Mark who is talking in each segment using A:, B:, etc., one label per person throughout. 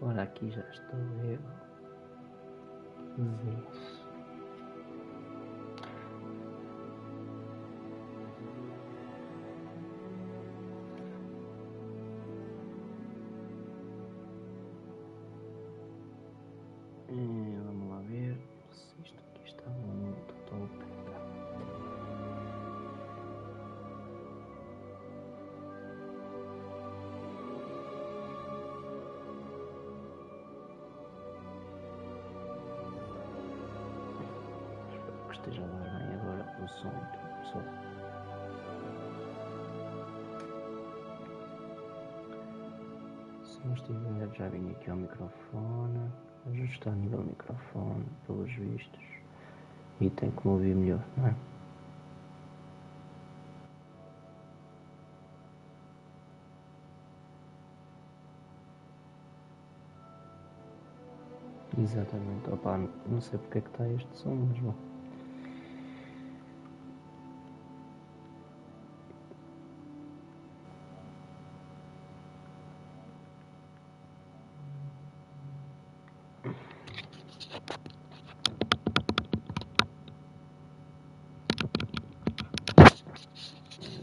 A: Ora, aqui já estou eu. Zés. Vamos lá ver se isto aqui está muito top. Espero que esteja a dar bem agora o som e tudo, pessoal. Se não estiver, já vim aqui ao microfone, ajustar o nível do microfone, pelos vistos, e tem que me ouvir melhor, não é? Exatamente, opa, não sei porque é que está este som, mas bom.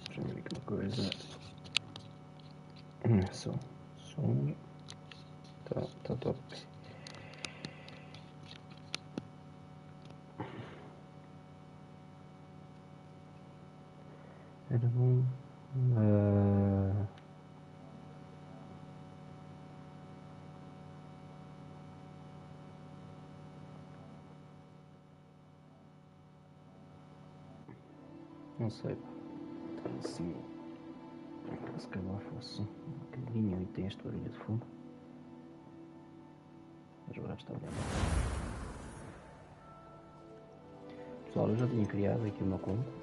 A: Primeiro que coisa. Som. Tá top. Era bom. Não sei. Está assim. Se calhar fosse um bocadinho e tem este barulho de fundo. Mas agora está bem. Pessoal, eu já tinha criado aqui uma conta.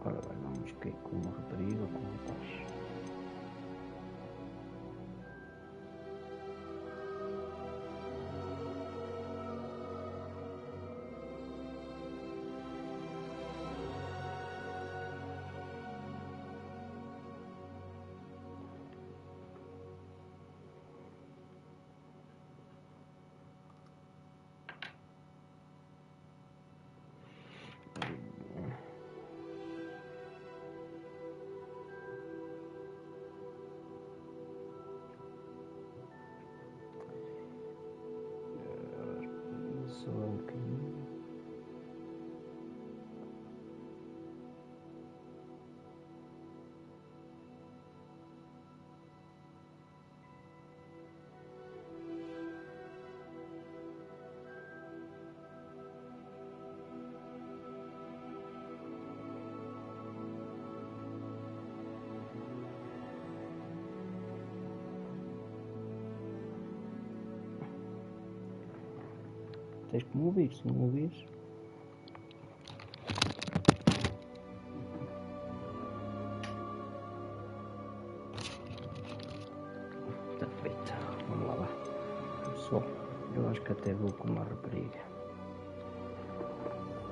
A: Ora bem, vamos que com uma rapariga ou com um rapaz? Só um bocadinho. Tens que me ouvir, se não ouvires. Está feito. Vamos lá. Pessoal, eu acho que até vou com uma rapariga.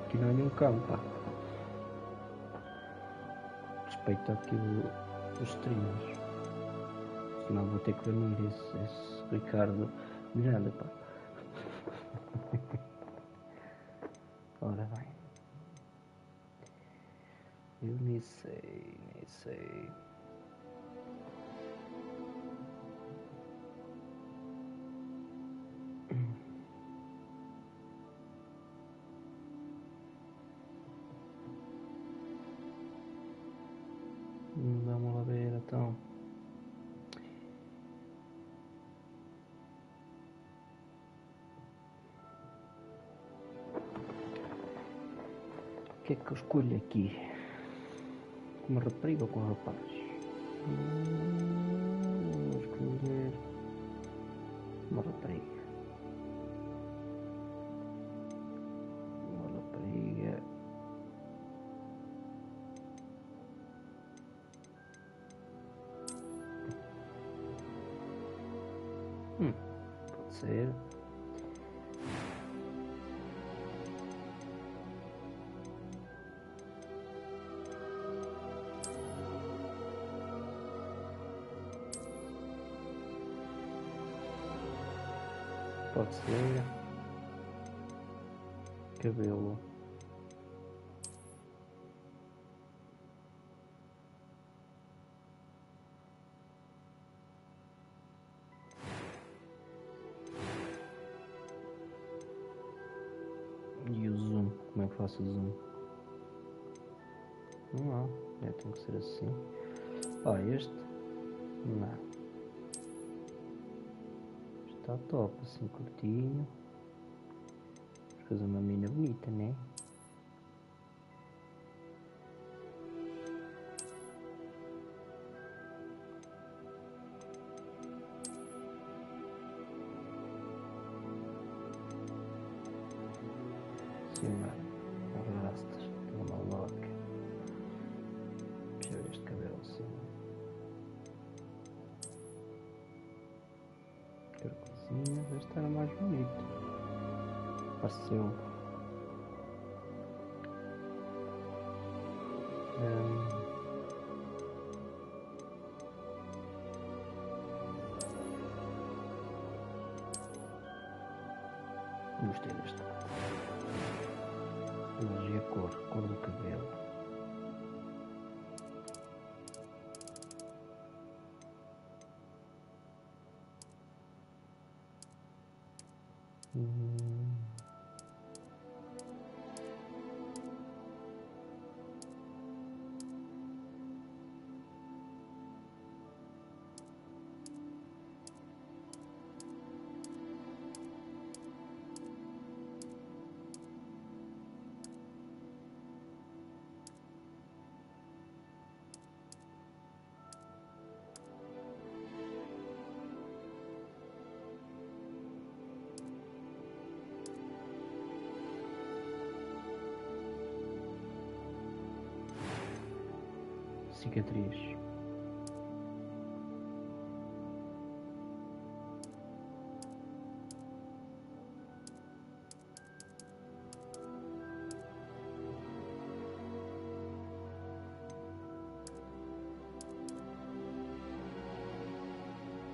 A: Aqui não é nenhum cão, pá. Respeito aqui os streamers. Senão vou ter que banir esse Ricardo Miranda, pá. Ora bem. Eu nem sei. Vamos lá ver então. O que é que eu escolho aqui? Uma rapariga ou com um rapaz? Vou escolher uma rapariga. Uma rapariga. ser. Pode ser. Cabelo. E o zoom, como é que faço o zoom? Não, tem que ser assim. Este não. Está top, assim curtinho. Vou fazer uma mina bonita, né? Sim, uma rasta, uma lock. Deixa eu ver este cabelo assim. Carcozinho, este era mais bonito. Pareceu. Gostei deste. Mas e a cor do cabelo? Cicatriz.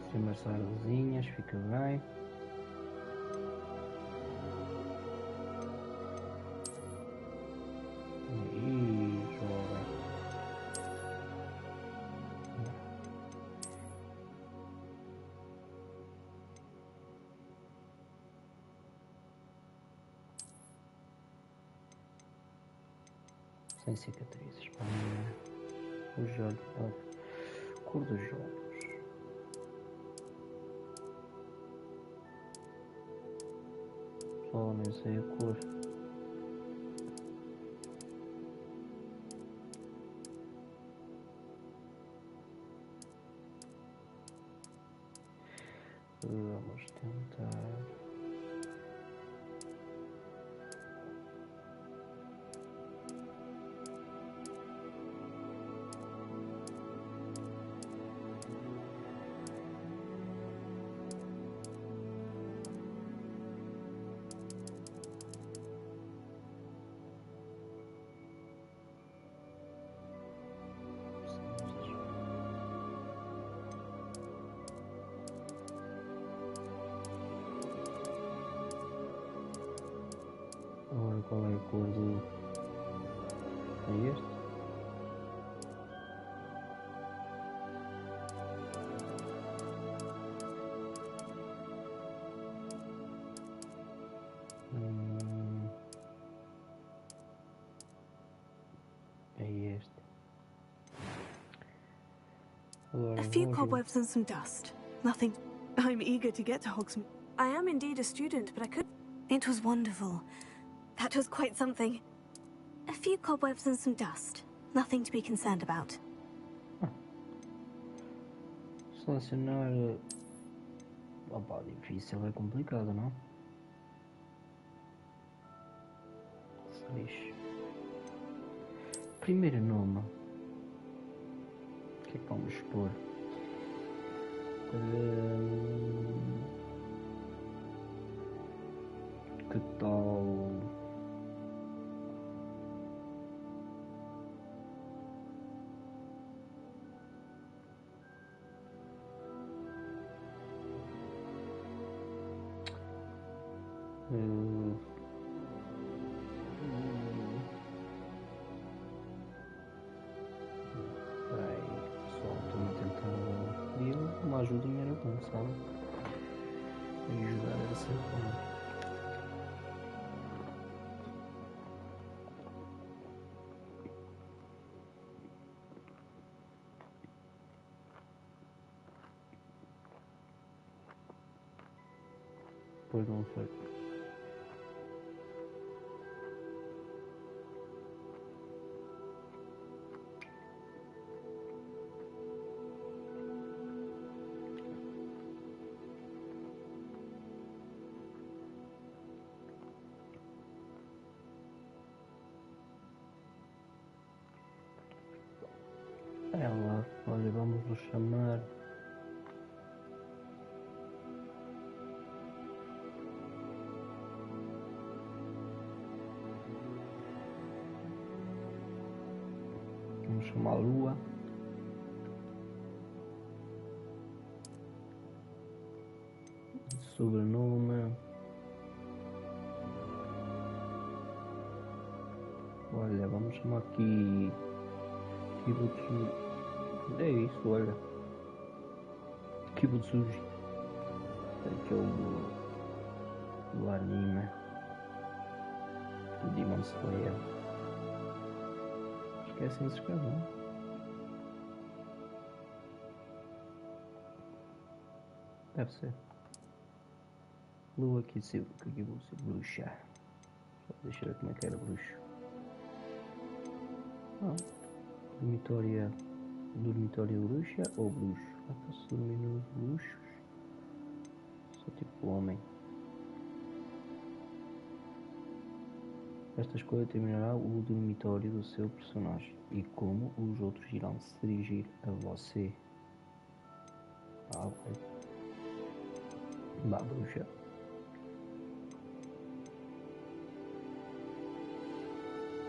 A: Se amassar luzinhas, fica bem. Ih, jovem. Sem cicatrizes. Os olhos, cor dos olhos. Só nem sei a cor. Vamos tentar. Agora qual é a cor do... É este? É este. Agora
B: A few cobwebs and some dust. Nothing. I'm eager to get to Hogsmeade. I am indeed a student, but I could... It was wonderful. That was quite something. A few cobwebs and some dust. Nothing to be concerned about.
A: Selecionar... Opa, difícil, é complicado, não? Lixo. Primeiro nome. O que é que vamos pôr? Que tal... Peraí, pessoal, estou-me a tentar pedir uma ajudinha, era bom, sabe? E jogar era sempre bom. Pois não foi. Ela, olha, vamos nos chamar. Vamos chamar a Lua. Sobrenome. Olha, vamos chamar aqui Kibutsu. É isso, olha. Kibutsuji. Que é o do anime. Do Demon Slayer. Acho que é assim que se escreve, não? Deve ser. Lua Kibutsu bruxa. Deixa eu ver como é que era bruxo. Dormitório bruxa ou bruxo? Posso dormir nos bruxos? Sou tipo homem. Esta escolha determinará o dormitório do seu personagem e como os outros irão se dirigir a você. Ok. Vá, bruxa.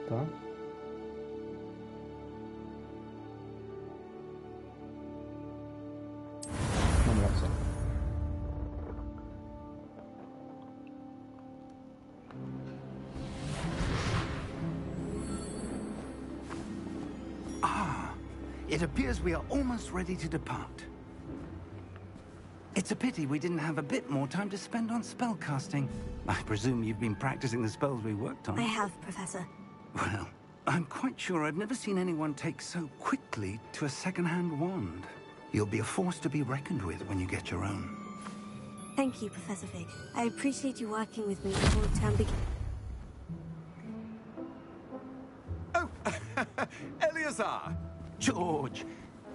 A: Tá? Vamos lá, pessoal.
C: It appears we are almost ready to depart. It's a pity we didn't have a bit more time to spend on spellcasting. I presume you've been practicing the spells we worked on.
B: I have, Professor.
C: Well, I'm quite sure I've never seen anyone take so quickly to a second-hand wand. You'll be a force to be reckoned with when you get your own.
B: Thank you, Professor Fig. I appreciate you working with me before the term begins.
D: Oh, Eleazar!
C: George,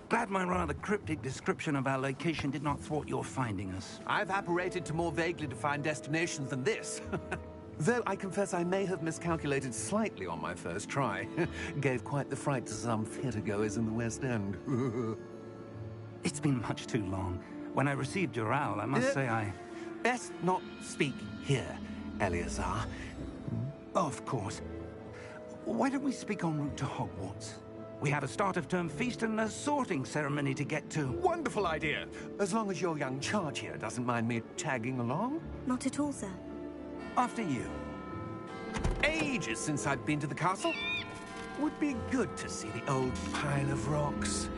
C: glad my rather cryptic description of our location did not thwart your finding us.
D: I've apparated to more vaguely defined destinations than this. Though I confess I may have miscalculated slightly on my first try. Gave quite the fright to some theatre-goers in the West End.
C: It's been much too long. When I received your owl, I must say I...
D: Best not speak here, Eleazar.
C: Of course. Why don't we speak en route to Hogwarts? We have a start-of-term feast and a sorting ceremony to get to.
D: Wonderful idea! As long as your young charge here doesn't mind me tagging along.
B: Not at all, sir.
C: After you.
D: Ages since I've been to the castle. Would be good to see the old pile of rocks.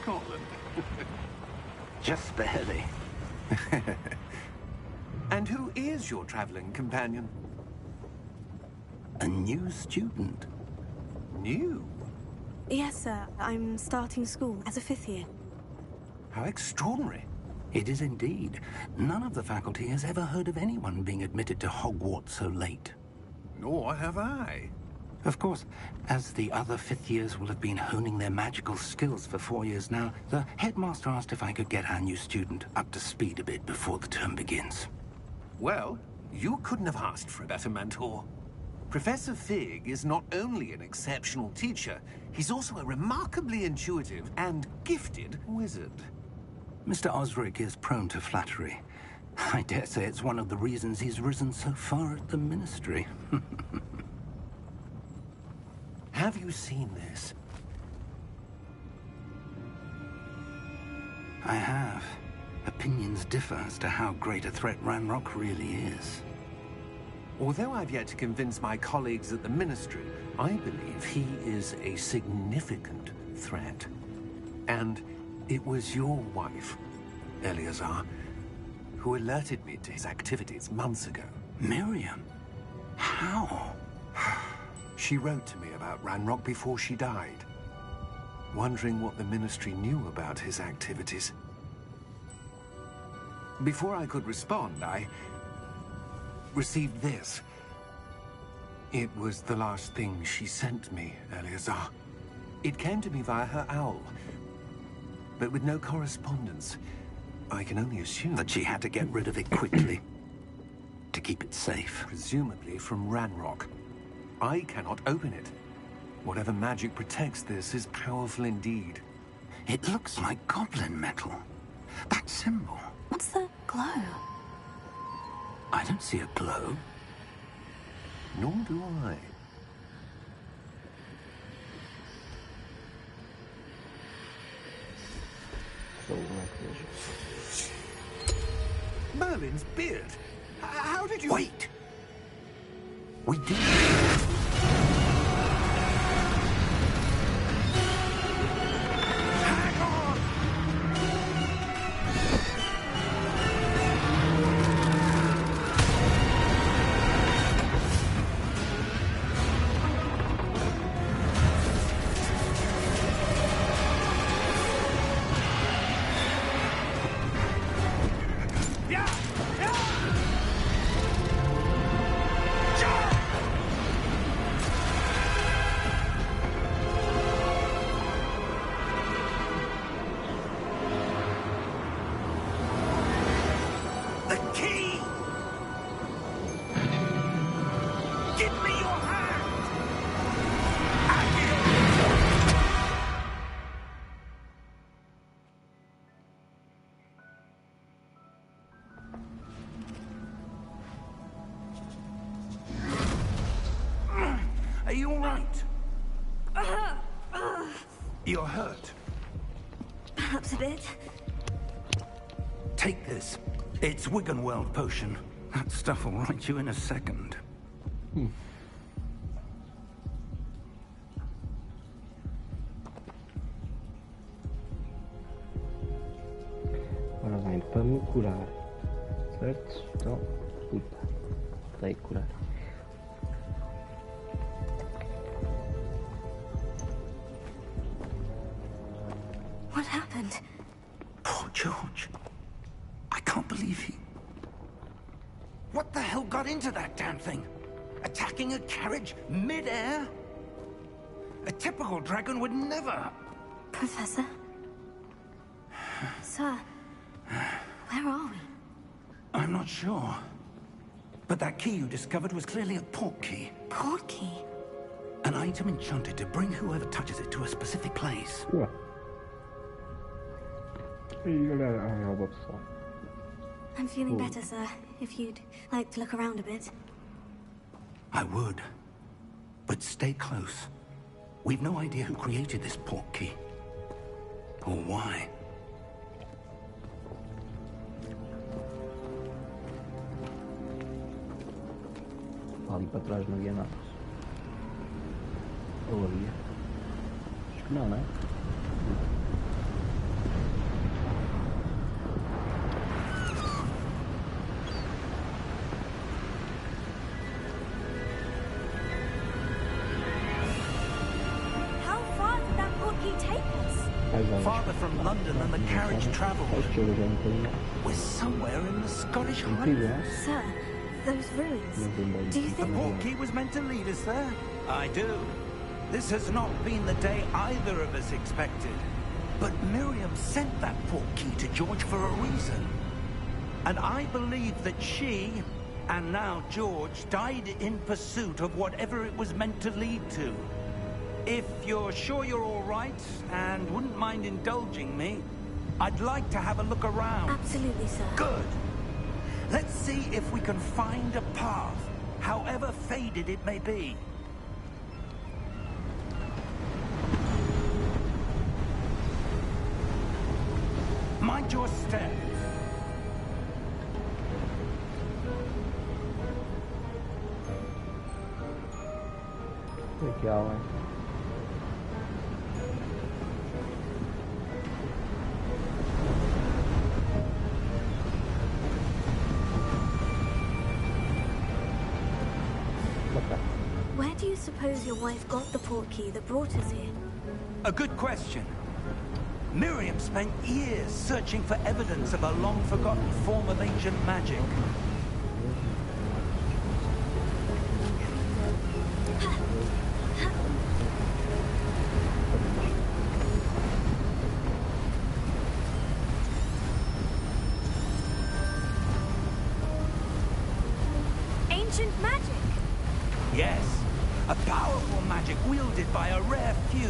D: Scotland.
C: Just barely.
D: And who is your traveling companion?
C: A new student.
D: New?
B: Yes, sir. I'm starting school as a 5th year.
D: How extraordinary.
C: It is indeed. None of the faculty has ever heard of anyone being admitted to Hogwarts so late.
D: Nor have I.
C: Of course, as the other 5th years will have been honing their magical skills for 4 years now, the headmaster asked if I could get our new student up to speed a bit before the term begins.
D: Well, you couldn't have asked for a better mentor. Professor Fig is not only an exceptional teacher, he's also a remarkably intuitive and gifted wizard.
C: Mr. Osric is prone to flattery. I dare say it's one of the reasons he's risen so far at the Ministry.
D: Have you seen this?
C: I have. Opinions differ as to how great a threat Ranrock really is.
D: Although I've yet to convince my colleagues at the Ministry, I believe he is a significant threat. And it was your wife, Eleazar, who alerted me to his activities months ago.
C: Miriam? How?
D: She wrote to me about Ranrock before she died, wondering what the Ministry knew about his activities. Before I could respond, I received this. It was the last thing she sent me, Eleazar. It came to me via her owl, but with no correspondence. I can only assume
C: That she had to get rid of it quickly to keep it safe.
D: presumably from Ranrock. I cannot open it. Whatever magic protects this is powerful indeed.
C: It looks like goblin metal. That symbol.
B: What's the glow?
C: I don't see a glow.
D: Nor do I.
A: Soul necklace.
D: Merlin's beard. How did you...
C: Wait! We did.
D: Hang on! Yeah! Yeah! The key! Give me your hand! Are you all right? You're hurt.
B: Perhaps a bit.
C: Take this. It's Wiggenweld potion. That stuff will right you in a second.
A: Ora vem para me curar. Certo? Então, puta. Tem que curar.
B: What happened?
C: Poor George. I can't believe he... What the hell got into that damn thing? Attacking a carriage mid-air? A typical dragon would never...
B: Professor? Sir, where are we?
C: I'm not sure. But that key you discovered was clearly a port key.
B: Port key?
C: An item enchanted to bring whoever touches it to a specific place.
A: Ué. E aí galera, arranhava pessoal.
B: I'm feeling better, sir. If you'd like to look around a bit.
C: I would. But stay close. We've no idea who created this port key. Or why.
A: Ali para trás não havia nada. Ou havia? Acho que não, não é?
C: London than the carriage travelled.
A: Acho que eu já não tenho.
C: We're somewhere in the Scottish
A: Incrível,
C: Highlands.
A: hein?
B: Sir, those ruins. Do you
C: The
B: think...
C: portkey was meant to lead us there? I do. This has not been the day either of us expected. But Miriam sent that portkey to George for a reason. And I believe that she, and now George, died in pursuit of whatever it was meant to lead to. If you're sure you're all right, and wouldn't mind indulging me, I'd like to have a look around.
B: Absolutely, sir.
C: Good. Let's see if we can find a path, however faded it may be. Mind your step.
A: Legal, hein?
B: Where do you suppose your wife got the portkey that brought us here?
C: A good question. Miriam spent years searching for evidence of a long-forgotten form of ancient magic.
B: Ancient magic?
C: Yes, a powerful magic wielded by a rare few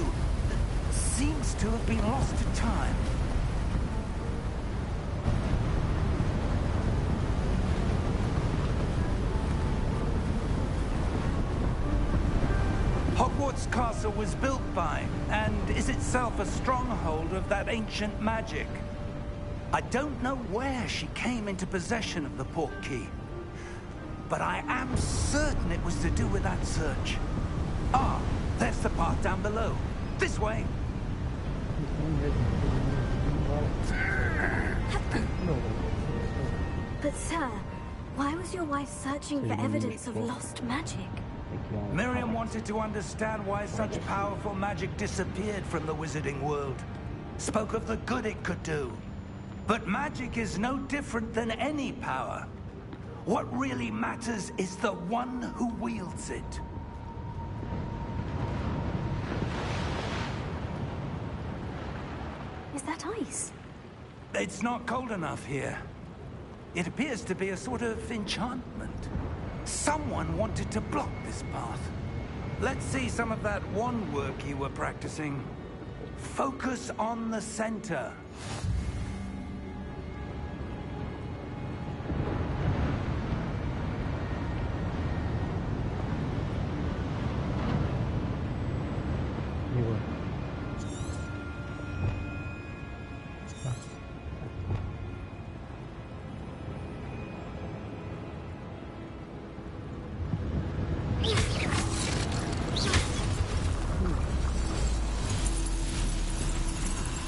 C: that seems to have been lost to time. Hogwarts Castle was built by, and is itself a stronghold of that ancient magic. I don't know where she came into possession of the portkey, but I am certain it was to do with that search. Ah, there's the path down below. This way.
B: But sir, why was your wife searching for evidence of lost magic?
C: Miriam wanted to understand why such powerful magic disappeared from the wizarding world. Spoke of the good it could do. But magic is no different than any power. What really matters is the one who wields it.
B: Is that ice?
C: It's not cold enough here. It appears to be a sort of enchantment. Someone wanted to block this path. Let's see some of that wand work you were practicing. Focus on the center.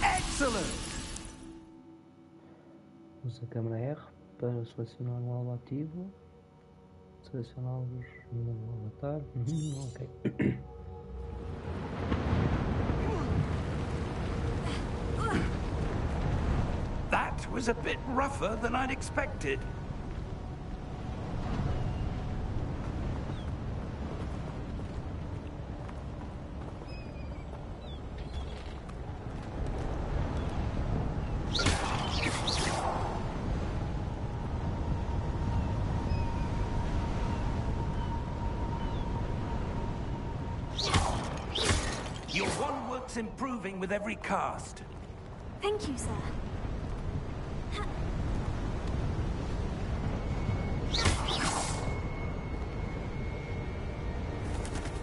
C: Excellent!
A: Usa a câmera R para selecionar um alvo ativo. Selecioná-los no avatar. Ok.
C: That was a bit rougher than I'd expected. Your wand work's improving with every cast.
B: Thank you, sir.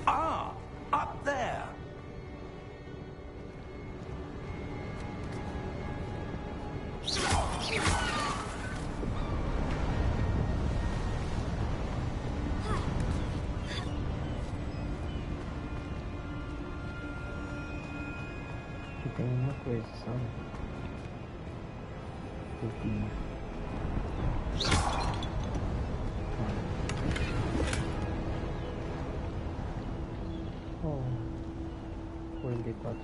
C: Ah, up there.
A: Aqui tem uma coisa, sabe? Pouquinho. Oh, 44.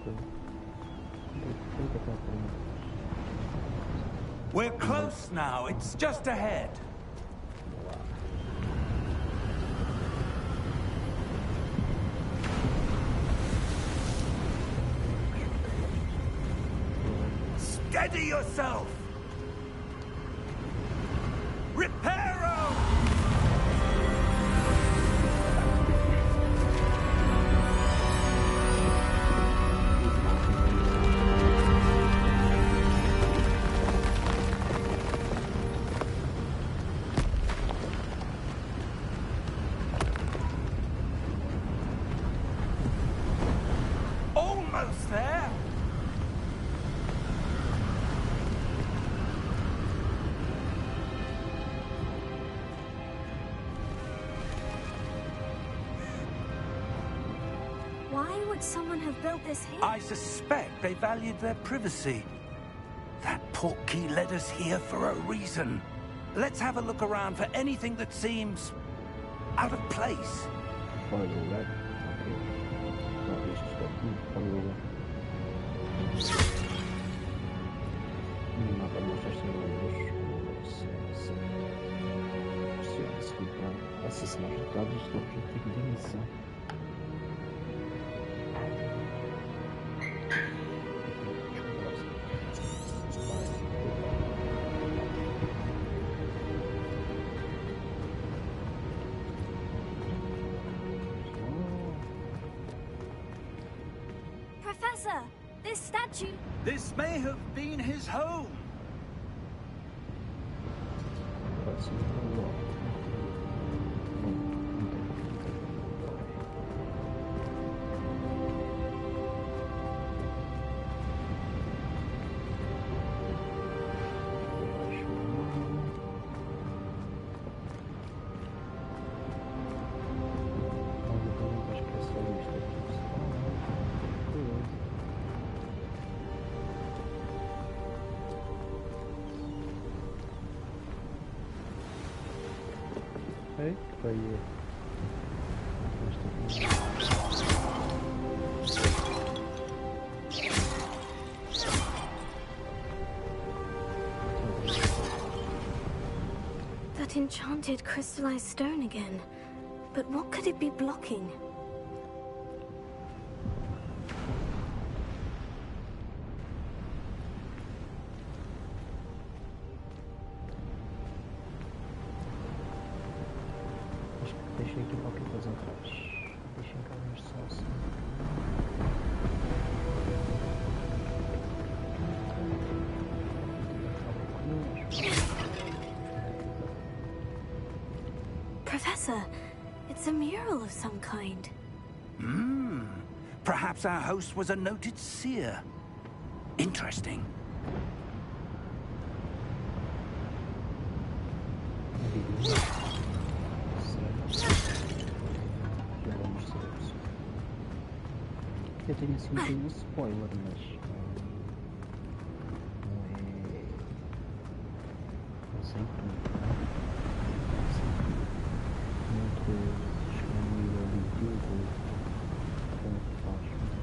A: 34.
C: We're close now. It's just ahead. Steady yourself! Reparo! Almost there!
B: Why would someone have built this here?
C: I suspect they valued their privacy. That portkey led us here for a reason. Let's have a look around for anything that seems out of place.
A: Fora do lugar. Ok. Bom, isto está aqui. Fora do lugar. Mapa mostra esta luz. Pressione-se para acessar resultados do objetivo de missão.
B: Professor, this statue...
C: This may have been his home.
A: Pode ser um lugar. Ok, foi.
B: That enchanted crystallized stone again. But what could it be blocking?
A: Deixei aqui qualquer coisa atrás. Deixei cá ver só assim.
B: Professor, it's a mural of some kind.
C: Perhaps our host was a noted seer. Interesting.
A: Eu tenho assim um spoiler, mas não sei tudo. Muito disponível no YouTube como faz, mas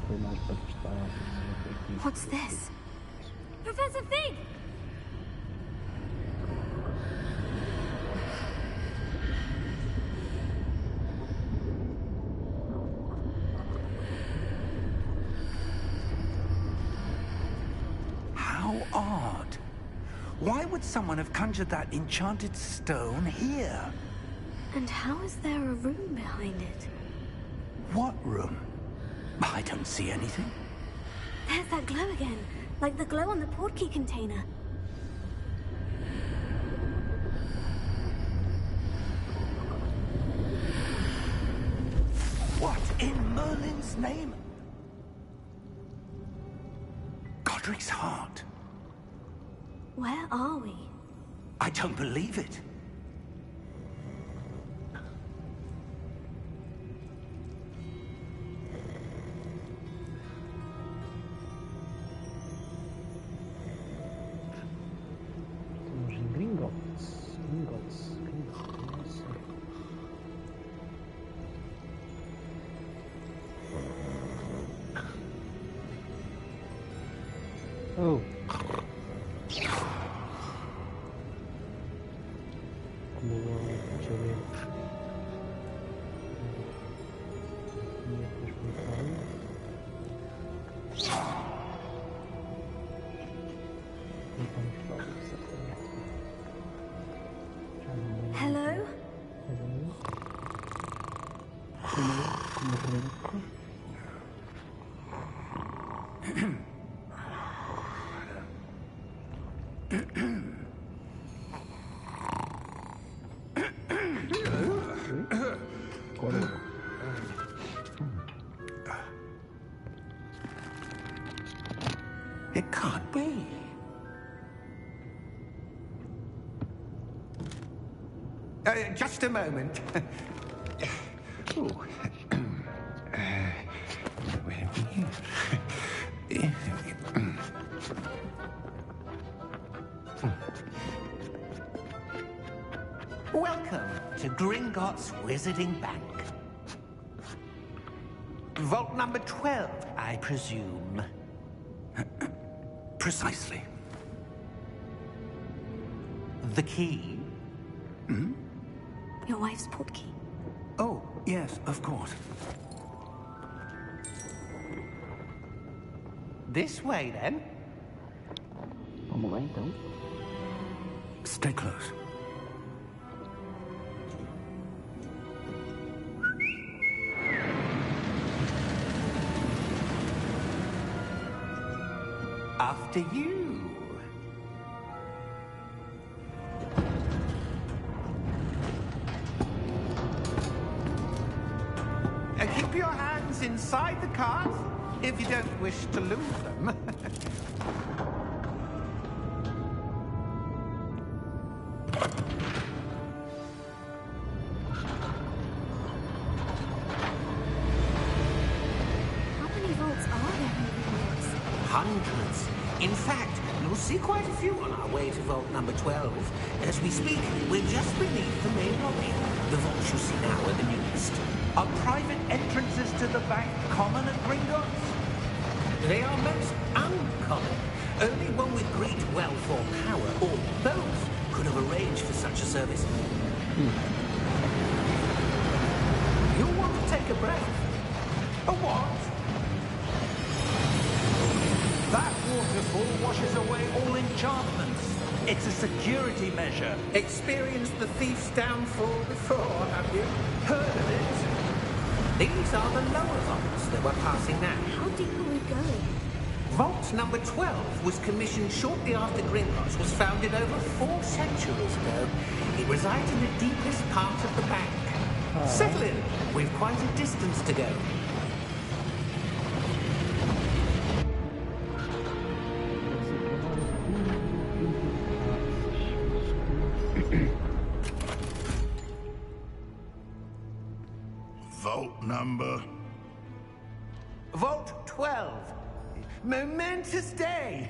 A: foi mais para testar.
B: What's this? Professor Fig!
C: How odd. Why would someone have conjured that enchanted stone here?
B: And how is there a room behind it?
C: What room? I don't see anything.
B: There's that glow again, like the glow on the portkey container.
C: What in Merlin's name? Godric's heart.
B: Where are we?
C: I don't believe it.
A: Estamos em Gringotts. Gringotts. Oh. Boa, deixa eu ver. Aqui é para explicar.
B: Hello?
C: It can't be. Just a moment. Ooh. Where are you? Welcome to Gringotts Wizarding Bank. Vault number 12, I presume. Precisely. The key? Hmm?
B: Your wife's portkey.
C: Oh, yes, of course. This way, then.
A: Vamos lá, então.
C: Stay close. After you. Keep your hands inside the cart if you don't wish to lose them.
B: How many vaults are there in Hogwarts?
E: Hundreds. In fact, you'll see quite a few on our way to vault number 12. As we speak, we're just beneath the main lobby. The vaults you see now are the newest.
C: Are private entrances to the bank common at Gringotts?
E: They are most uncommon. Only one with great wealth or power, or both, could have arranged for such a service.
C: You'll want to take a breath. A what? That waterfall washes away all enchantments. It's a security measure.
E: Experienced the thief's downfall before, have you?
C: Heard of it?
E: These are the lower vaults that we're passing now.
B: How deep are we going?
E: Vault number 12 was commissioned shortly after Gringotts was founded over 4 centuries ago. It resides in the deepest part of the bank. Settle in. We've quite a distance to go.
F: Vault number?
C: Vault 12. Momentous day.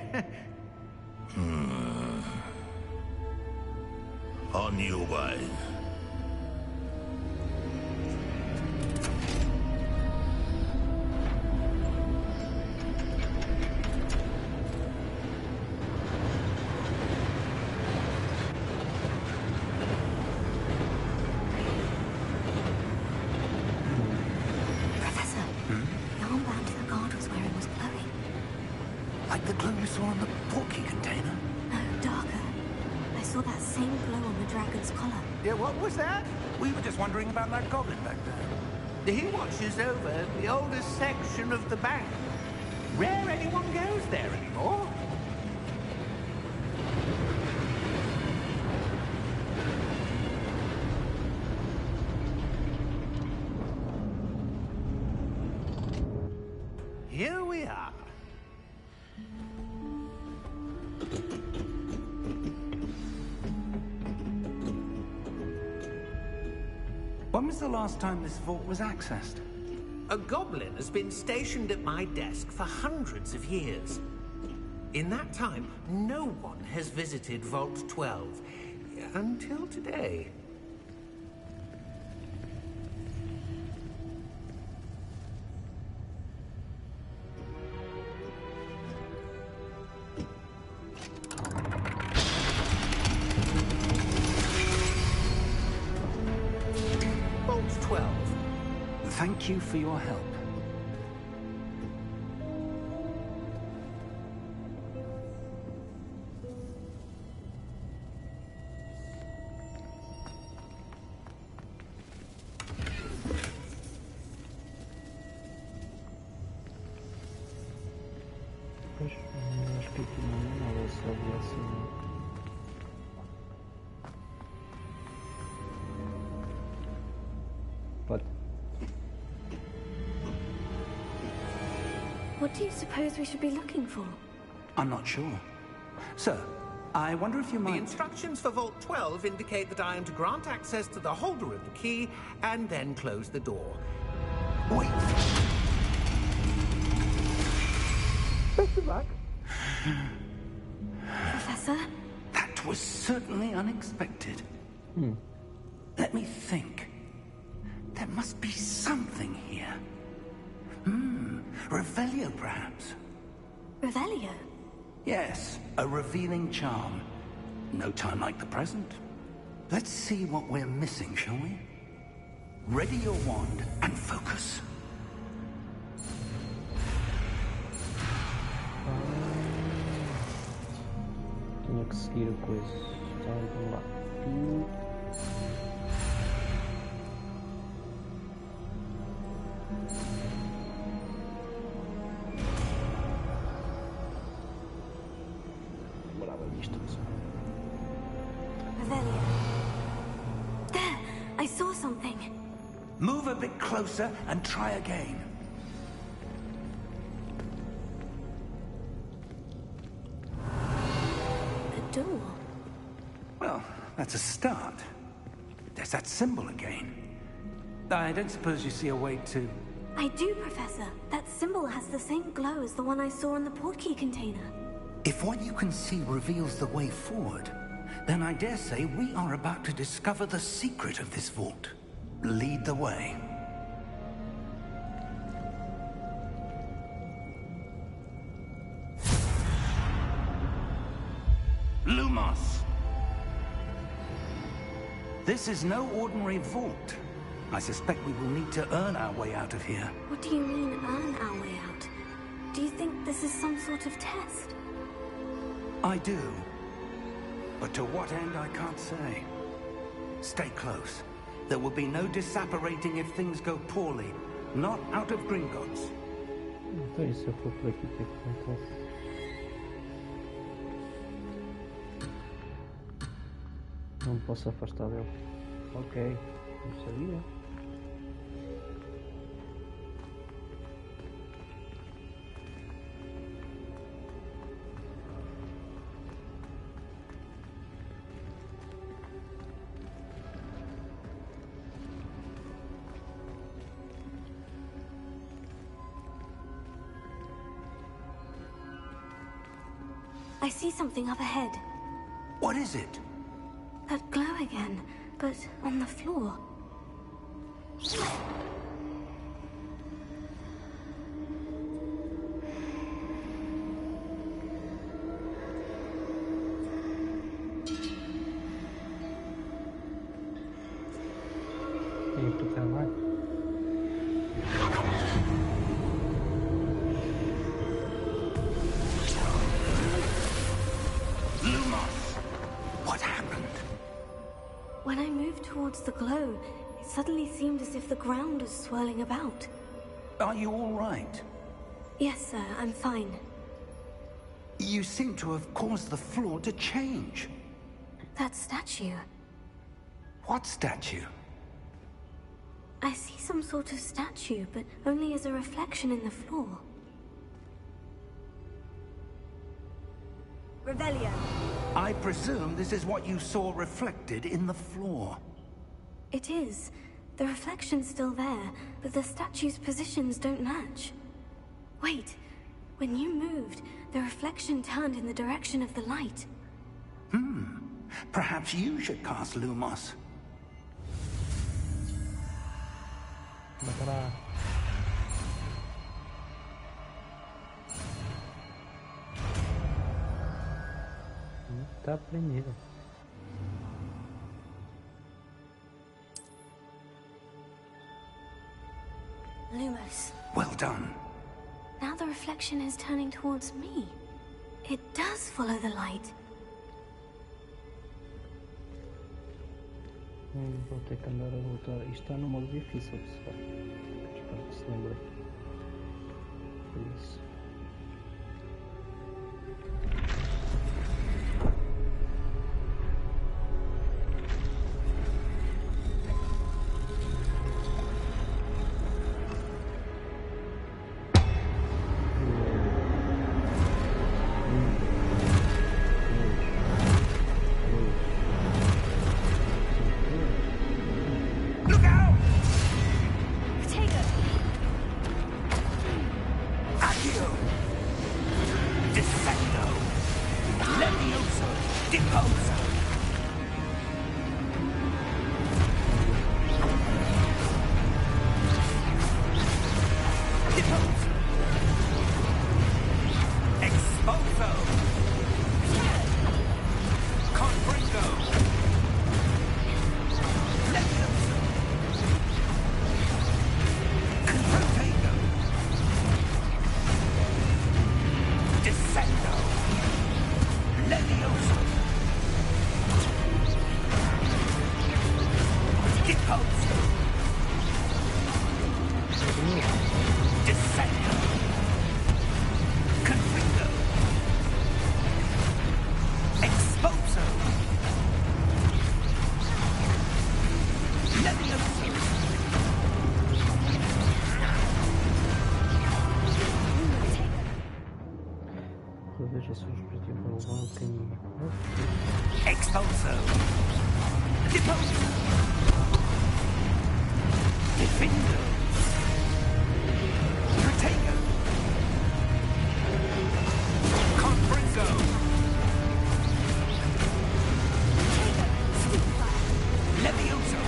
F: On your way.
B: Professor, the armband the guard was wearing was glowing.
C: Like the glow you saw on the portkey container.
B: No, darker. I saw that same glow on the dragon's collar.
C: Yeah, what was that? We were just wondering about that goblin back there.
E: He watches over the oldest section of the bank. Rare anyone goes there anymore.
C: Here we are. When was the last time this vault was accessed?
E: A goblin has been stationed at my desk for hundreds of years. In that time, no one has visited Vault 12. Until today.
C: you for your help.
A: Pois, acho que aqui não é nada, só vi assim. Pode.
B: What do you suppose we should be looking for?
C: I'm not sure. Sir, I wonder if you
E: The
C: might...
E: instructions for Vault 12 indicate that I am to grant access to the holder of the key and then close the door.
C: Wait!
B: Professor?
C: That was certainly unexpected. Let me think. There must be something here. Revelio, perhaps.
B: Revelio?
C: Yes, a revealing charm. No time like the present. Let's see what we're missing, shall we? Ready your wand and focus.
A: Tinha que seguir a coisa. Então vamos lá. Demorava isto.
B: Revelio. There! I saw something.
C: Move a bit closer and try again.
B: A door.
C: Well, that's a start. There's that symbol again. I don't suppose you see a way to...
B: I do, Professor. That symbol has the same glow as the one I saw in the portkey container.
C: If what you can see reveals the way forward, then I dare say we are about to discover the secret of this vault. Lead the way. Lumos! This is no ordinary vault. I suspect we will need to earn our way out of here.
B: What do you mean, earn our way out? Do you think this is some sort of test?
C: I do. But to what end, I can't say. Stay close. There will be no disapparating if things go poorly. Not out of Gringotts.
A: Então e se eu for por aqui, o que é que acontece? Não me posso afastar dele. Ok, não sabia.
B: I see something up ahead.
C: What is it?
B: That glow again, but on the floor.
A: Tem que tocar lá.
C: Lumos! What happened?
B: When I moved towards the glow, it suddenly seemed as if the ground was swirling about.
C: Are you all right?
B: Yes, sir, I'm fine.
C: You seem to have caused the floor to change.
B: That statue.
C: What statue?
B: I see some sort of statue, but only as a reflection in the floor. Revelio.
C: I presume this is what you saw reflected in the floor.
B: It is. The reflection's still there, but the statue's positions don't match. Wait. When you moved, the reflection turned in the direction of the light.
C: Perhaps you should cast Lumos.
A: Matará. Tá prendida.
B: direction is turning towards me. It does follow the light.
A: Vou ter que andar a voltar. Isto está no modo difícil, pessoal. Espero que se lembre. Por isso. Reveja seu objetivo ao longo do caminho.
C: Expulso! Deposo! Defendo! Protego! Confringo! Levioso!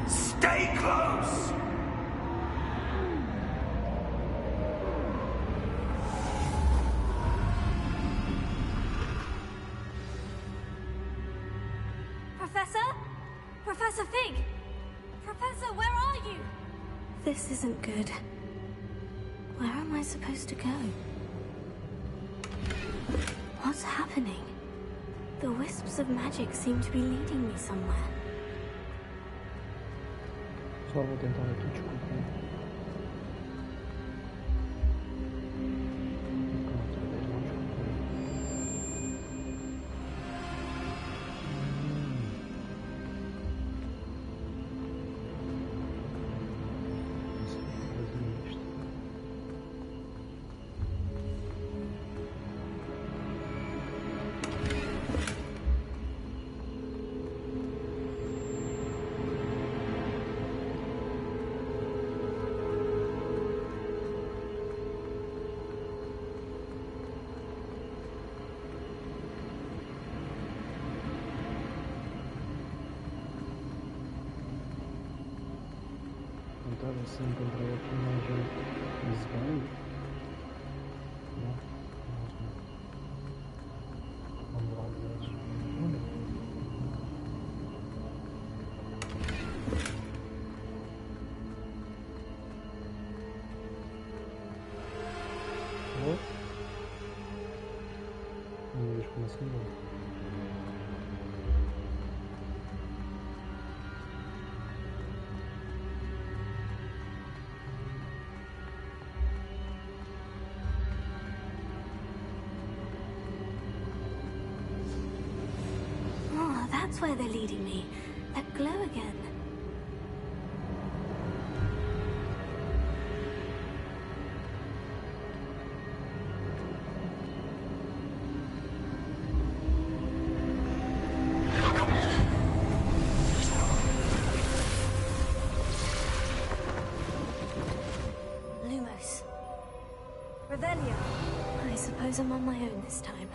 C: Stay close!
B: Professor? Professor Fig? Professor, where are you? This isn't good. Where am I supposed to go? What's happening? The wisps of magic seem to be leading me somewhere.
A: Só vou tentar aqui, desculpa. Outra vez não desculpa. Não sei fazer isto. Tentar ver se encontrei aqui mais um esbanho. Não, não. Vamos lá ver. Vamos ver como assim não.
B: That's where they're leading me. That glow again. Lumos. Revelio. I suppose I'm on my own this time.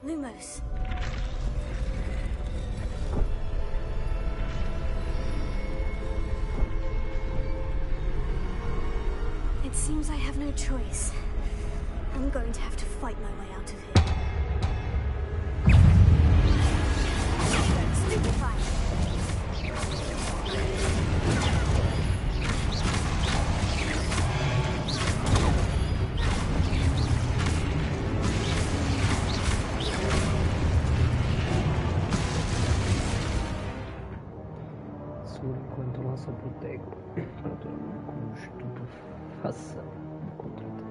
B: Lumos. It seems I have no choice. I'm going to have to fight my way out of here.
A: Segura enquanto lança protego para tornar um estupefação no contra-ataque.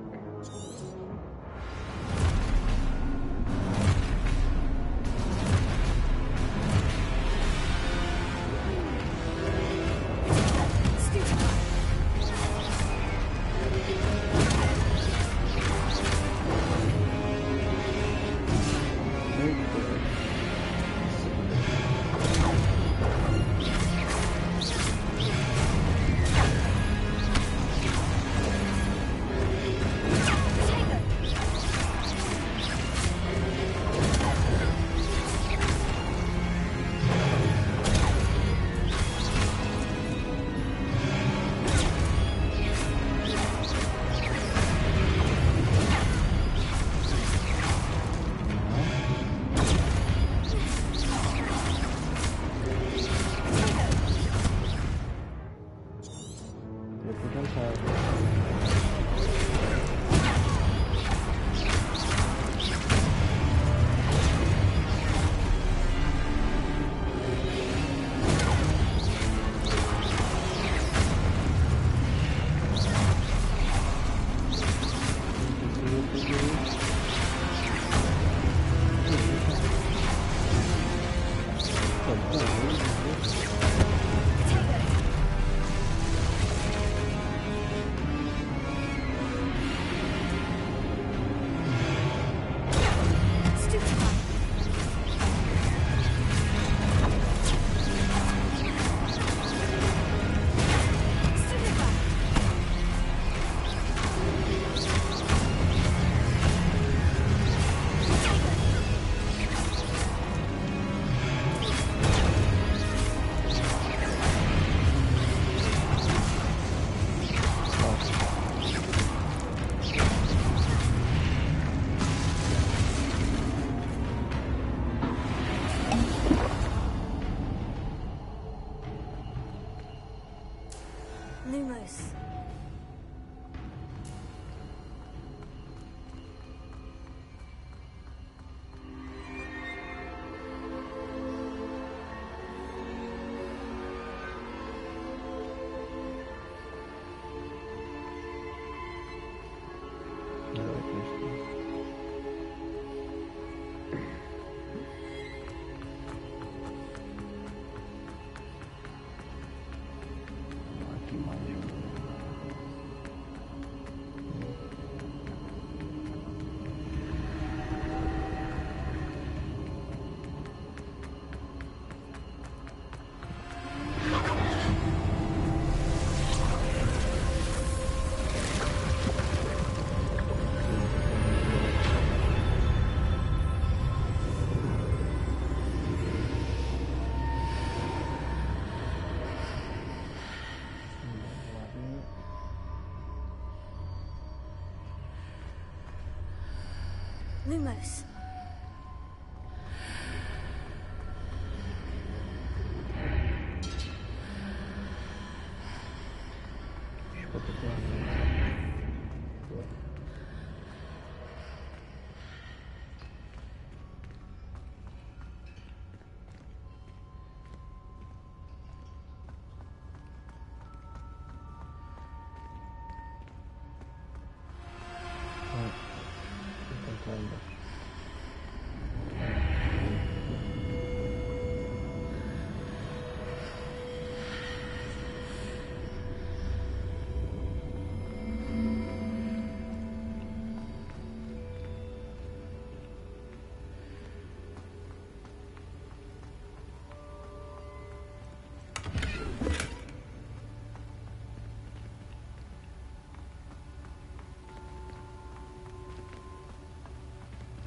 B: Lumos. Lumos.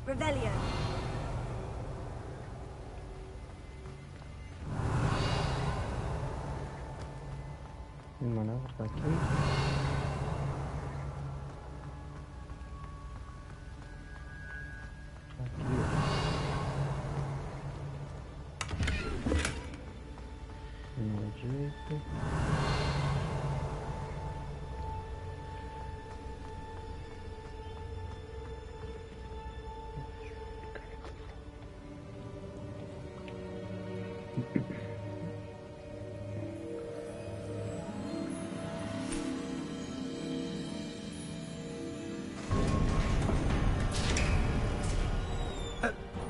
B: Rebellion.
A: Manobra pra aqui. Aqui, ó. caminho à direita.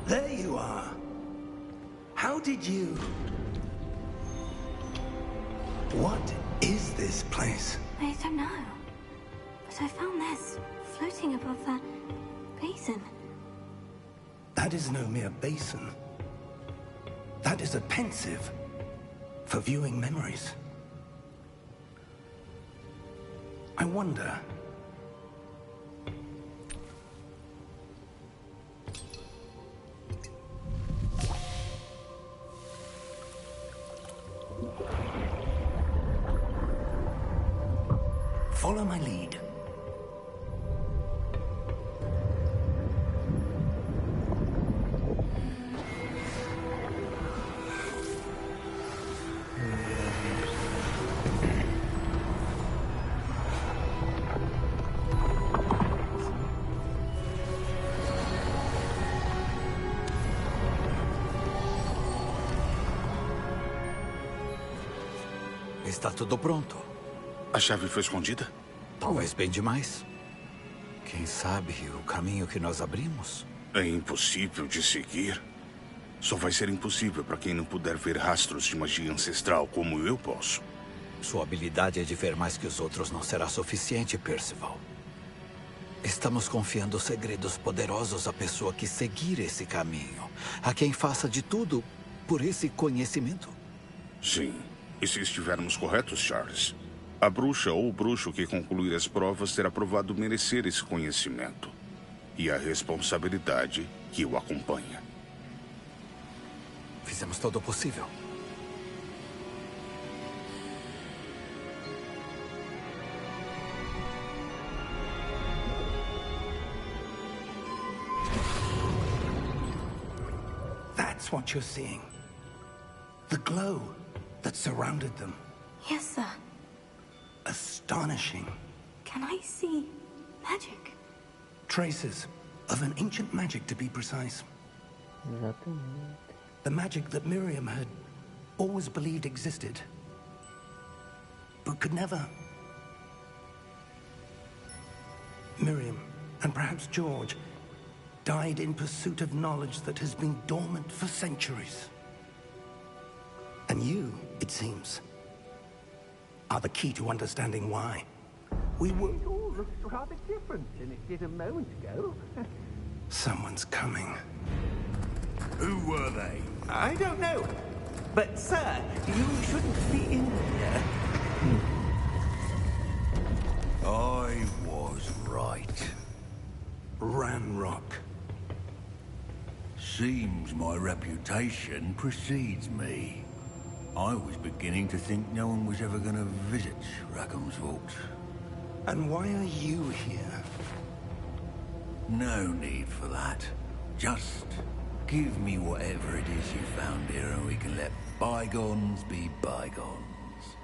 C: There you are. How did you... What is this place?
B: I don't know. But I found this floating above that basin.
C: That is no mere basin. That is a pensive for viewing memories. I wonder... Follow my lead.
G: Está tudo pronto.
F: A chave foi escondida?
G: Talvez bem demais. Quem sabe o caminho que nós abrimos?
F: É impossível de seguir. Só vai ser impossível para quem não puder ver rastros de magia ancestral como eu posso.
G: Sua habilidade de ver mais que os outros não será suficiente, Percival. Estamos confiando segredos poderosos à pessoa que seguir esse caminho. A quem faça de tudo por esse conhecimento.
F: Sim. E se estivermos corretos, Charles? A bruxa ou o bruxo que concluir as provas terá provado merecer esse conhecimento. E a responsabilidade que o acompanha.
G: Fizemos todo o possível.
C: That's what you're seeing. The glow that surrounded them.
B: Yes, sir.
C: Astonishing.
B: Can I see magic?
C: Traces of an ancient magic, to be precise.
A: Exatamente.
C: The magic that Miriam had always believed existed, but could never. Miriam, and perhaps George, died in pursuit of knowledge that has been dormant for centuries. And you, it seems, are the key to understanding why. We were...
E: It all looks rather different than it did a moment ago.
C: Someone's coming.
F: Who were they?
E: I don't know. But, sir, you shouldn't be in here.
C: I was right. Ranrock.
H: Seems my reputation precedes me. I was beginning to think no one was ever going to visit Rackham's vault.
C: And why are you here?
H: No need for that. Just give me whatever it is you found here and we can let bygones be bygones.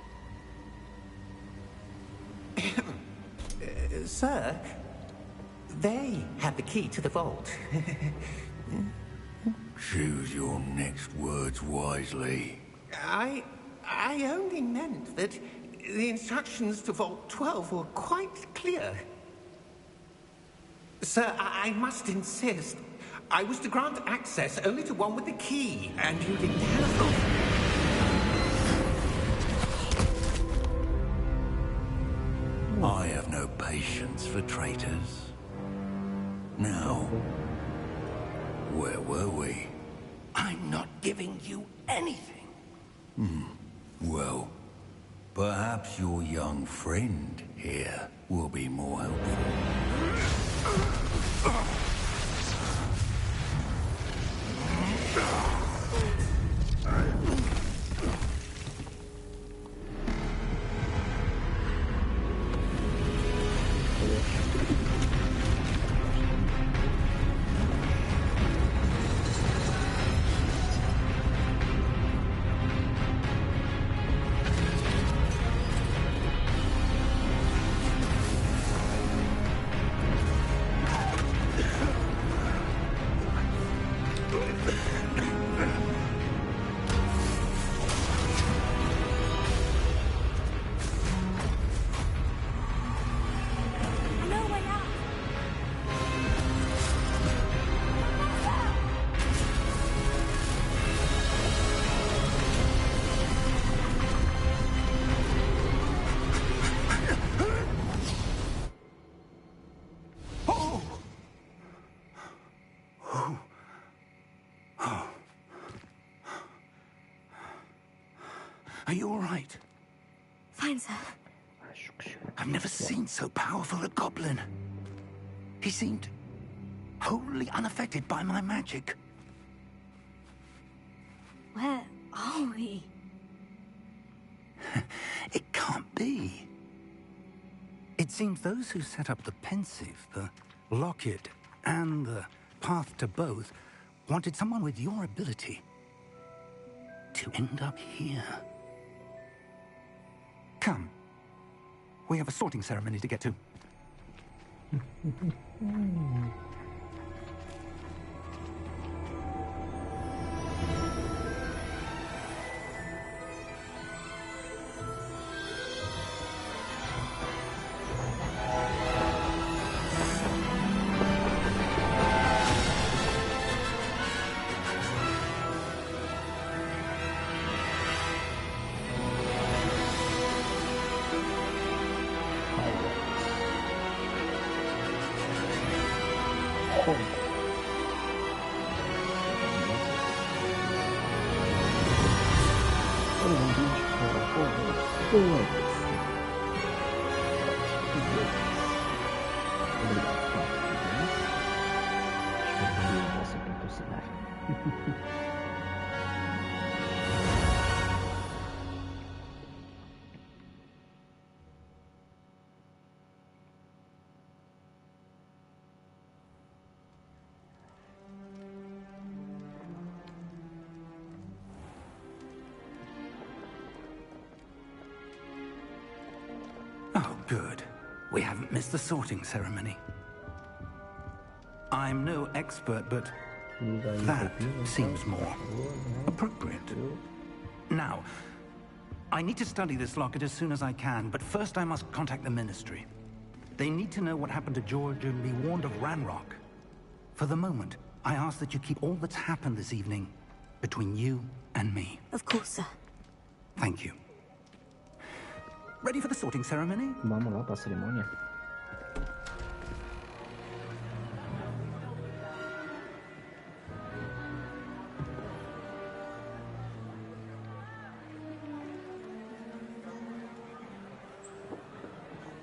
E: Sir, they have the key to the vault.
H: Choose your next words wisely.
E: I only meant that the instructions to Vault 12 were quite clear. Sir, I must insist. I was to grant access only to one with the key, and you didn't have it.
H: I have no patience for traitors. Now, where were we?
C: I'm not giving you anything.
H: Well, perhaps your young friend here will be more helpful.
C: Are you all right?
B: Fine, sir.
A: Acho que chega.
C: I've never seen so powerful a goblin. He seemed wholly unaffected by my magic.
B: Where are we?
C: It can't be. It seems those who set up the pensive, the locket, and the path to both wanted someone with your ability to end up here. Come. We have a sorting ceremony to get to. Oh, good. We haven't missed the sorting ceremony. I'm no expert, but that seems more appropriate. Now, I need to study this locket as soon as I can, but first I must contact the Ministry. They need to know what happened to George and be warned of Ranrock. For the moment, I ask that you keep all that's happened this evening between you and me.
B: Of course, sir.
C: Thank you. Ready for the sorting ceremony?
A: Vamos lá para a cerimônia.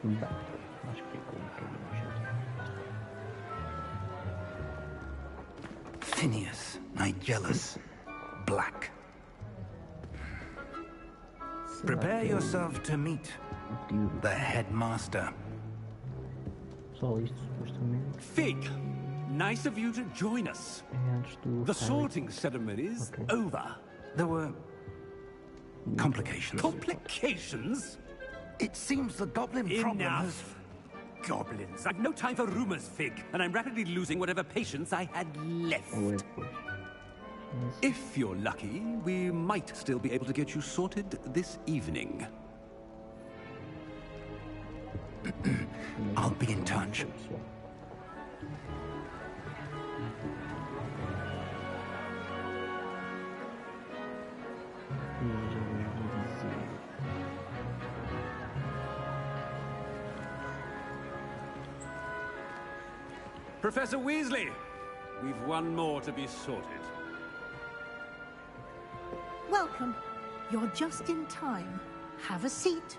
A: Bem, acho que ficou um bocadinho chato.
C: Phineas, Nigellus, Black. Prepare yourself to meet the headmaster.
A: Só isto, supostamente.
I: Fig, nice of you to join us.
A: É antes do
I: The
A: Harry.
I: sorting ceremony's over.
C: There were complications.
I: Complications?
C: It seems the goblin problem has...
I: Enough. Goblins. I've no time for rumors, Fig, and I'm rapidly losing whatever patience I had left.
A: Ou é depois.
I: If you're lucky, we might still be able to get you sorted this evening.
C: I'll be in touch.
A: Pessoal. Já vos dizer.
I: Professor Weasley, we've one more to be sorted.
J: Welcome. You're just in time. Have a seat.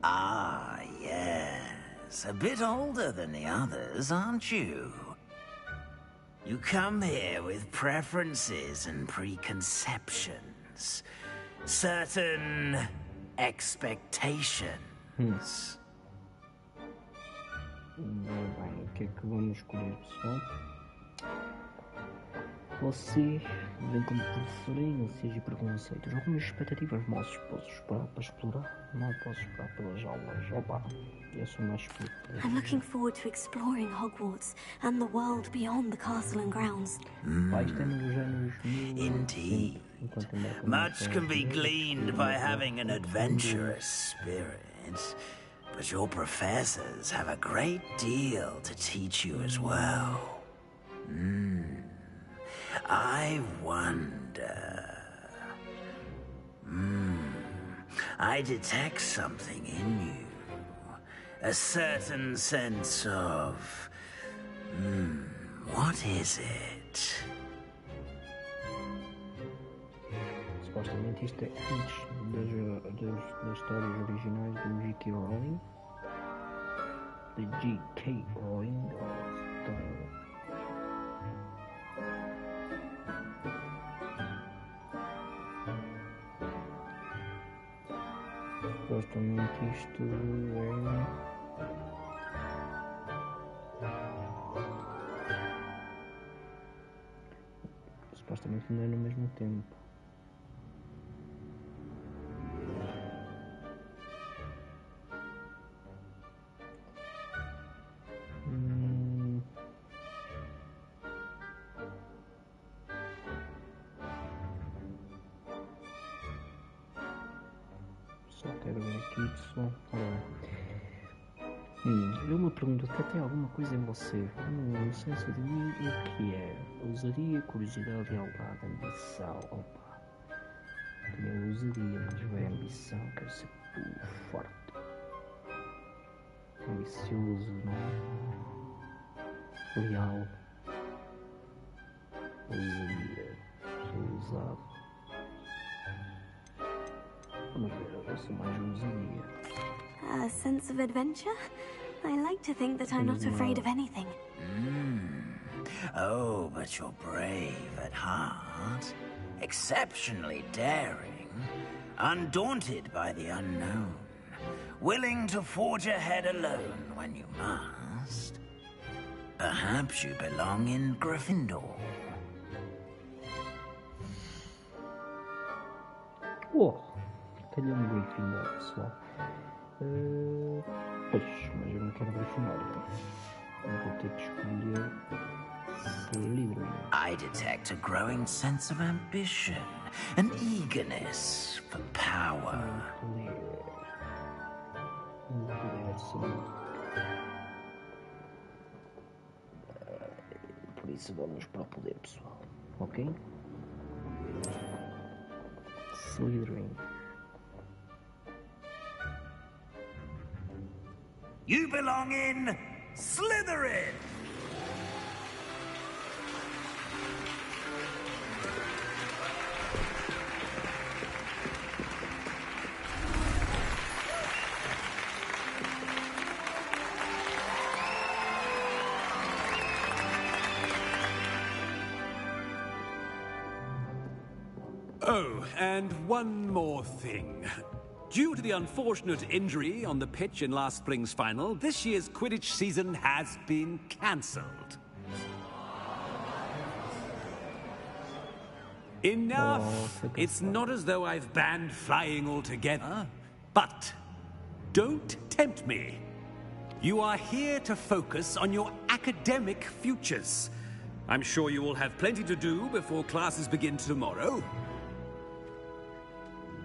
K: Ah, yes. A bit older than the others, aren't you? You come here with preferences and preconceptions. Certain expectations.
A: Bem, o que é que vamos escolher, pessoal? Você vem como preferências e preconceitos. Algumas expectativas mal posso esperar para explorar. Não posso esperar pelas aulas. Opa, eu sou mais explicativo.
B: I'm looking forward to exploring Hogwarts and the world beyond the castle and grounds.
A: Pá, isto é nos anos 1000.
K: Indeed.
A: Enquanto ainda
K: Much can be
A: começa,
K: gleaned by having an adventurous spirit, but your professors have a great deal to teach you as well. I wonder... I detect something in you. A certain sense of... what is it?
A: Supostamente isto é antes das histórias originais do J.K. Rowling. De J.K. Rowling. Supostamente isto é... Supostamente não é no mesmo tempo. Só quero ver aqui, pessoal. Eu me pergunto que tem alguma coisa em você, no senso de mim, o que é? Ousadia, curiosidade, lealdade, ambição. Opa, tenho ousadia, mas vai ambição, quero ser forte, ambicioso, não é? Leal, ousadia, sou ousado. Vamos ver, eu sou mais ousadia.
B: A sense of adventure? I like to think that I'm not afraid of anything.
K: Oh, but you're brave at heart. Exceptionally daring. Undaunted by the unknown. Willing to forge ahead alone when you must. Perhaps you belong in Gryffindor.
A: Oh, calhou um Gryffindor, pessoal. Pois, mas eu não quero Grifinória. Eu vou ter de escolher Slytherin.
K: I detect a growing sense of ambition, an eagerness for power.
A: Por isso vamos para o poder, pessoal. Ok? Slytherin.
K: You belong in Slytherin!
I: Oh, and one more thing. Due to the unfortunate injury on the pitch in last spring's final, this year's Quidditch season has been cancelled. Enough! It's not as though I've banned flying altogether. But don't tempt me. You are here to focus on your academic futures. I'm sure you will have plenty to do before classes begin tomorrow.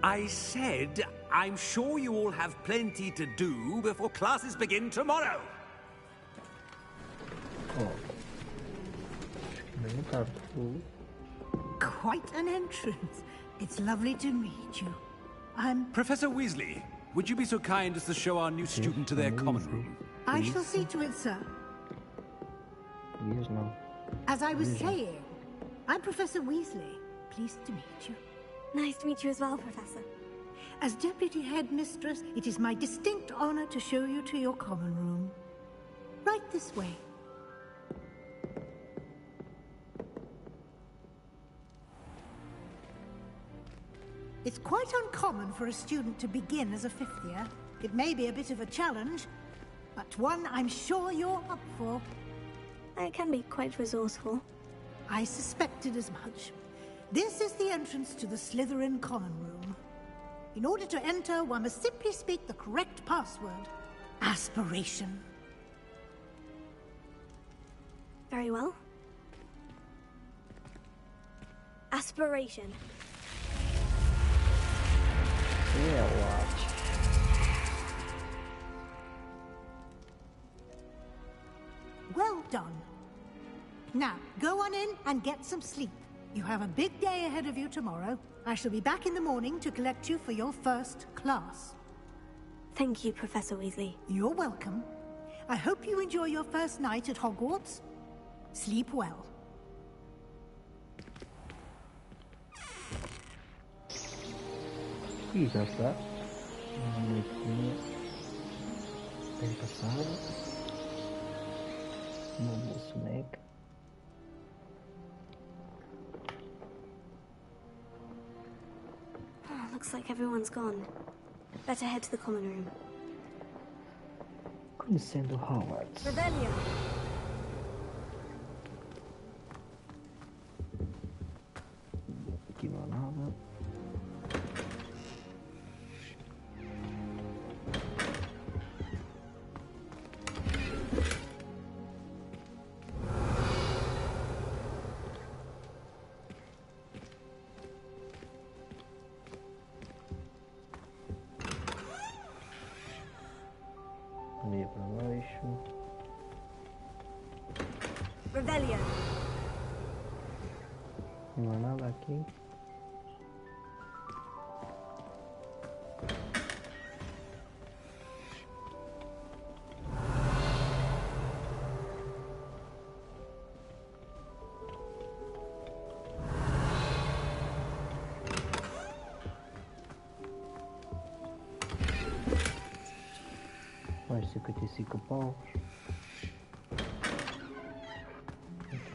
I: I said, I'm sure you all have plenty to do before classes begin tomorrow.
J: Quite an entrance. It's lovely to meet you. I'm...
I: Professor Weasley, would you be so kind as to show our new student to their common room?
J: I shall see to it, sir.
A: Yes, no.
J: As I was saying, I'm Professor Weasley. Pleased to meet you.
B: Nice to meet you as well, Professor.
J: As Deputy Headmistress, it is my distinct honor to show you to your common room. Right this way. It's quite uncommon for a student to begin as a fifth year. It may be a bit of a challenge, but one I'm sure you're up for.
B: I can be quite resourceful.
J: I suspected as much. This is the entrance to the Slytherin common room. In order to enter, one must simply speak the correct password. Aspiration.
B: Very well. Aspiration.
A: Yeah, watch.
J: Well done. Now, go on in and get some sleep. You have a big day ahead of you tomorrow. I shall be back in the morning to collect you for your first class.
B: Thank you, Professor Weasley.
J: You're welcome. I hope you enjoy your first night at Hogwarts. Sleep well.
A: E já está. Uma noitinha bem passada. Um bom soneca.
B: Oh, looks like everyone's gone. Better head to the common room.
A: Conhecendo Hogwarts.
B: Rebellion!
A: Aqui não há nada. Ali para baixo.
B: Rebellion!
A: Não há nada aqui. Mais 55 paus.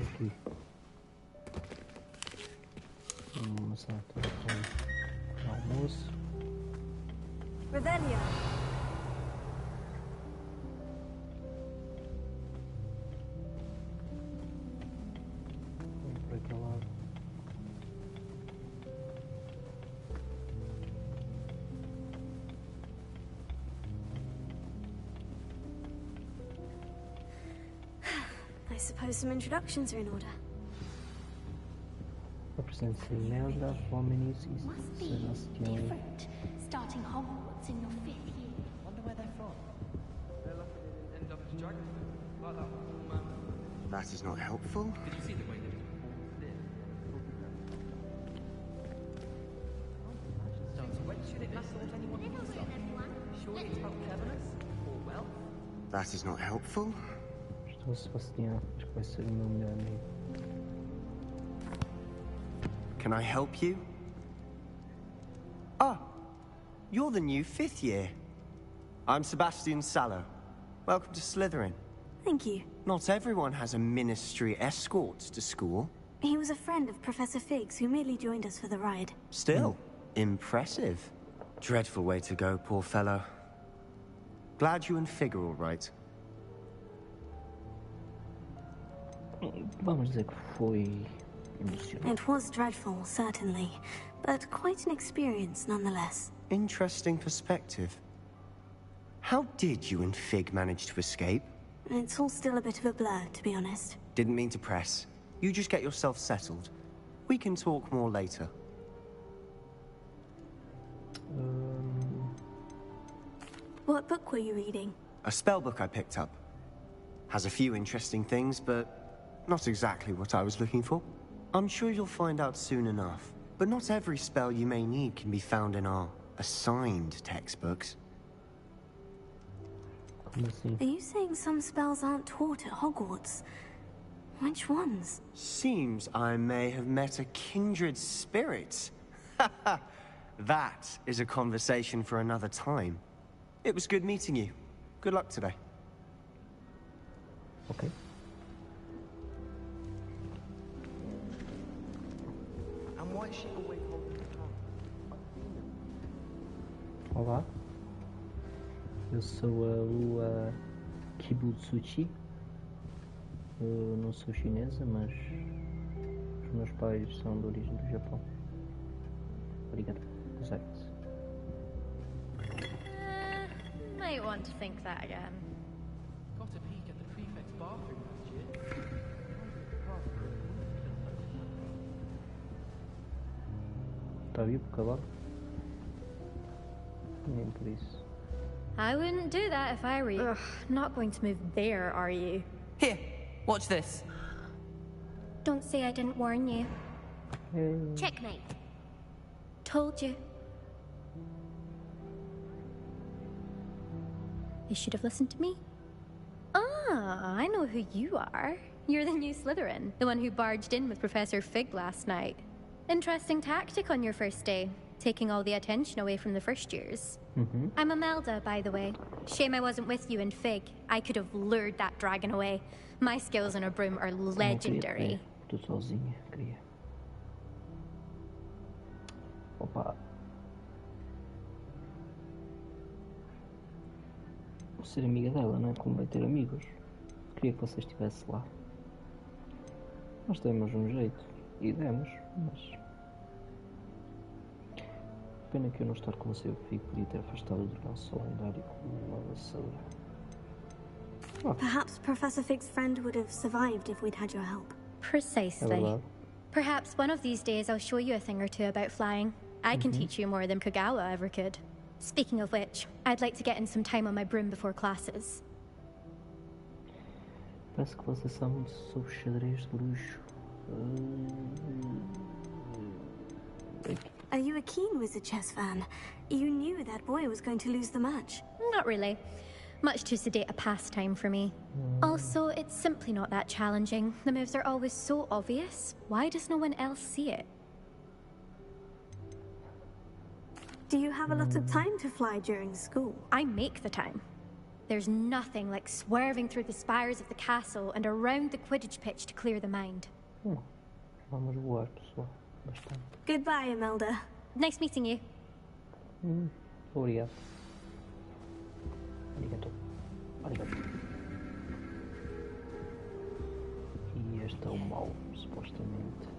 A: Aqui. Vamos lá, com almoço.
B: Rebellion!
A: Vamos por aquele lado.
B: I suppose some introductions are in order.
A: A presença imelda, homens e
L: Must be
A: Sebastião.
L: different, starting Hogwarts in your 5th year.
M: Wonder where they're from. They're lucky they didn't end up as dragons. Like that one man.
N: That is not helpful.
M: Did you see the way they did? So when should it last thought anyone would stop? Surely it's about cleverness or wealth?
N: That is not helpful.
A: Estou Sebastião, acho que vai ser o meu melhor amigo.
N: Can I help you? Ah, you're the new 5th year. I'm Sebastian Sallow. Welcome to Slytherin.
B: Thank you.
N: Not everyone has a ministry escort to school.
B: He was a friend of Professor Figgs who merely joined us for the ride.
N: Still, impressive. Dreadful way to go, poor fellow. Glad you and Fig are all right.
A: Vamos dizer que foi emocionante.
B: It was dreadful, certainly, but quite an experience nonetheless.
N: Interesting perspective. How did you and Fig manage to escape?
B: It's all still a bit of a blur, to be honest.
N: Didn't mean to press. You just get yourself settled. We can talk more later.
B: What book were you reading?
N: A spellbook I picked up. Has a few interesting things, but not exactly what I was looking for. I'm sure you'll find out soon enough. But not every spell you may need can be found in our assigned textbooks.
B: Are you saying some spells aren't taught at Hogwarts? Which ones?
N: Seems I may have met a kindred spirit. That is a conversation for another time. It was good meeting you. Good luck today.
A: Ok.
M: And why is she always holding the car?
A: Olá, eu sou a Lua Kibutsuchi. Eu não sou chinesa, mas os meus pais são de origem do Japão. Obrigado. Exato.
L: Might want to think that again.
M: Got a peek at the prefect's bathroom last year.
A: Está vivo, cavalo? Nem por isso.
L: I wouldn't do that if I were you. Ugh, not going to move there, are you?
O: Here, watch this.
L: Don't say I didn't warn you. Checkmate. Told you. You should have listened to me. Ah, I know who you are. You're the new Slytherin, the one who barged in with Professor Fig last night. Interesting tactic on your first day, taking all the attention away from the first years. I'm Imelda, by the way. Shame I wasn't with you in Fig. I could have lured that dragon away. My skills on a broom are legendary.
A: Tô sozinha, queria. Opa. Vou ser amiga dela, não é? Como vai ter amigos. Queria que você estivesse lá. Nós demos um jeito. E demos, mas... Pena que eu não estar com você, eu fico podia ter afastado do nosso lendário como uma vassoura.
B: Perhaps Professor Fig's friend would have survived if we'd had your help.
L: Precisely. Perhaps one of these days I'll show you a thing or two about flying. I can teach you more than Kogawa ever could. Speaking of which, I'd like to get in some time on my broom before classes.
A: Parece que você sabe sobre xadrez de luxo.
B: Are you a keen Wizard chess fan? You knew that boy was going to lose the match.
L: Not really. Much too sedate a pastime for me. Also, it's simply not that challenging. The moves are always so obvious. Why does no one else see it?
B: Do you have a lot of time to fly during school?
L: I make the time. There's nothing like swerving through the spires of the castle and around the Quidditch pitch to clear the mind.
A: Vamos voar, pessoal. Bastante.
B: Goodbye, Imelda.
L: Nice meeting you.
A: Obrigado. Arigato. Arigato. E este é o mau, supostamente.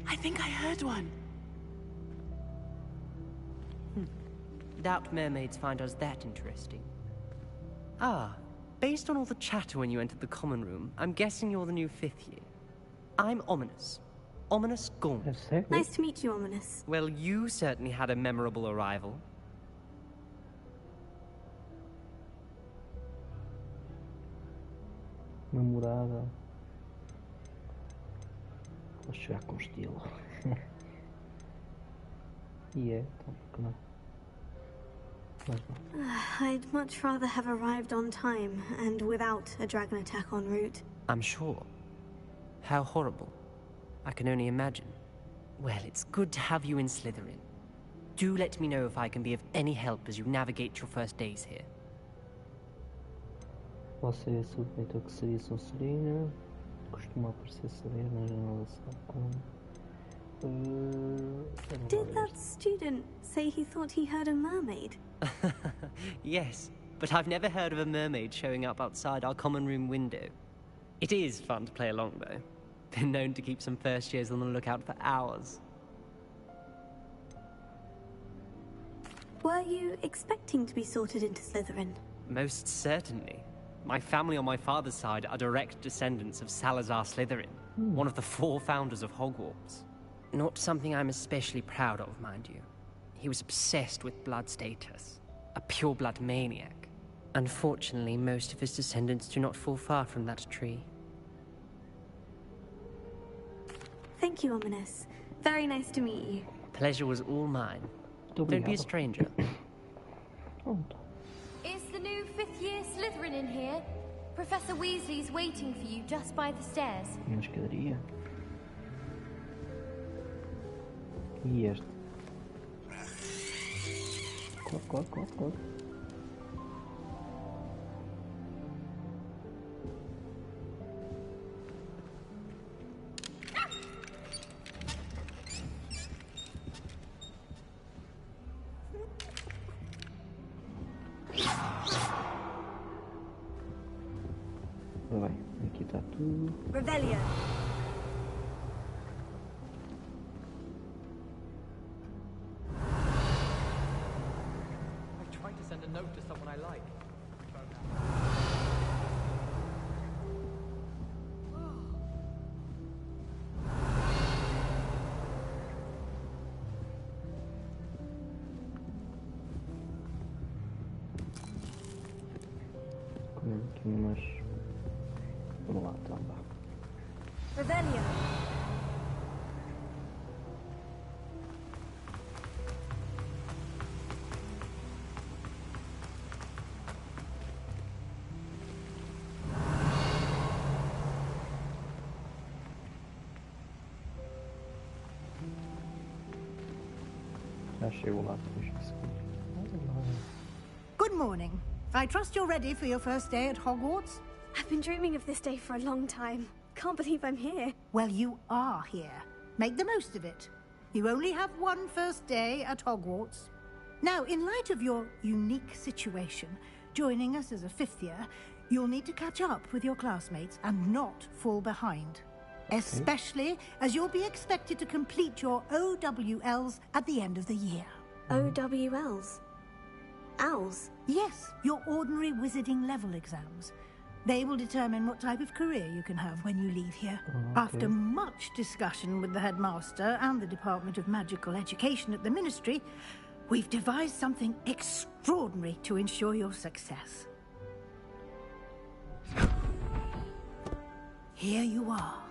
O: I think I heard one. Doubt mermaids find us that interesting. Ah, based on all the chatter when you entered the common room, I'm guessing you're the new 5th year. I'm Ominous. Ominous Gaunt.
B: Nice to meet you, Ominous.
O: Well, you certainly had a memorable arrival.
A: Namorada. Vou chegar com estilo. E é, então, porque não? Mas não.
B: I'd much rather have arrived on time and without a dragon attack en route.
O: I'm sure. How horrible. I can only imagine. Well, it's good to have you in Slytherin. Do let me know if I can be of any help as you navigate your first days here.
A: Você submeteu que seria Sonserina. Costuma aparecer saber na janela com.
B: Did that student say he thought he heard a mermaid?
O: Yes, but I've never heard of a mermaid showing up outside our common room window. It is fun to play along, though. Been known to keep some first years on the lookout for hours.
B: Were you expecting to be sorted into Slytherin?
O: Most certainly. My family on my father's side are direct descendants of Salazar Slytherin, one of the 4 founders of Hogwarts. Not something I'm especially proud of, mind you. He was obsessed with blood status, a pure-blood maniac. Unfortunately, most of his descendants do not fall far from that tree.
B: Thank you, Ominous. Very nice to meet you.
O: Pleasure was all mine. Don't be a stranger.
L: Is the new 5th year Slytherin in here? Professor Weasley's waiting for you just by the stairs.
A: Na escadaria. E este? Corre. Vai, aqui está tudo.
B: Revelio.
M: I tried to send a note to someone I like.
B: Revelio.
A: Já chego lá depois de seguir.
J: Good morning. I trust you're ready for your first day at Hogwarts?
B: I've been dreaming of this day for a long time. Can't believe I'm here.
J: Well, you are here. Make the most of it. You only have one first day at Hogwarts. Now, in light of your unique situation, joining us as a fifth year, you'll need to catch up with your classmates and not fall behind. Especially as you'll be expected to complete your OWLs at the end of the year.
B: OWLs? Owls?
J: Yes, your ordinary wizarding level exams. They will determine what type of career you can have when you leave here. After much discussion with the headmaster and the Department of Magical Education at the Ministry, we've devised something extraordinary to ensure your success. Here you are.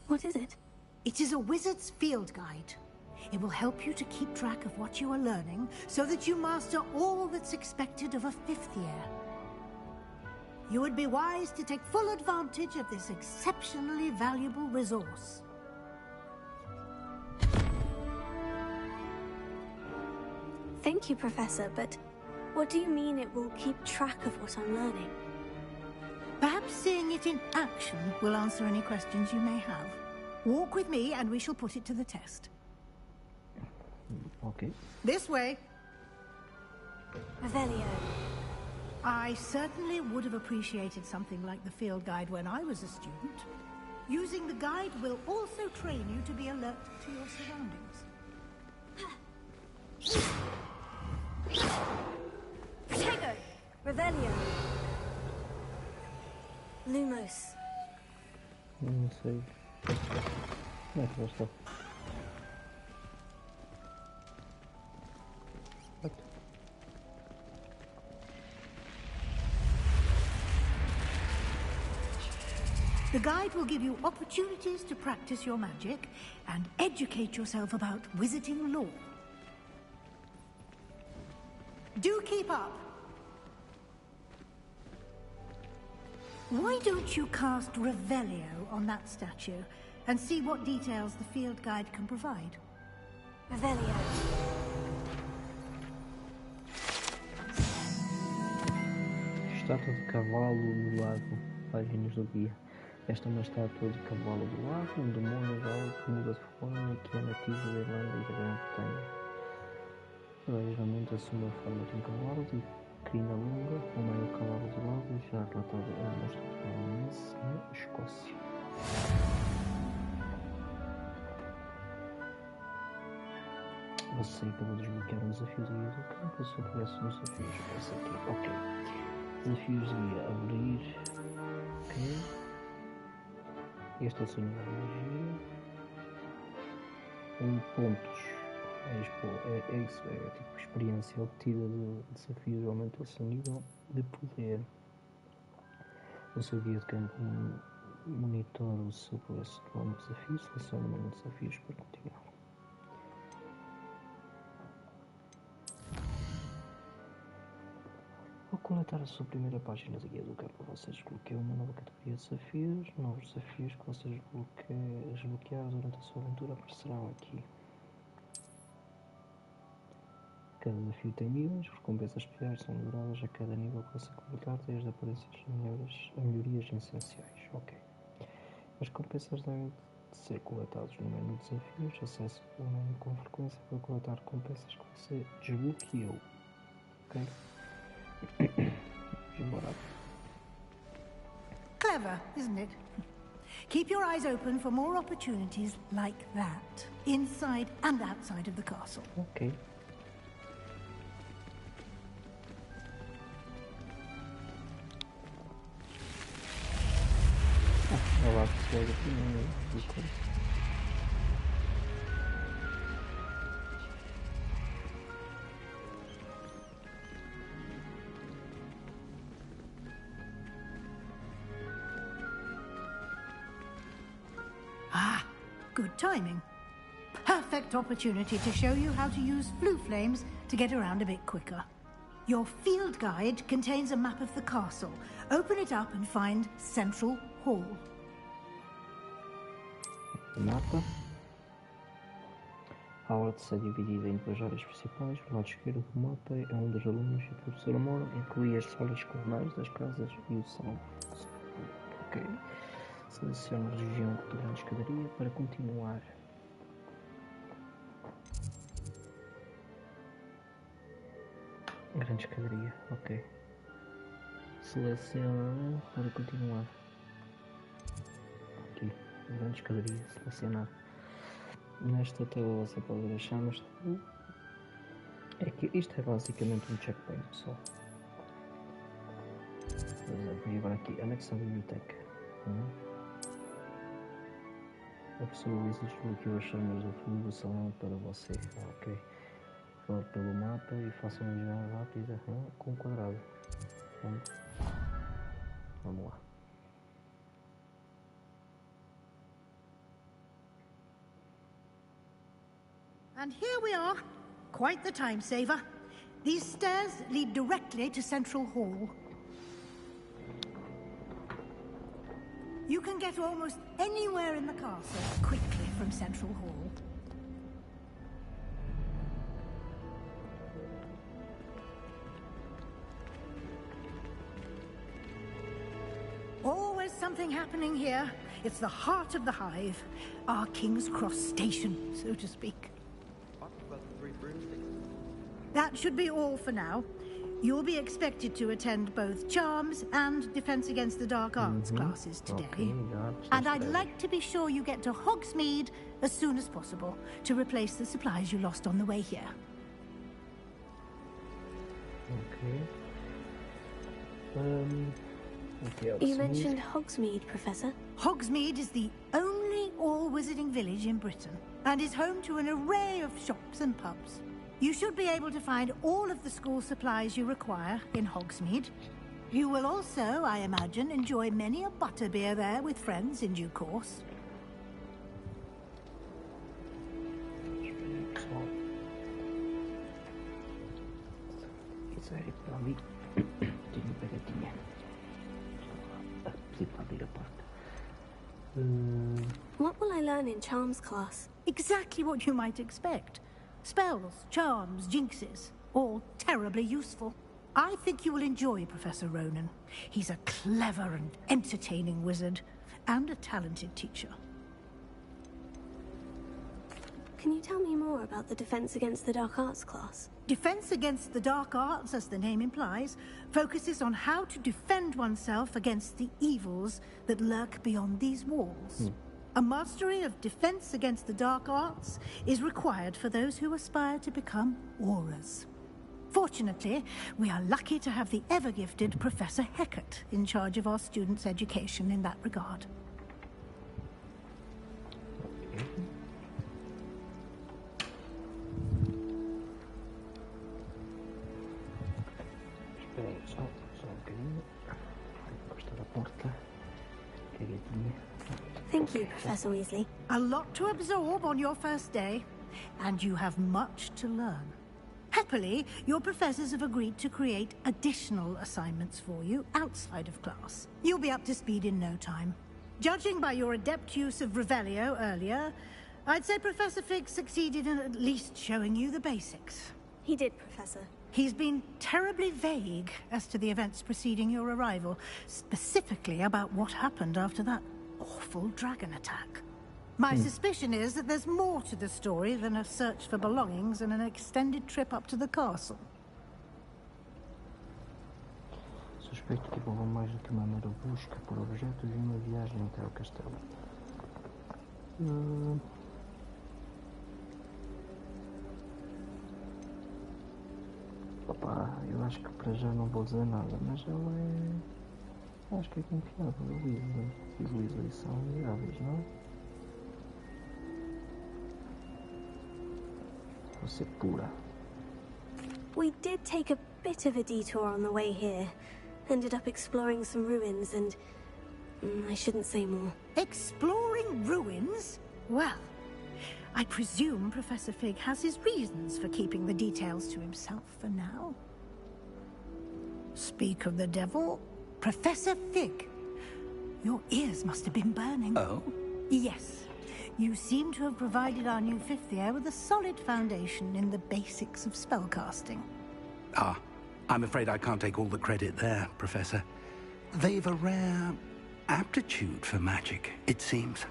B: What is it?
J: It is a wizard's field guide. It will help you to keep track of what you are learning so that you master all that's expected of a fifth year. You would be wise to take full advantage of this exceptionally valuable resource.
B: Thank you, Professor, but what do you mean it will keep track of what I'm learning?
J: Perhaps seeing it in action will answer any questions you may have. Walk with me and we shall put it to the test.
A: Okay.
J: This way.
B: Revelio.
J: I certainly would have appreciated something like the field guide when I was a student. Using the guide will also train you to be alert to your surroundings.
B: Protego! Revelio. Lumos.
A: Não sei. Como é que ela está?
J: The guide will give you opportunities to practice your magic and educate yourself about wizarding lore. Do keep up. Why don't you cast Revelio on that statue and see what details the field guide can provide?
B: Revelio.
A: Estátua de cavalo do lago. Páginas do guia. Esta é uma estátua de cavalo do lago, um demônio galo que muda de forma e que é nativo da Irlanda e da Grã-Bretanha. Geralmente assume a forma de um cavalo de crina longa, o maior cavalo do lago, e já relatado em um monstro de na Escócia. Você acabou de desbloquear um desafio de guia do campo, se aparece nos desafios. Esse aqui, ok. Desafios de guia, abrir. Ok. Este é o sonho da magia. Pontos. É isso, é tipo experiência obtida de desafios, aumenta o seu nível de poder. O seu guia de campo monitora o seu progresso de novos desafios, seleciona o menu de desafios para continuar. Ao coletar a sua primeira página de guia do campo, você desbloqueia uma nova categoria de desafios. Novos desafios que você desbloquear durante a sua aventura aparecerão aqui. Cada desafio tem níveis, as recompensas especiais são liberadas a cada nível que você completar, desde aparências a melhorias essenciais. Ok. As recompensas devem ser coletadas no menu de desafios. Acesse o menu com frequência para coletar recompensas que você desbloqueou. Ok?
J: Clever, isn't it? Keep your eyes open for more opportunities like that, inside and outside of the castle.
A: Ok. Olá. logo aqui no coisa.
J: Ah, good timing. Perfect opportunity to show you how to use flue flames to get around a bit quicker. Your field guide contains a map of the castle. Open it up and find Central Hall.
A: O mapa. Hogwarts é dividida em duas áreas principais. O lado esquerdo do mapa é onde os alunos e o professor moram, inclui as salas comunais das casas e o salão. Ok. Selecione a região de grande escadaria para continuar. Grande escadaria, ok. Selecione para continuar. Aqui, grande escadaria, selecionar. Nesta tela você pode ver as chamas. É que isto é basicamente um checkpoint só. Por exemplo, e agora aqui, anexo à biblioteca. A professora Luísa desbloqueou as chamas do fundo do salão para você. Ok. Vá pelo mapa e faça uma viagem rápida com um quadrado. Vamos lá.
J: And here we are. Quite the time saver. These stairs lead directly to Central Hall. You can get almost anywhere in the castle quickly from Central Hall. Always something happening here. It's the heart of the hive. Our King's Cross station, so to speak. That should be all for now. You'll be expected to attend both Charms and Defense Against the Dark Arts classes today.
A: Okay,
J: and I'd like to be sure you get to Hogsmeade as soon as possible to replace the supplies you lost on the way here.
A: Okay.
B: You mentioned Hogsmeade, Professor.
J: Hogsmeade is the only all-wizarding village in Britain and is home to an array of shops and pubs. You should be able to find all of the school supplies you require in Hogsmeade. You will also, I imagine, enjoy many a butterbeer there with friends in due course.
A: Isso aí para ali. Tinha pegadinha. Preciso abrir a porta.
B: What will I learn in Charms class?
J: Exactly what you might expect. Spells, charms, jinxes, all terribly useful. I think you will enjoy Professor Ronan. He's a clever and entertaining wizard, and a talented teacher.
B: Can you tell me more about the Defense Against the Dark Arts class?
J: Defense Against the Dark Arts, as the name implies, focuses on how to defend oneself against the evils that lurk beyond these walls. A mastery of Defense Against the Dark Arts is required for those who aspire to become Aurors. Fortunately, we are lucky to have the ever-gifted Professor Hecat in charge of our students' education in that regard.
B: Thank you, Professor Weasley.
J: A lot to absorb on your first day, and you have much to learn. Happily, your professors have agreed to create additional assignments for you outside of class. You'll be up to speed in no time. Judging by your adept use of Revelio earlier, I'd say Professor Fig succeeded in at least showing you the basics.
B: He did, Professor.
J: He's been terribly vague as to the events preceding your arrival, specifically about what happened after that awful dragon attack. My suspicion is that there's more to the story than a search for belongings and an extended trip up to the castle.
A: Suspeito que houve mais do que uma mera busca por objetos e uma viagem até ao castelo. Opa, eu acho que para já não vou dizer nada, mas ela é... Acho que é confiável o Weasley. E os Weasley são amigáveis, não? Você pura.
B: We did take a bit of a detour on the way here. Ended up exploring some ruins and... I shouldn't say more.
J: Exploring ruins? Well, I presume Professor Fig has his reasons for keeping the details to himself for now. Speak of the devil, Professor Fig. Your ears must have been burning.
C: Oh?
J: Yes. You seem to have provided our new fifth year with a solid foundation in the basics of spellcasting.
C: Ah, I'm afraid I can't take all the credit there, Professor. They've a rare aptitude for magic, it seems.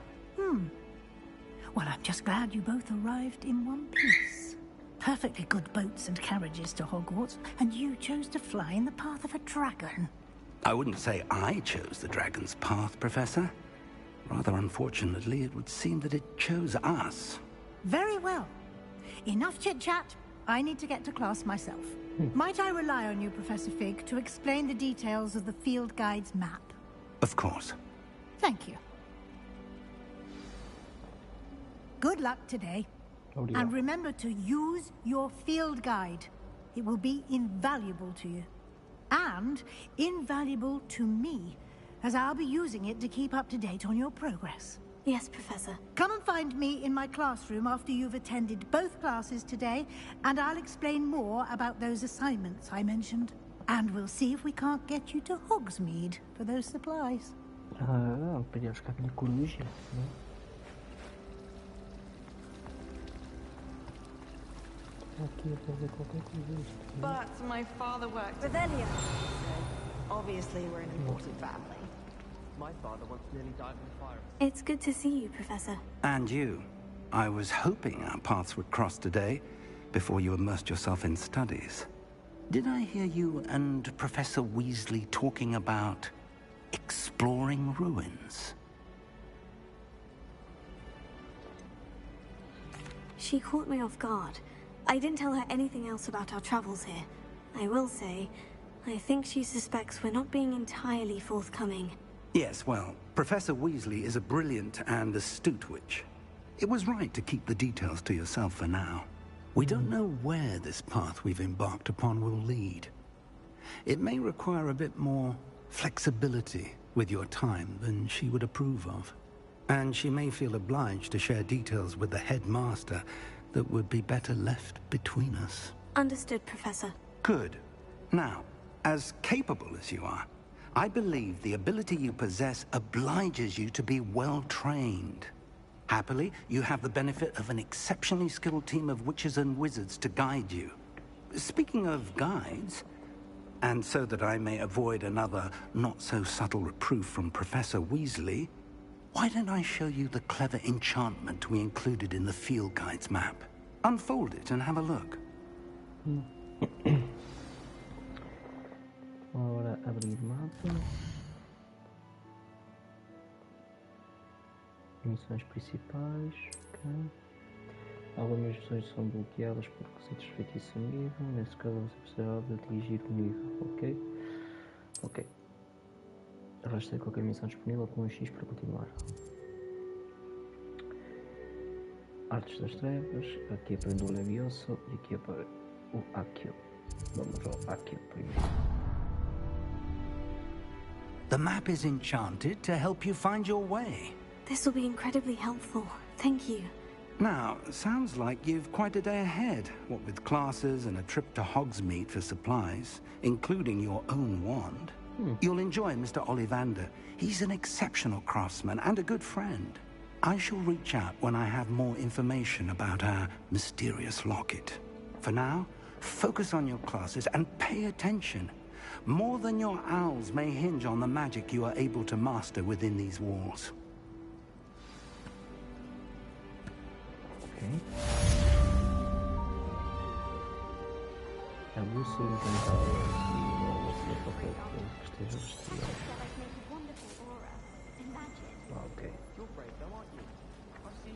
J: Well, I'm just glad you both arrived in one piece. Perfectly good boats and carriages to Hogwarts, and you chose to fly in the path of a dragon.
C: I wouldn't say I chose the dragon's path, Professor. Rather unfortunately, it would seem that it chose us.
J: Very well. Enough chit-chat. I need to get to class myself. Might I rely on you, Professor Fig, to explain the details of the field guide's map?
C: Of course.
J: Thank you. Good luck today. And remember to use your field guide. It will be invaluable to you. And invaluable to me, as I'll be using it to keep up to date on your progress.
B: Yes, Professor.
J: Come and find me in my classroom after you've attended both classes today, and I'll explain more about those assignments I mentioned. And we'll see if we can't get you to Hogsmeade for those supplies.
A: Podia buscar a minha coruja, né? Aqui eu fazer qualquer coisa.
M: But my father worked...
B: Revelio!
M: Obviously, we're an important family. My father once nearly died in a fire.
B: It's good to see you, Professor.
C: And you. I was hoping our paths would cross today, before you immersed yourself in studies. Did I hear you and Professor Weasley talking about exploring ruins?
B: She caught me off guard. I didn't tell her anything else about our travels here. I will say, I think she suspects we're not being entirely forthcoming.
C: Yes, well, Professor Weasley is a brilliant and astute witch. It was right to keep the details to yourself for now. We don't know where this path we've embarked upon will lead. It may require a bit more flexibility with your time than she would approve of. And she may feel obliged to share details with the headmaster that would be better left between us.
B: Understood, Professor.
C: Good. Now, as capable as you are, I believe the ability you possess obliges you to be well-trained. Happily, you have the benefit of an exceptionally skilled team of witches and wizards to guide you. Speaking of guides, and so that I may avoid another not-so-subtle reproof from Professor Weasley, why don't I show you the clever enchantment we included in the field guide's map? Unfold it and have a look.
A: Ora, abrir mapa. Missões principais. Okay. Algumas missões são bloqueadas por requisitos de feitiço nível. Nesse caso você precisará de atingir o nível. Ok? Ok. Arrastei qualquer missão disponível com um X para continuar. Artes das Trevas. Aqui é para o Levioso e aqui é para o Accio. Vamos ao Accio primeiro.
C: The map is enchanted to help you find your way.
B: This will be incredibly helpful. Thank you.
C: Now, sounds like you've quite a day ahead, what with classes and a trip to Hogsmeade for supplies, including your own wand. You'll enjoy Mr. Ollivander. He's an exceptional craftsman and a good friend. I shall reach out when I have more information about our mysterious locket. For now, focus on your classes and pay attention. More than your owls may hinge on the magic you are able to master within these walls.
A: Okay. A bússola encantada e qualquer coisa que esteja vestida. Ok.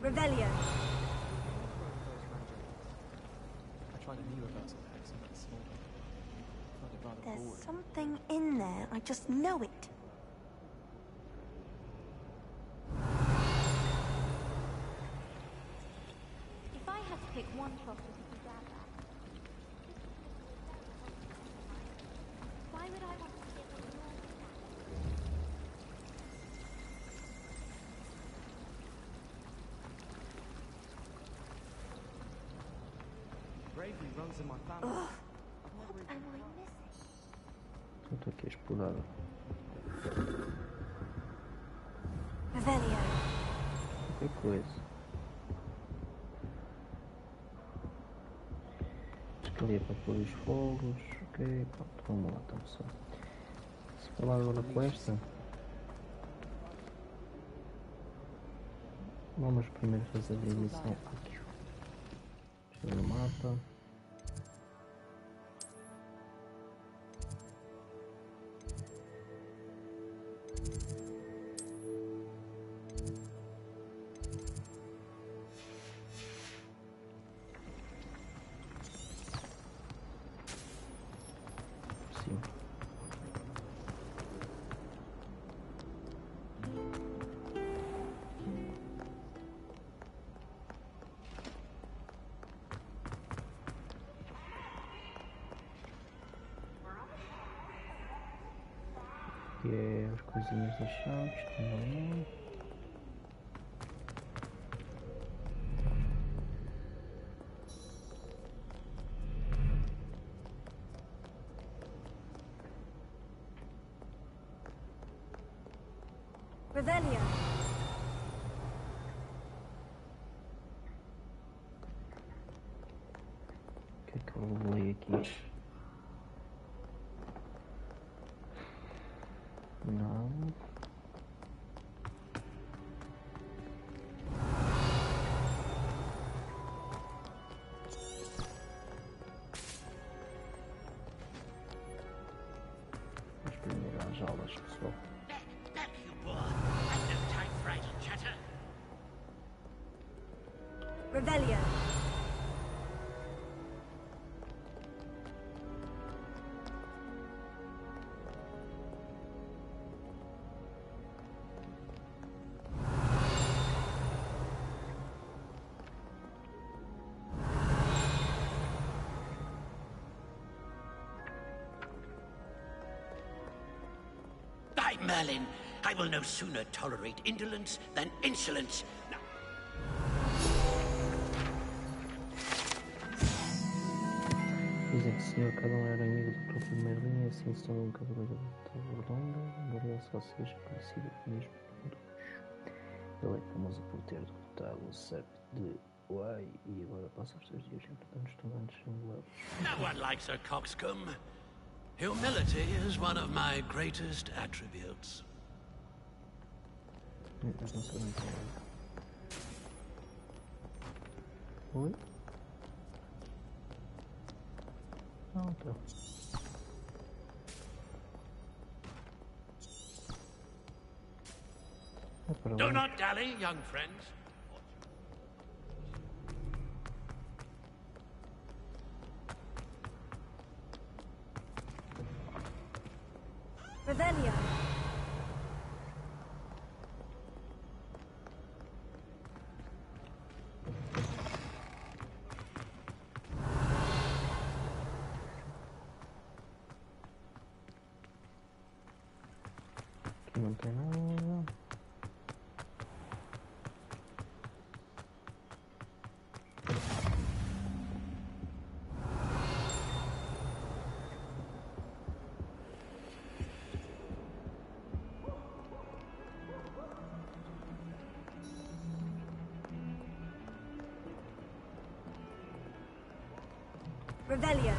B: Revelio. There's something in there. I just know it.
P: pick one foster to be gather. Why would I want to stay with your
M: Bravery runs in my family.
P: What am I missing?
A: Eu tô aqui a explorar.
B: Revelio.
A: Qualquer coisa. Ali é para pôr os fogos. Ok, pronto, vamos lá, então pessoal. Se falar agora com esta, vamos primeiro fazer a missão aqui. Deixa eu ver o mapa. Aqui é as coisinhas das chaves, está normal.
B: Revelio.
A: O que é que eu leio aqui? Não. Vamos primeiro às aulas, pessoal.
E: Back, you boy. I've no time for idle chatter.
B: Revelio.
E: By Merlin, I will no sooner tolerate indolence than insolence. Now,
A: Dizem que o senhor cada um era amigo do próprio Merlin, assim se tornou um cavaleiro da redonda, embora ele só seja conhecido mesmo do luxo. Ele é famoso por ter derrotado o serpe de Uai e agora passa os seus dias enfrentando estudantes singulares.
E: no one likes a coxcomb. Humility is one of my greatest attributes.
A: Oi? Não, tá.
E: Do not dally, young friends.
B: Revelio.
A: Aqui não tem nada.
B: Revelio.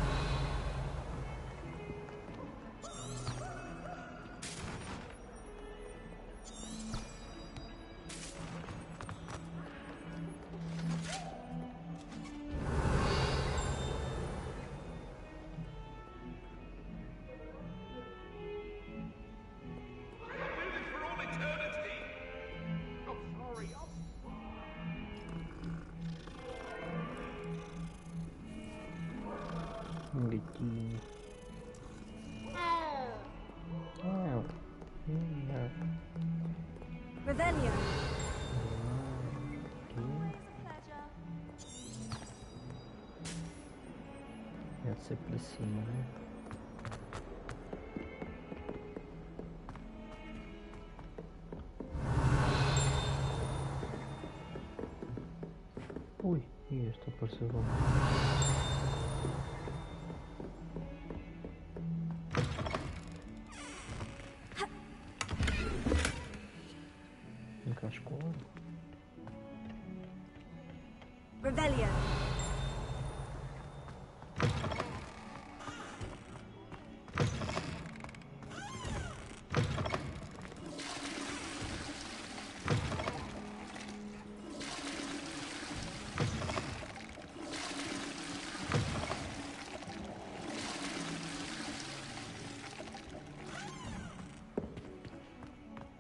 A: Um gatinho. Ah,
B: Revelio.
A: ser para cima, né? Ui, e este apareceu bom. Encascou.
B: Revelio.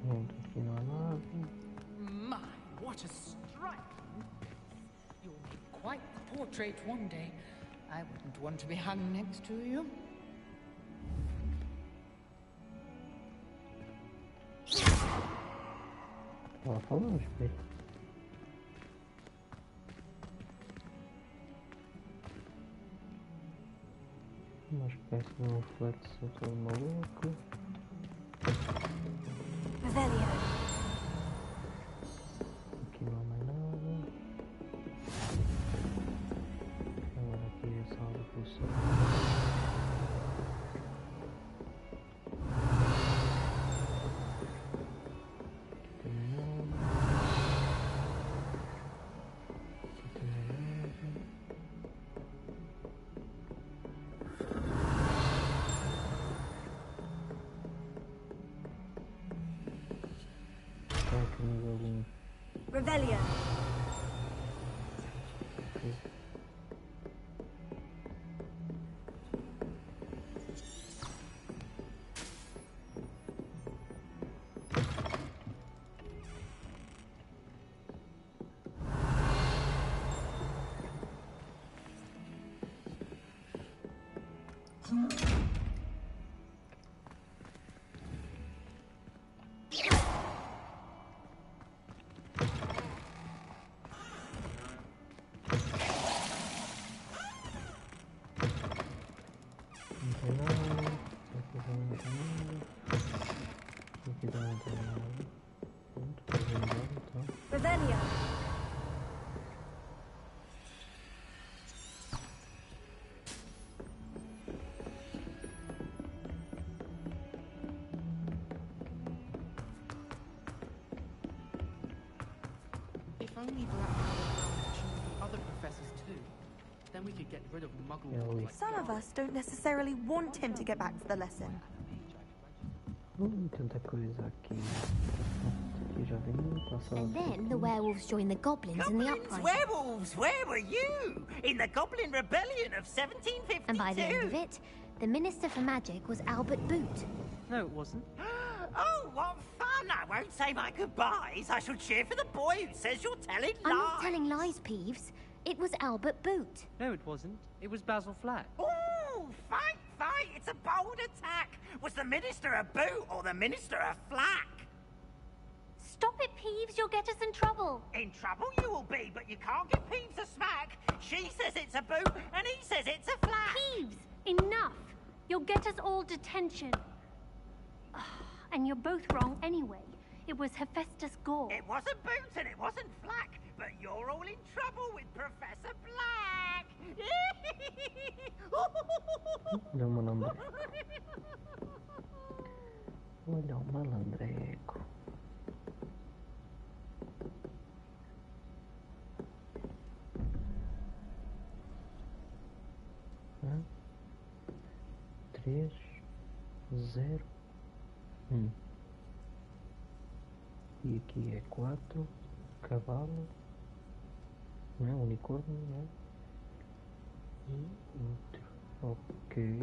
A: Pronto, aqui não há nada.
M: My, what a striking. You'll make quite the portrait one day. I wouldn't want to be hung next to you.
A: Ela falou, espelho. Uma espécie de um reflexo todo maluco.
B: Revelio.
A: Aqui não há mais nada. Agora aqui é a sala do professor. Aqui também nada. Aqui também nada. Está aqui mais algum.
B: Revelio.
A: Ok. Não tem nada. Aqui também não tem nada. Aqui também não tem nada. Pronto, pode ir embora então.
B: Revelio.
M: If only Blackpool found the other professors too. Then we could get rid of Muggle like
B: Some of us don't necessarily want him to get back to the lesson.
A: Tanta coisa aqui. Aqui já vem passar.
P: And then the werewolves joined the goblins in the uprising.
K: Werewolves, where were you? In the Goblin Rebellion of 1752.
P: And by the end of it, the Minister for Magic was Albert Boot.
O: No, it wasn't.
K: Oh, what fun! I won't say my goodbyes. I shall cheer for the boy who says you're telling lies.
P: I'm not telling lies, Peeves. It was Albert Boot.
O: No, it wasn't. It was Basil Flack.
K: Ooh, fight, fight! It's a bold attack. Was the Minister a boot or the Minister a flack?
P: Stop it, Peeves. You'll get us in trouble.
K: In trouble you will be, but you can't give Peeves a smack. She says it's a boot, and he says it's a flack.
Q: Peeves, enough. You'll get us all detention. And you're both wrong anyway. It was Hephaestus Gore.
K: It wasn't boot and it wasn't flack, but you're all in trouble with Professor Black.
A: Olha o malandreco. Olha o malandreco. Hã? 3, 0, 1. E aqui é 4, cavalo, não é? Unicórnio, não é? E outro. Ok.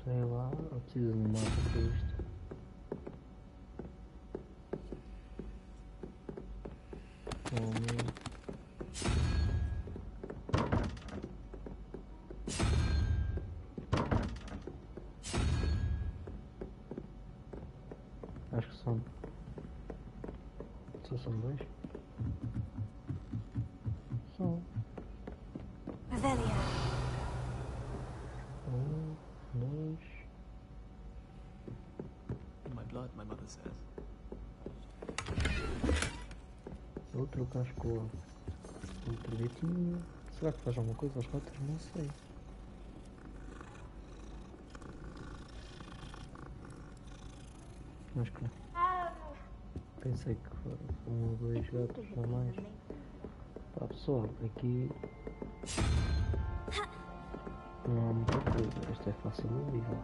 A: Sei lá, eu preciso de um mapa para isto. Acho que são. Só são dois? São. Outro casco. Outro gatinho. Será que faz alguma coisa às rotas? Não sei. Acho que não. Pensei que foi um ou dois gatos a mais. Pá, pessoal, aqui não há muita coisa. Esta é fácil de livro.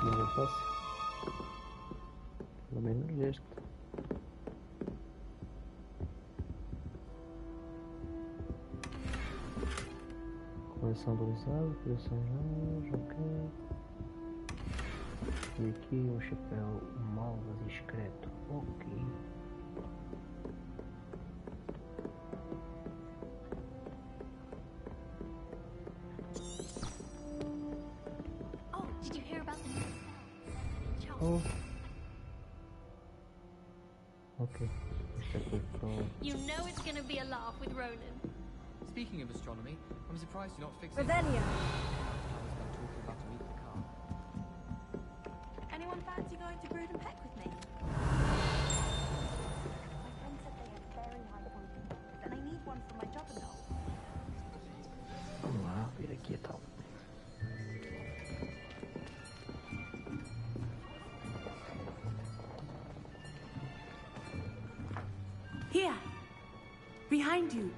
A: Não é fácil. Pelo menos este. Coleção atualizada, coleção já, ok. E aqui um chapéu malva discreto, ok.
Q: Oh, did you hear about the new spell?
A: Oh. Ok. Isto é tudo para...
Q: You know it's gonna be a laugh with Ronan.
R: Speaking of astronomy, I'm surprised you're not fixing...
B: Revelio.
R: I was talking about to meet the car.
B: Anyone fancy going to Brood and Peck with me?
P: My friend said they have very high pointing, and I need one for my job and all.
A: Vamos lá, vir aqui então.
S: Here, behind you.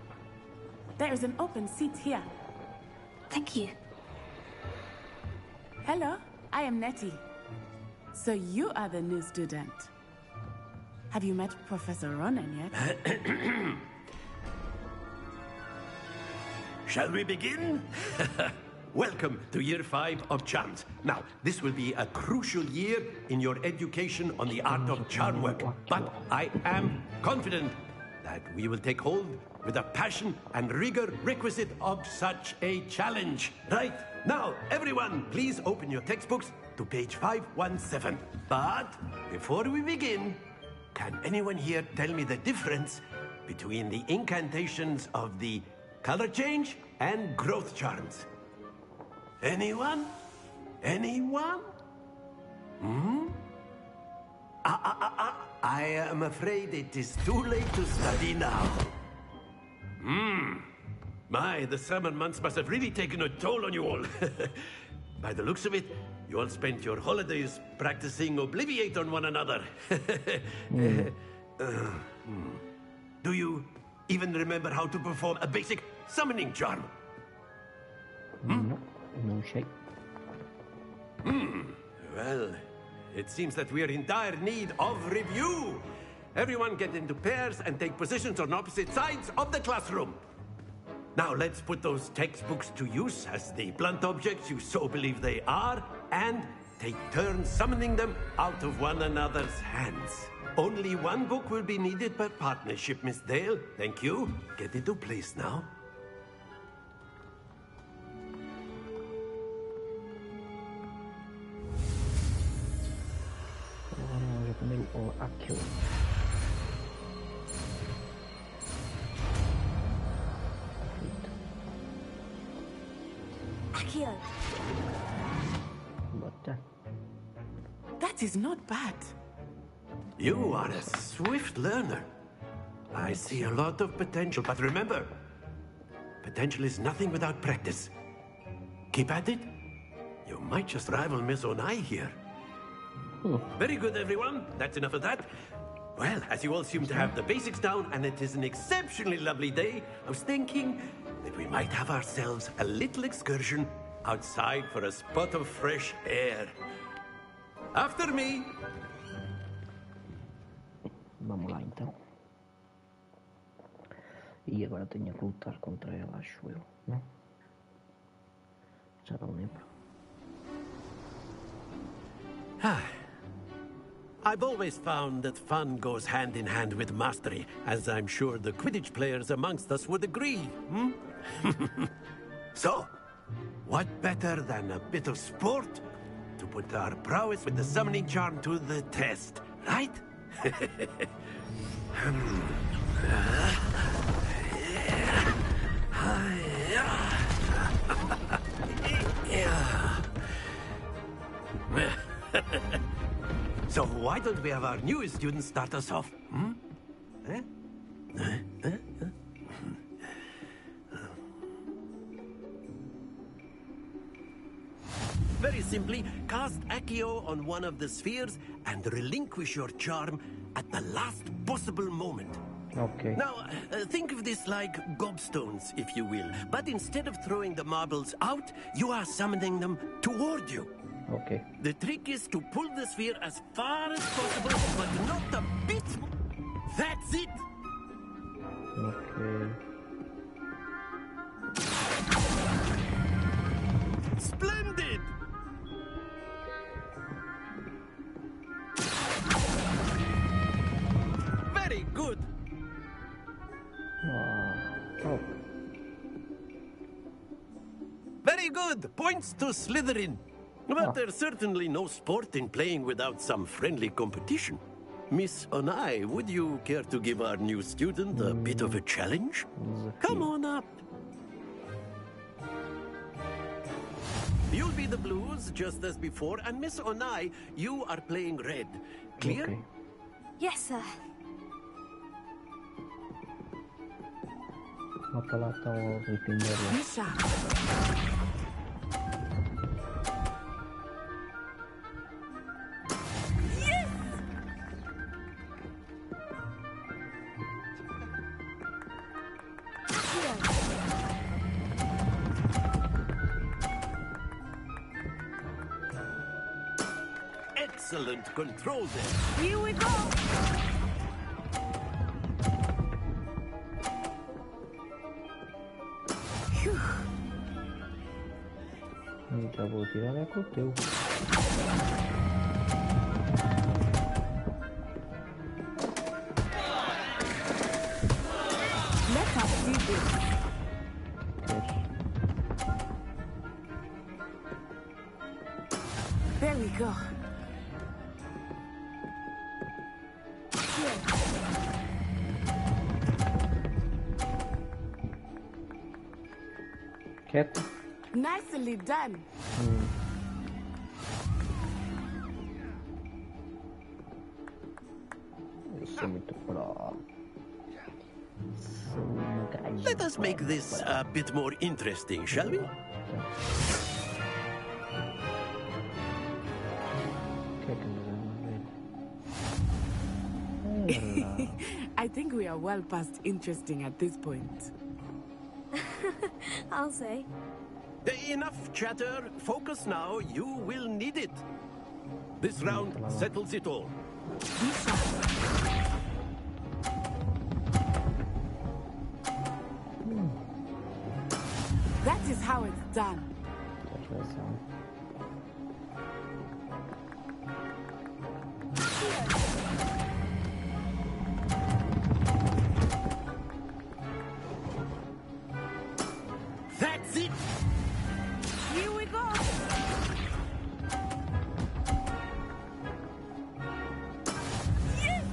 S: There is an open seat here.
B: Thank you.
S: Hello, I am Nettie. So you are the new student. Have you met Professor Ronan yet?
T: Shall we begin? Welcome to Year 5 of Charms. Now, this will be a crucial year in your education on the art of charm work. But I am confident that we will take hold with the passion and rigor requisite of such a challenge. Right, now, everyone, please open your textbooks to page 517. But before we begin, can anyone here tell me the difference between the incantations of the color change and growth charms? Anyone? Anyone? Hmm? I am afraid it is too late to study now. My, the summer months must have really taken a toll on you all. By the looks of it, you all spent your holidays practicing Obliviate on one another. Do you even remember how to perform a basic summoning charm?
A: No shape.
T: Well, it seems that we are in dire need of review. Everyone get into pairs and take positions on opposite sides of the classroom. Now let's put those textbooks to use as the blunt objects you so believe they are, and take turns summoning them out of one another's hands. Only one book will be needed per partnership, Miss Dale. Thank you. Get into place now.
A: Vamos primeiro o Akio.
B: Akio.
S: That is not bad.
T: You are a swift learner. I see a lot of potential, but remember, potential is nothing without practice. Keep at it. You might just rival Miss Onai here. Very good, everyone. That's enough of that. Well, as you all seem to have the basics down, and it is an exceptionally lovely day, I was thinking that we might have ourselves a little excursion outside for a spot of fresh air. After me!
A: Vamos lá então. E agora tenho que lutar contra ela, acho eu, não? Já não lembro.
T: I've always found that fun goes hand in hand with mastery, as I'm sure the Quidditch players amongst us would agree, So, what better than a bit of sport to put our prowess with the summoning charm to the test, right? So why don't we have our newest student start us off? Very simply, cast Accio on one of the spheres and relinquish your charm at the last possible moment.
A: Okay.
T: Now, think of this like gobstones, if you will. But instead of throwing the marbles out, you are summoning them toward you.
A: Okay.
T: The trick is to pull the sphere as far as possible, but not a bit. That's it.
A: Okay.
T: Splendid! Very good.
A: Oh.
T: Very good. Points to Slytherin. But there's certainly no sport in playing without some friendly competition. Miss Onai, would you care to give our new student a bit of a challenge? Come on up. You'll be the blues, just as before, and Miss Onai, you are playing red. Clear?
A: Okay.
B: Yes, sir.
A: Mata lá está o item dela.
S: Misha.
T: Excellent control there.
S: Here we go.
A: Já vou tirar é com o teu.
S: Let us do this. There we go.
A: Quieto.
S: Nicely done.
A: Eu sou muito pro.
T: Let us make this a bit more interesting, shall we?
S: I think we are well past interesting at this point.
B: I'll say.
T: Enough chatter. Focus now. You will need it. This round settles it all.
S: That is how it's done.
T: That's it.
S: Here we go. Yes.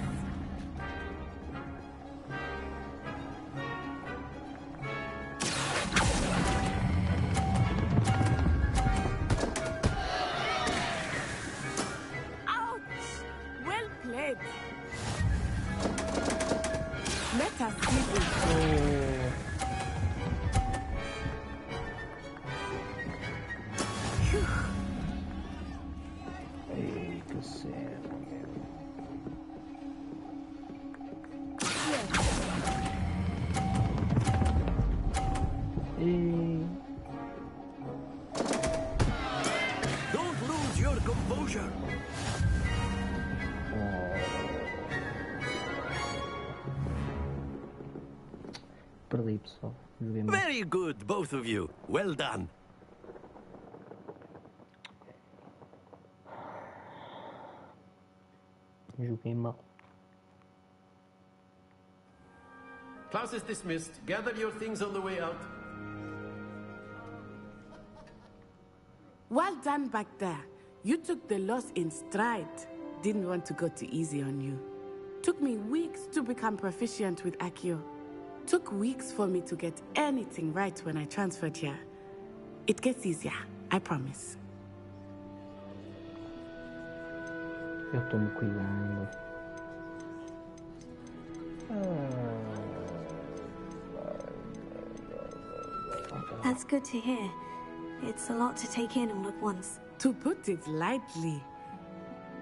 H: Don't lose your composure.
A: Perdi, pessoal. Joguei mal.
H: Very good, both of you. Well done.
A: Joguei mal.
T: Class is dismissed. Gather your things on the way out.
S: Well done back there. You took the loss in stride. Didn't want to go too easy on you. Took me weeks to become proficient with Accio. Took weeks for me to get anything right when I transferred here. It gets easier, I promise.
A: Eu tô me cuidando.
B: That's good to hear. It's a lot to take in all at once.
S: To put it lightly,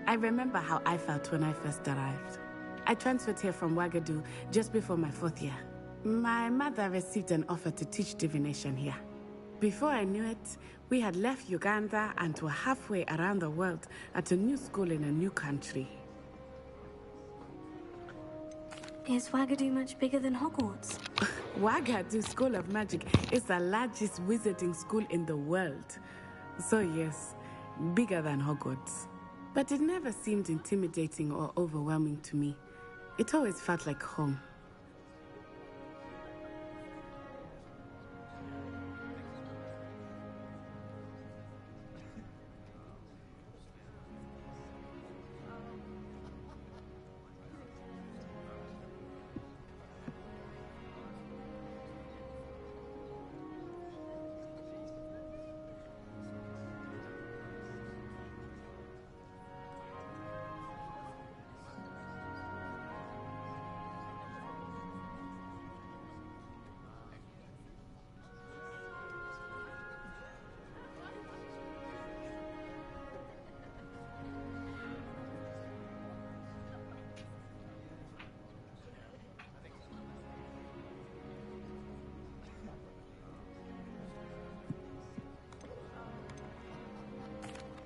S: I remember how I felt when I first arrived. I transferred here from Ouagadougou just before my 4th year. My mother received an offer to teach divination here. Before I knew it, we had left Uganda and were halfway around the world at a new school in a new country.
B: Is Ouagadougou much bigger than Hogwarts?
S: Ouagadougou School of Magic is the largest wizarding school in the world. So yes, bigger than Hogwarts. But it never seemed intimidating or overwhelming to me. It always felt like home.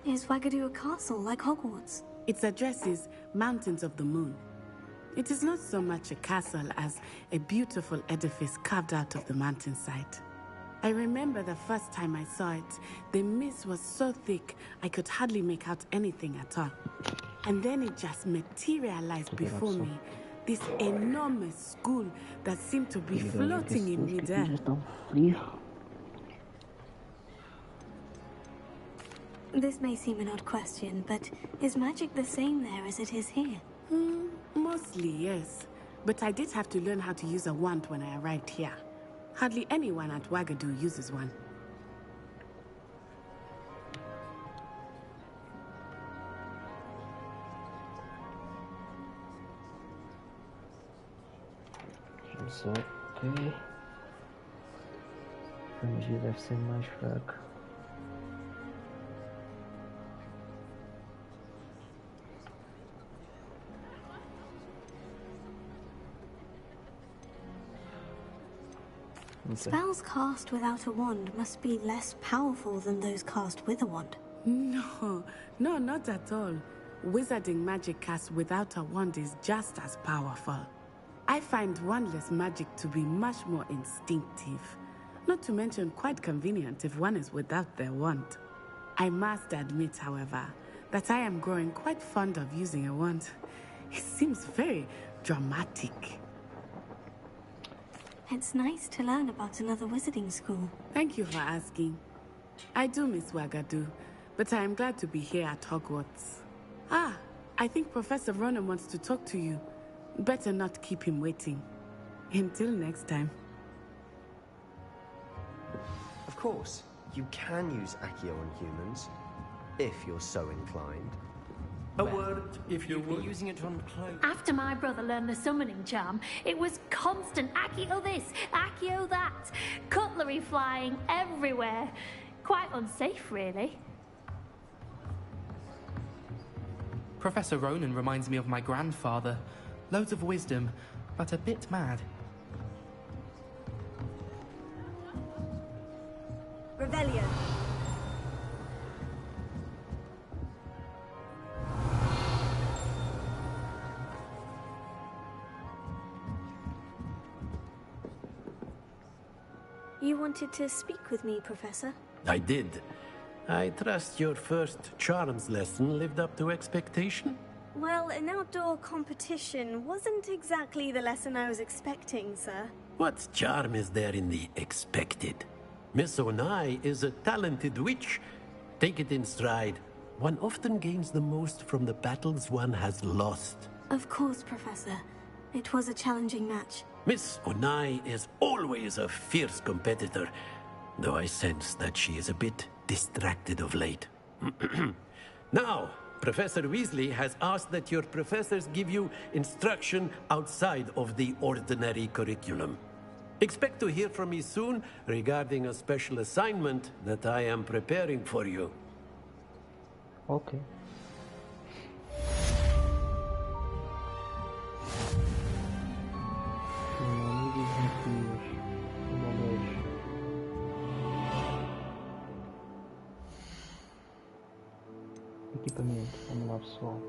B: Is Ouagadougou a castle like Hogwarts?
S: Its address is Mountains of the Moon. It is not so much a castle as a beautiful edifice carved out of the mountainside. I remember the first time I saw it, the mist was so thick I could hardly make out anything at all. And then it just materialized before me, this enormous school that seemed to be floating in midair.
B: This may seem an odd question, but is magic the same there as it is here?
S: Mostly, yes. But I did have to learn how to use a wand when I arrived here. Hardly anyone at Ouagadougou uses one.
A: Só ok. A magia deve ser mais fraca.
B: Spells cast without a wand must be less powerful than those cast with a wand.
S: No, not at all. Wizarding magic cast without a wand is just as powerful. I find wandless magic to be much more instinctive. Not to mention quite convenient if one is without their wand. I must admit, however, that I am growing quite fond of using a wand. It seems very dramatic.
B: It's nice to learn about another wizarding school.
S: Thank you for asking. I do miss Ouagadougou, but I am glad to be here at Hogwarts. Ah, I think Professor Ronan wants to talk to you. Better not keep him waiting. Until next time.
N: Of course, you can use Accio on humans, if you're so inclined.
T: A word, if you would.
O: Using it on clothes.
Q: After my brother learned the summoning charm, it was constant Accio this, Accio that. Cutlery flying everywhere. Quite unsafe, really.
R: Professor Ronan reminds me of my grandfather. Loads of wisdom, but a bit mad.
B: Revelio. You wanted to speak with me, Professor?
T: I did. I trust your first charms lesson lived up to expectation?
B: Well, an outdoor competition wasn't exactly the lesson I was expecting, sir.
T: What charm is there in the expected? Miss Onai is a talented witch. Take it in stride. One often gains the most from the battles one has lost.
B: Of course, Professor. It was a challenging match.
T: Miss Onai is always a fierce competitor, though I sense that she is a bit distracted of late. Now, Professor Weasley has asked that your professors give you instruction outside of the ordinary curriculum. Expect to hear from me soon regarding a special assignment that I am preparing for you.
A: Ok. Equipamento, vamos lá pessoal.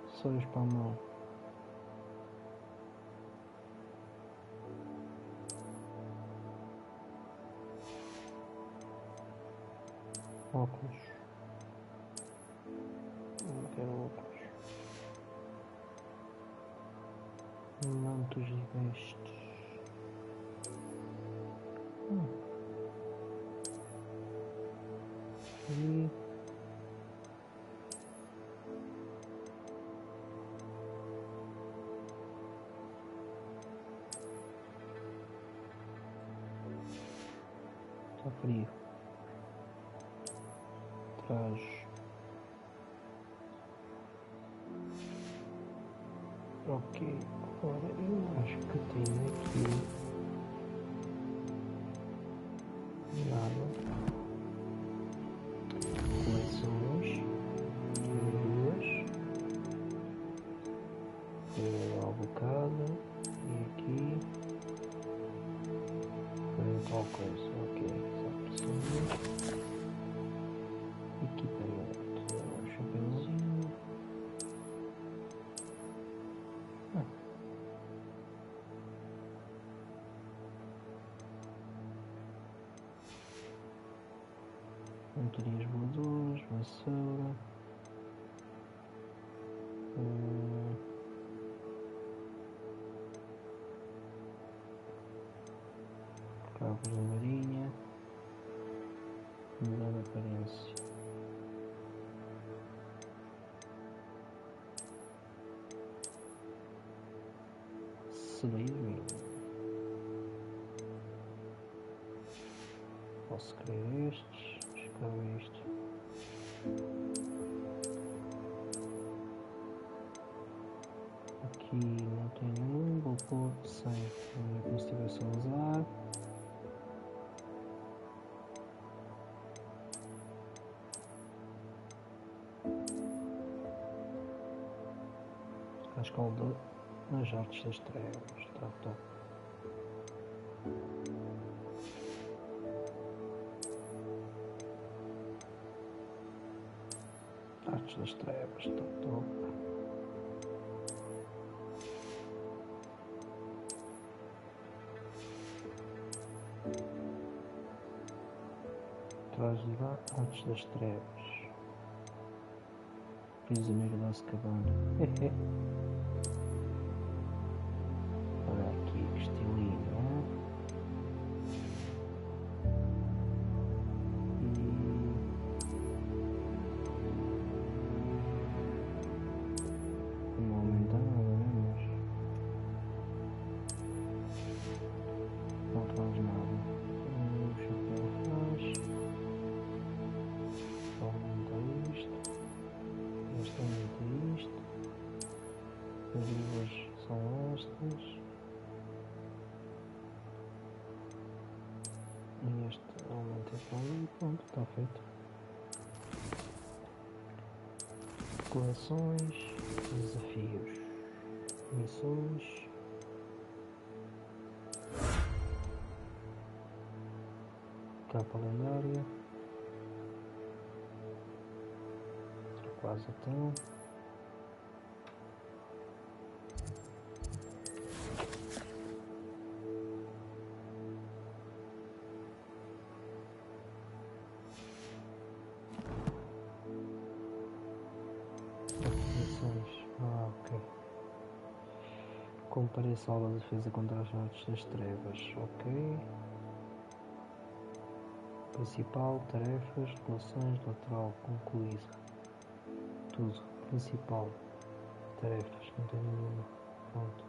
A: Acessórios para a mão. Óculos. Não quero óculos. Mantos e vestes. E está frio. Traje. Ok, agora eu acho que tenho aqui nada. Coleções. Duas. Alvocada. E aqui. Tal coisa. Ok, só pessoas. Equipamento. Chapeuzinho. Montorias voadoras, vassoura. Cabos da marinha. Mudar a aparência. Slytherin. Posso querer estes. Escolho isto. Aqui não tem nenhum. Vou pôr 100. É como se estivesse a usar. A escola nas artes das trevas. Está top. Artes das trevas. Está top. Traz de lá artes das trevas. Prisioneiro da Azkaban. Olha aqui que estilinho, né? E não aumenta nada, né? Mas não faz nada. O chapéu faz. Só aumenta isto. Este aumenta isto. As luvas são estas. E este aumenta para ali. Pronto, está feito. Coleções, desafios, missões. Capa lendária. Quase então. Ok. Compareça à aula de defesa contra as artes das trevas. Ok. Principal, tarefas, relações, lateral, concluída. Tudo. Principal, tarefas, não tem nenhuma. Pronto.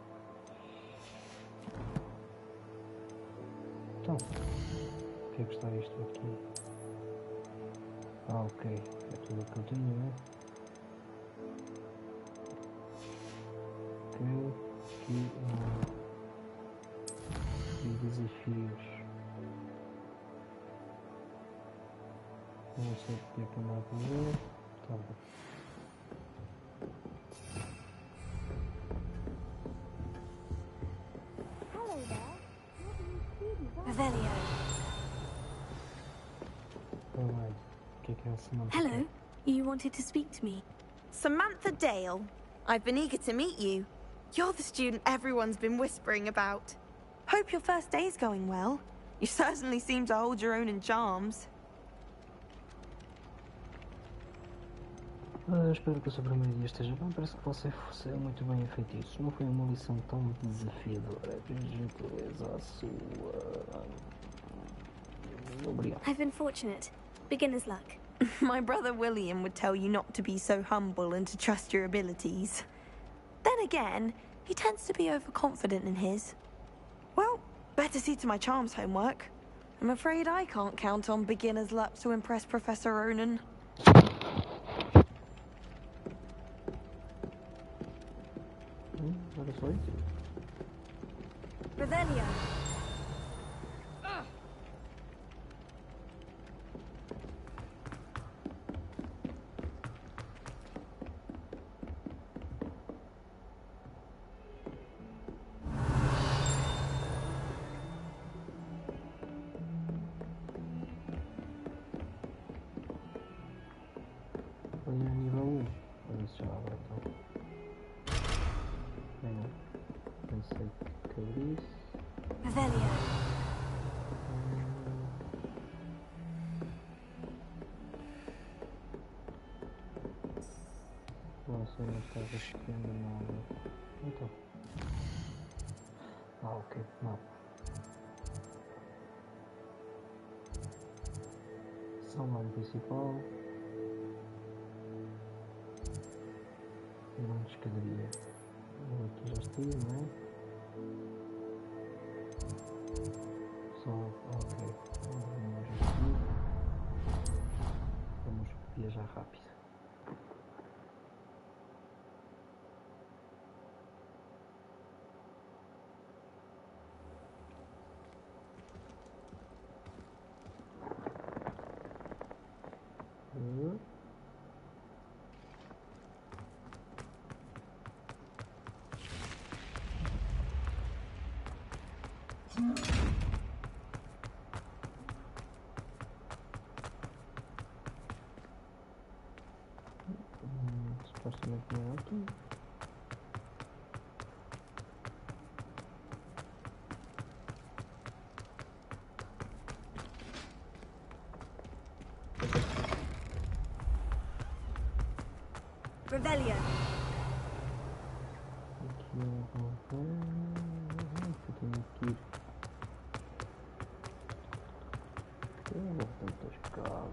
A: Então, o que é que está isto aqui? Ah, ok. É tudo o que eu tenho, né? Ok. Aqui, desafios. Não sei porque é que não dá para ver. Tá bom.
B: Hello. You wanted to speak to me?
U: Samantha Dale. I've been eager to meet you. You're the student everyone's been whispering about. Hope your first day's going well. You certainly seem to hold your own in charms.
A: Espero que o seu primeiro dia esteja bem. Parece que você é muito bem feitiço. Não foi uma lição tão desafiadora. Que gentileza a sua. Obrigado.
B: I've been fortunate. Beginner's luck.
U: My brother William would tell you not to be so humble and to trust your abilities. Then again, he tends to be overconfident in his. Well, better see to my charms homework. I'm afraid I can't count on beginner's luck to impress Professor Ronan.
A: Olha só isso.
B: Revelio.
A: Olha nível 1. Olha se já abre então. Bem, não. Pensei que abrisse.
B: Revelio.
A: Você não está respondendo nada. Então. Ah, ok. Mapa. Salão principal. Grande escadaria. Aqui já estive, não é? Só, ok. Vamos aqui. Vamos viajar rápido. Supostamente não é aqui.
B: Revelio.
A: Aqui eu tenho que ir. Eu vou tentar escala.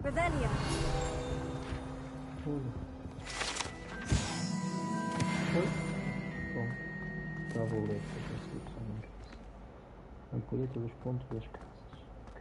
B: Revelio.
A: Bom, já vou ler essa descrição. Ampulheta dos pontos das casas. Ok.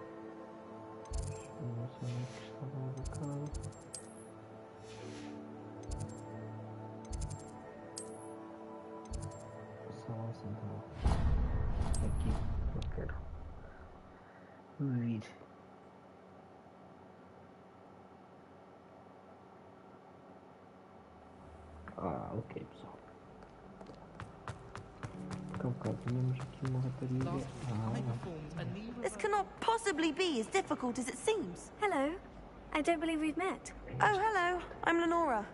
A: Ah, ok, pessoal. Tínhamos aqui uma rapariga.
U: This cannot possibly be as difficult as it seems.
B: Hello. I don't believe we've met.
U: Oh, hello. I'm Lenora.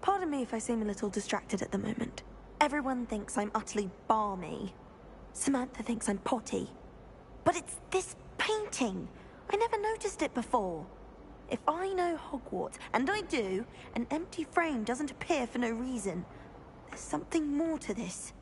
U: Pardon me if I seem a little distracted at the moment. Everyone thinks I'm utterly balmy. Samantha thinks I'm potty. But it's this painting. I never noticed it before. If I know Hogwarts, and I do, an empty frame doesn't appear for no reason. There's something more to this.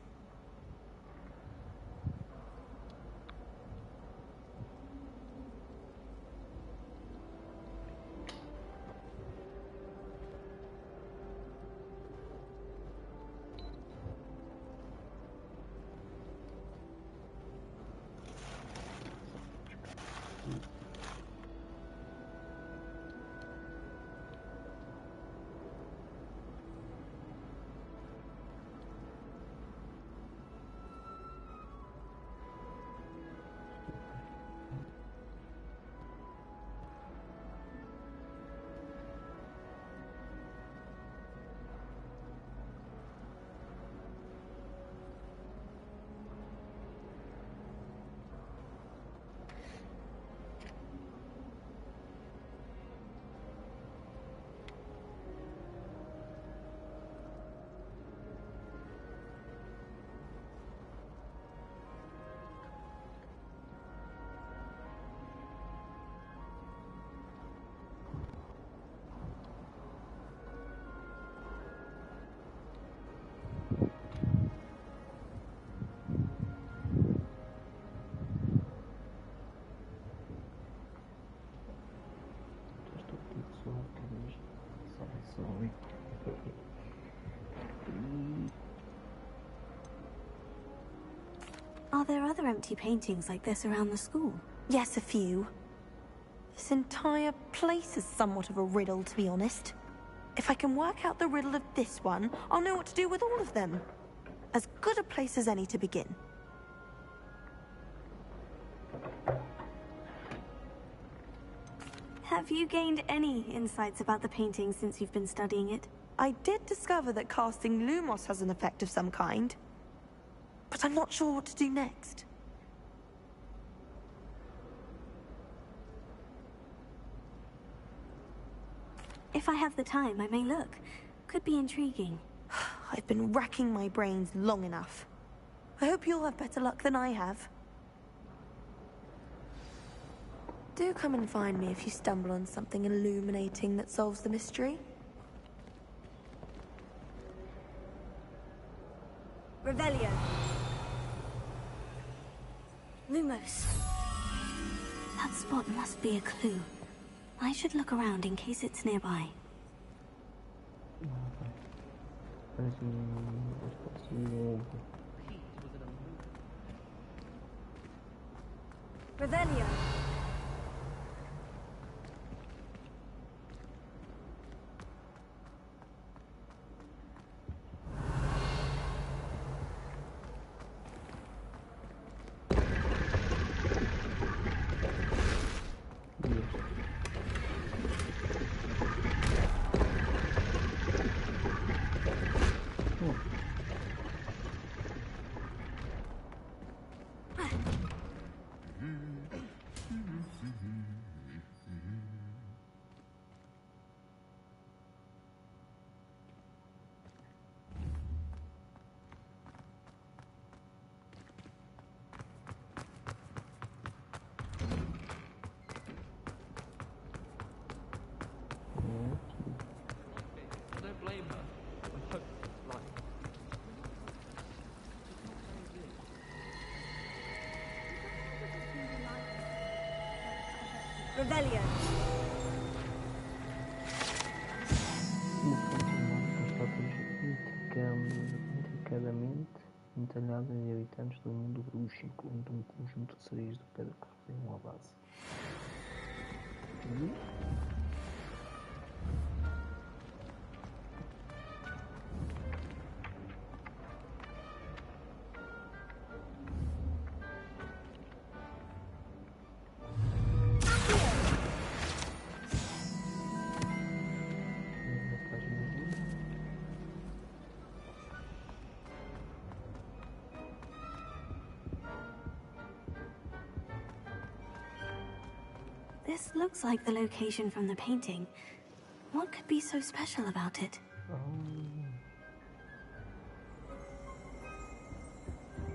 B: Are there other empty paintings like this around the school?
U: Yes, a few. This entire place is somewhat of a riddle, to be honest. If I can work out the riddle of this one, I'll know what to do with all of them. As good a place as any to begin.
B: Have you gained any insights about the painting since you've been studying it?
U: I did discover that casting Lumos has an effect of some kind. But I'm not sure what to do next.
B: If I have the time, I may look. Could be intriguing.
U: I've been racking my brains long enough. I hope you'll have better luck than I have. Do come and find me if you stumble on something illuminating that solves the mystery.
B: Revelio. Lumos. That spot must be a clue. I should look around in case it's nearby. Revelio. Revelio. Intricadamente entalhadas de habitantes do mundo bruxo, incluindo um conjunto de sereias de pedra que rodeiam a base. This looks like the location from the painting. What could be so special about it?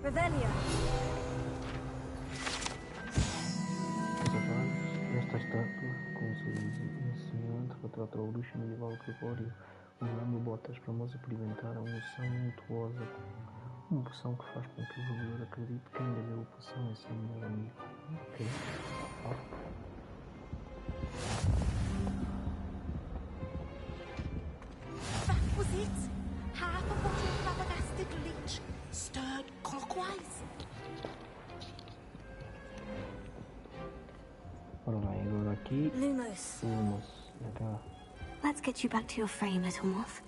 B: Revelio.
A: Esta estátua, com seu semelhante, retrata o luxo medieval gregório, usando botas famosas por inventar a unção untuosa, uma poção que faz com que o jogador acredite que quem lhe deu a poção é seu melhor amigo. Ok.
D: That was it! Half a bottle of flabbergasted leech, stirred clockwise.
A: Ora bem, agora aqui.
B: Lumos.
A: Lumos. Cá.
B: Let's get you back to your frame, little moth.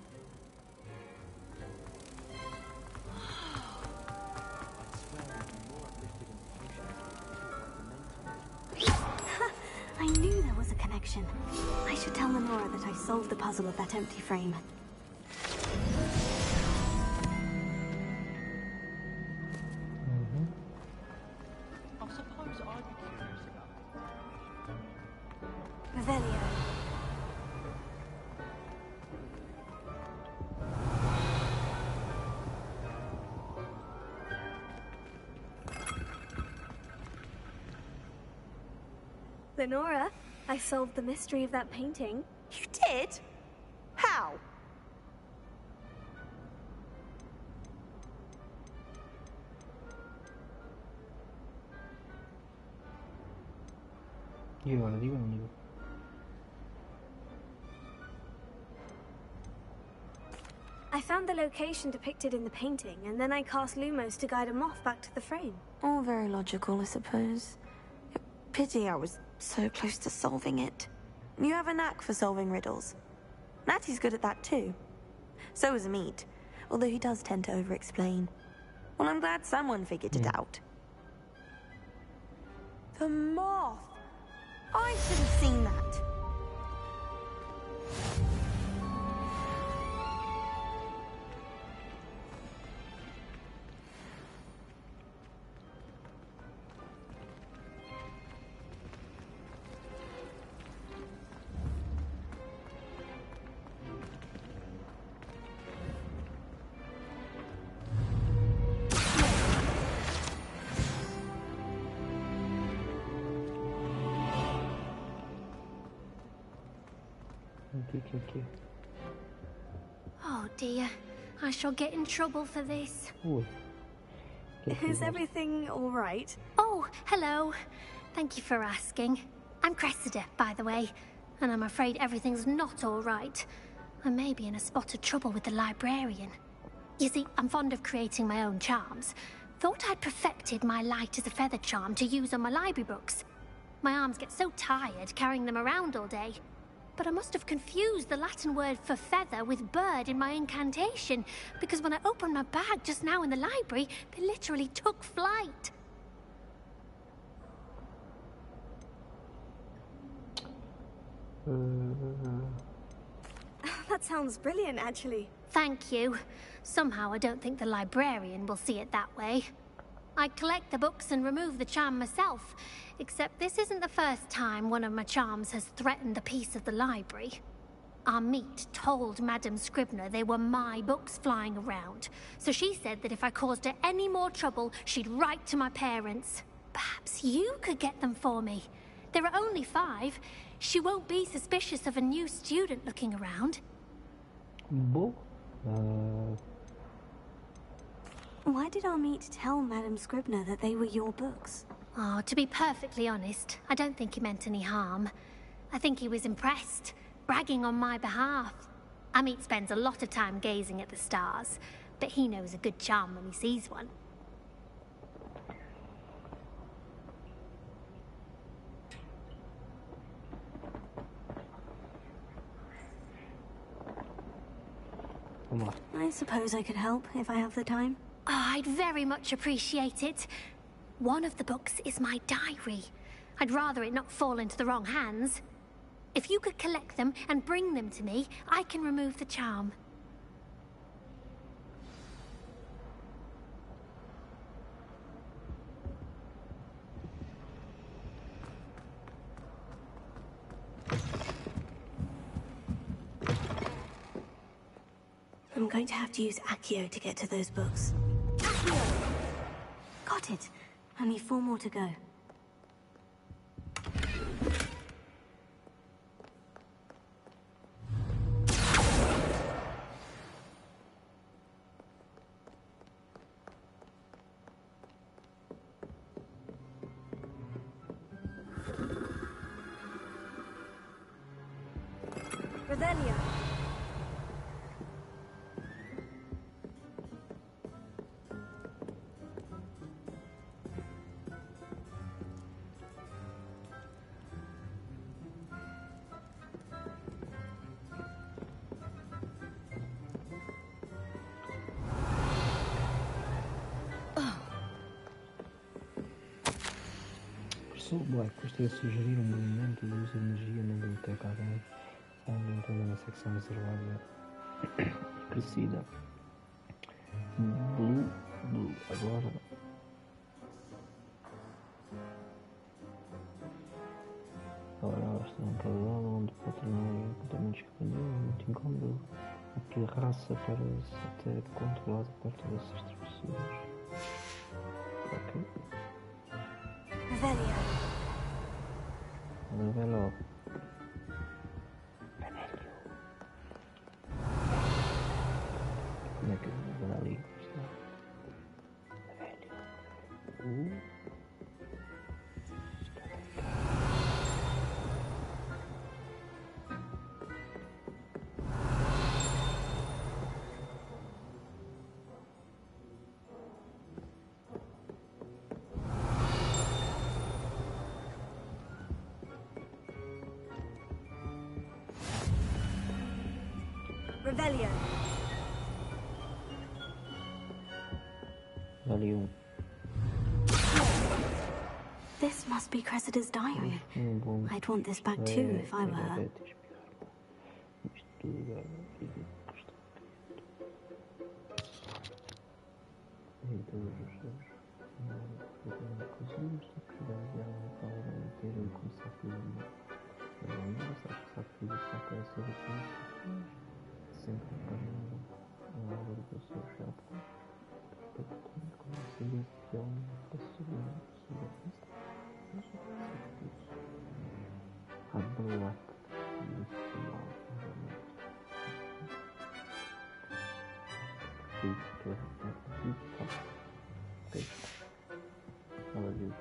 B: I knew there was a connection. I should tell Lenora that I solved the puzzle of that empty frame.
M: I suppose I'd be curious about
B: Revelio. Lenora, I solved the mystery of that painting.
U: You did? How?
A: E agora, diga, não diga?
B: I found the location depicted in the painting, and then I cast Lumos to guide a moth back to the frame.
U: All very logical, I suppose. Pity I was so close to solving it. You have a knack for solving riddles. Natty's good at that too. So is Amit, although he does tend to over-explain. Well, I'm glad someone figured it out. The moth! I should have seen that.
A: Aqui.
Q: Oh dear, I shall get in trouble for this.
A: Ui.
B: Is everything all right?
Q: Oh, hello. Thank you for asking. I'm Cressida, by the way, and I'm afraid everything's not all right. I may be in a spot of trouble with the librarian. You see, I'm fond of creating my own charms. Thought I'd perfected my light as a feather charm to use on my library books. My arms get so tired carrying them around all day. But I must have confused the Latin word for feather with bird in my incantation, because when I opened my bag just now in the library, they literally took flight.
B: That sounds brilliant, actually.
Q: Thank you. Somehow I don't think the librarian will see it that way. I collect the books and remove the charm myself, except this isn't the first time one of my charms has threatened the peace of the library. Amit told Madame Scribner they were my books flying around, so she said that if I caused her any more trouble, she'd write to my parents. Perhaps you could get them for me. There are only 5. She won't be suspicious of a new student looking around.
B: Why did Amit tell Madame Scribner that they were your books?
Q: Oh, to be perfectly honest, I don't think he meant any harm. I think he was impressed, bragging on my behalf. Amit spends a lot of time gazing at the stars, but he knows a good charm when he sees one.
B: I suppose I could help if I have the time.
Q: Oh, I'd very much appreciate it. One of the books is my diary. I'd rather it not fall into the wrong hands. If you could collect them and bring them to me, I can remove the charm.
B: I'm going to have to use Accio to get to those books. Accio! Got it. Only 4 more to go. Revelio.
A: Professor Black gostaria de sugerir um movimento de uso de energia na biblioteca alguém aumentando na secção reservada e crescida. Blue. Agora. Agora elas estão em cada onde o patrimônio é completamente expandido, muito incômodo. Aqui a raça parece até controlada perto desses travessias. Ok.
B: Revelio.
A: Revelo. Como é que eu vou dar ali? Revelio.
B: Revelio.
A: Valeu.
B: This must be Cressida's diary. I'd want this back too if I were her.
A: Sempre parando a obra do seu chapa, como se ele é sobre a black e final Victor Maravilha.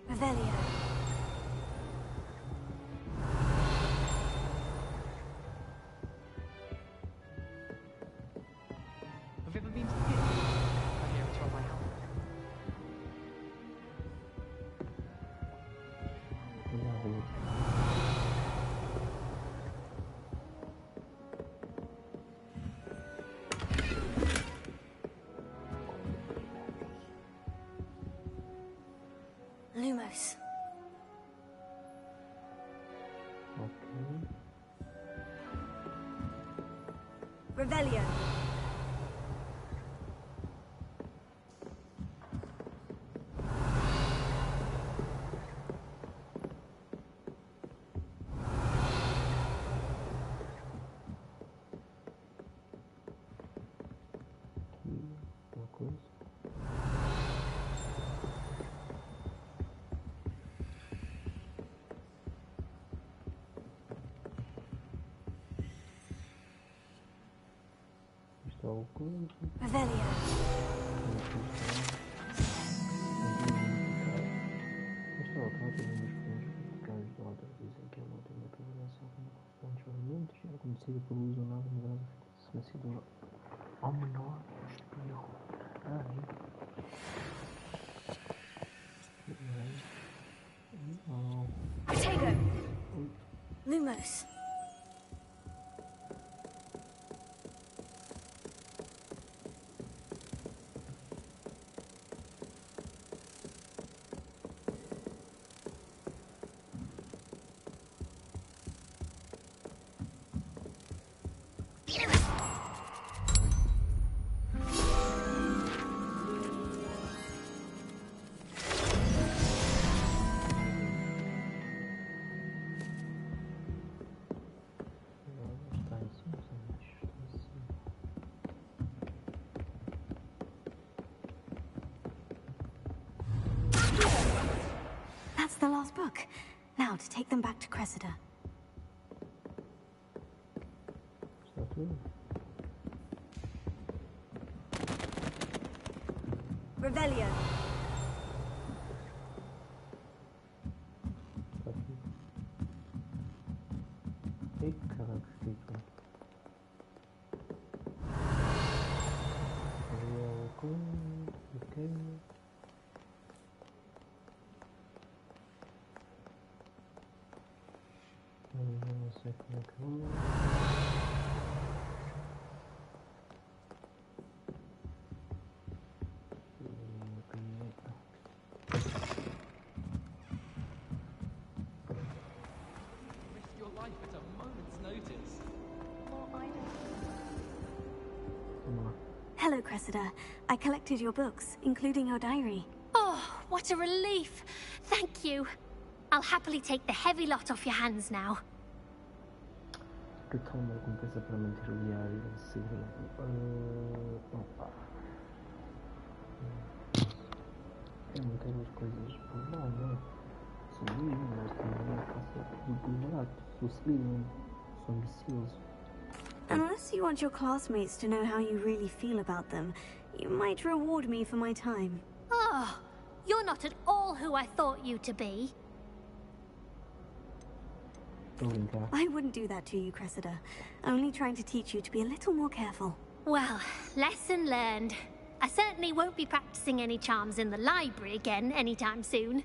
B: Revelio.
G: Have you ever been to the pit? I hear it's run by Hal.
B: Lumos. Revelio. Revelio.
A: Esta automática dos fundos do alto dizem que é uma última programação com constantes movimentos e é conhecida pelo uso de nada numerosa fornecedor ao menor espelho.
B: Protego. Lumos. the last book. Now to take them back to Cressida.
A: Está tudo.
B: Revelio.
A: Está tudo. Ei, caraca, fica. Ok. Não sei como é que vou.
G: Risk your life at a moment's notice.
B: Hello, Cressida. I collected your books, including your diary.
Q: Oh, what a relief. Thank you. I'll happily take the heavy lot off your hands now.
A: Que tal uma recompensa para manter o diário em segredo? Opa. Eu não quero as coisas por lá, não é? Sou livre, mas também faço tudo por barato. Sou Slytherin. Sou ambicioso.
B: Unless you want your classmates to know how you really feel about them, you might reward me for my time.
Q: Oh, you're not at all who I thought you to be.
B: I wouldn't do that to you, Cressida. Only trying to teach you to be a little more careful.
Q: Well, lesson learned. I certainly won't be practicing any charms in the library again anytime soon.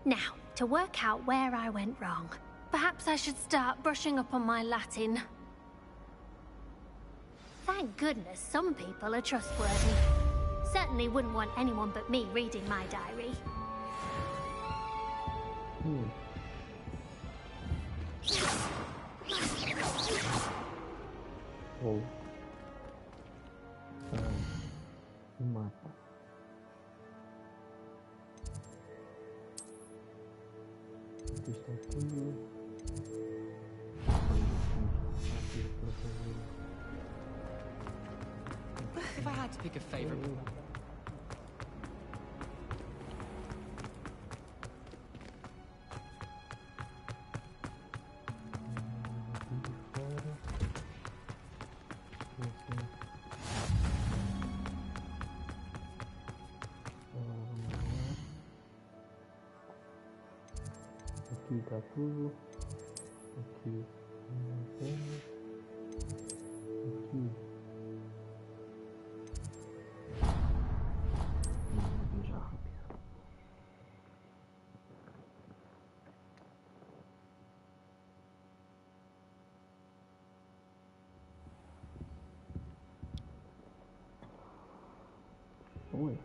Q: Now, to work out where I went wrong. Perhaps I should start brushing up on my Latin. Thank goodness some people are trustworthy. Certainly wouldn't want anyone but me reading my diary.
A: Oh. Mapa. Aqui está tudo.
G: If I had to pick a favorite.
A: Aqui está tudo. Aqui não tem. Aqui. Já rápido. Oi.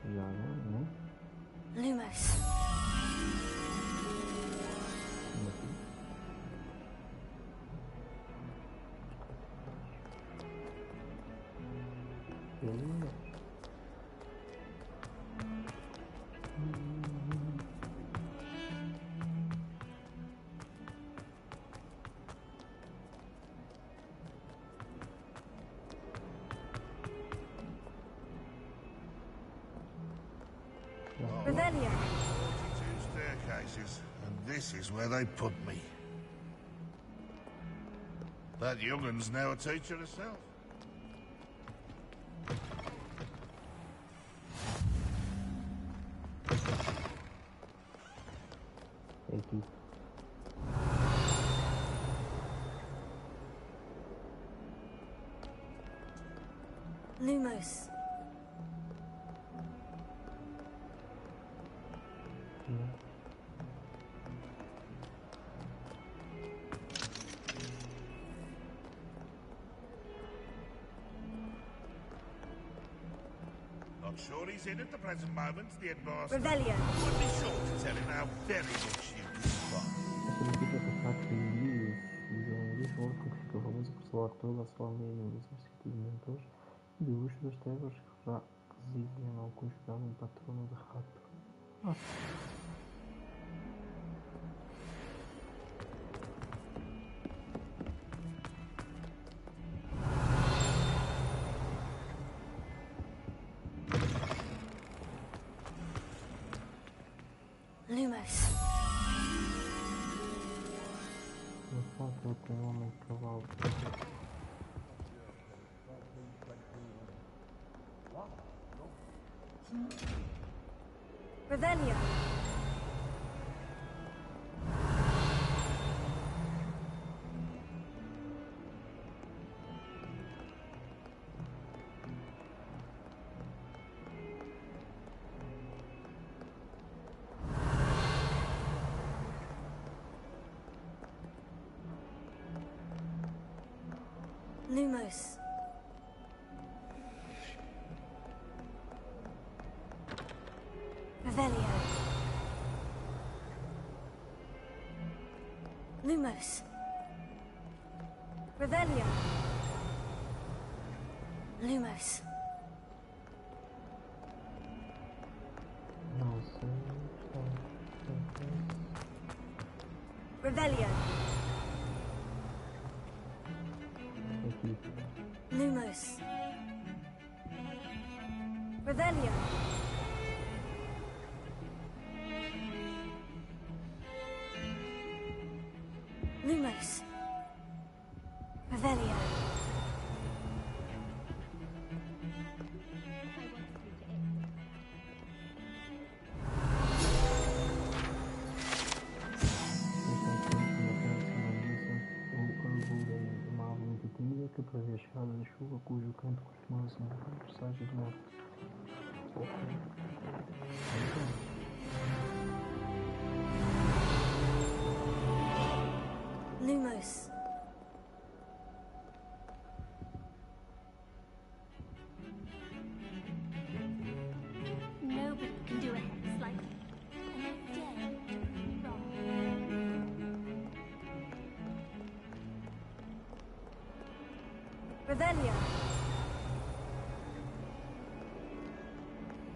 A: Já não?
B: Lumos. Revelio.
F: 42 staircases, and this is where they put me. That young'un's now a teacher herself.
A: Thank you.
B: Lumos.
F: Not sure he's in at the present moment, the headmaster.
B: Revelio.
F: Would be sure to tell him how very much you despise.
A: Significa que o facto de Elias e João Elias foram porque ficou famoso por solar toda a sua aldeia no exército de mentores e de luxo das terras que residiam ao conjugar um patrono de rato. tem um homem cavalo.
B: Revelio. Lumos. Revelio. Lumos. Revelio. Lumos. Revelio. Lumos. Revelio. Lumos. Revelio.
A: Que prevê a chegada da chuva, cujo canto costuma-se não presságio de morte.
B: Lumos.
Q: Nobody can do a hex like me. And I dare you to prove me wrong.
B: Revelio.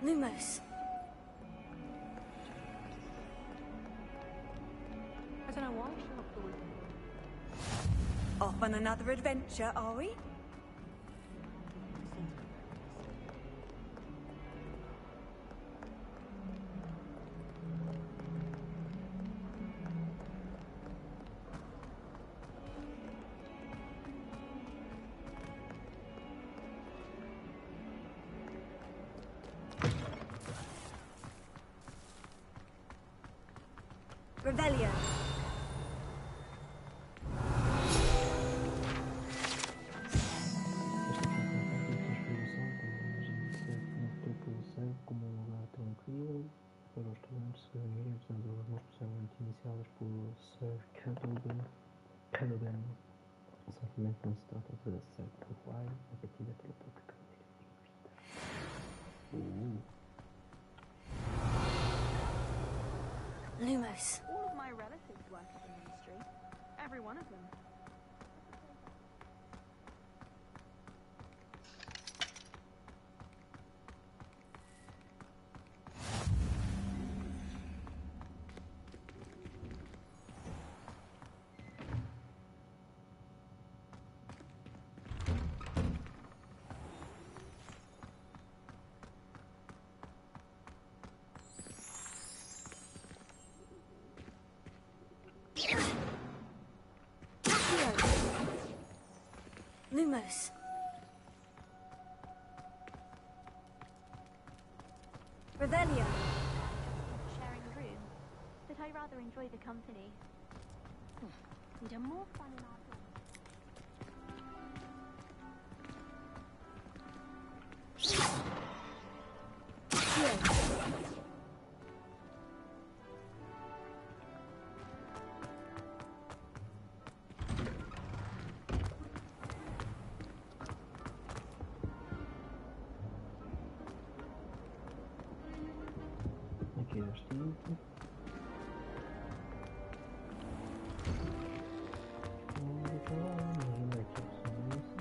B: Lumos.
P: I don't know why she locked the window.
B: Off on another adventure, are we? Revelio.
A: Como um lugar tranquilo para os estudantes se reunirem, portanto, elas não especialmente iniciadas por Sir Cadogan. Certamente não se trata de Sir Cadogan, abatida pela própria cadeira de vida.
B: Lumos.
P: All of my relatives work at the ministry. Every one of them.
B: Lumos. Revelio.
Q: Sharing a room, but I rather enjoy the company. We'd have more fun in our
A: Aqui é este item. Imagina aqui sobre isso.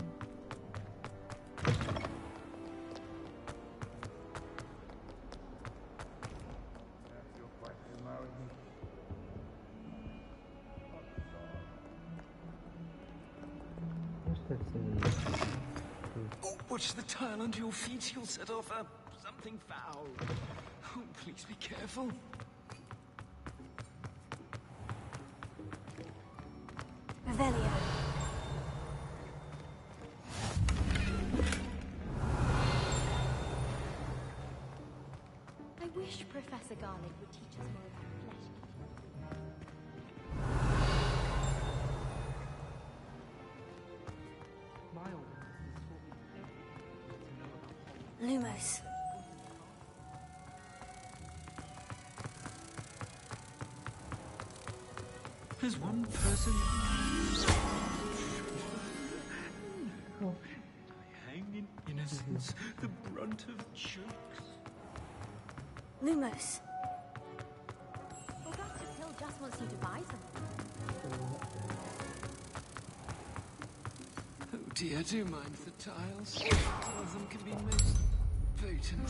A: Este deve ser
I: Oh, watch the tile under your feet. You'll set off something foul. Oh, please be careful.
B: Revelio.
P: I wish Professor Garlic would teach us more about flesh
G: My old ancestors taught me everything to know about Hogwarts.
B: Lumos.
I: There's one person. No. I hang in innocence, the brunt of jokes.
B: Lumos.
P: Augustus Hill just wants you to buy something.
I: Oh dear, do mind the tiles. Some of them can be most potent.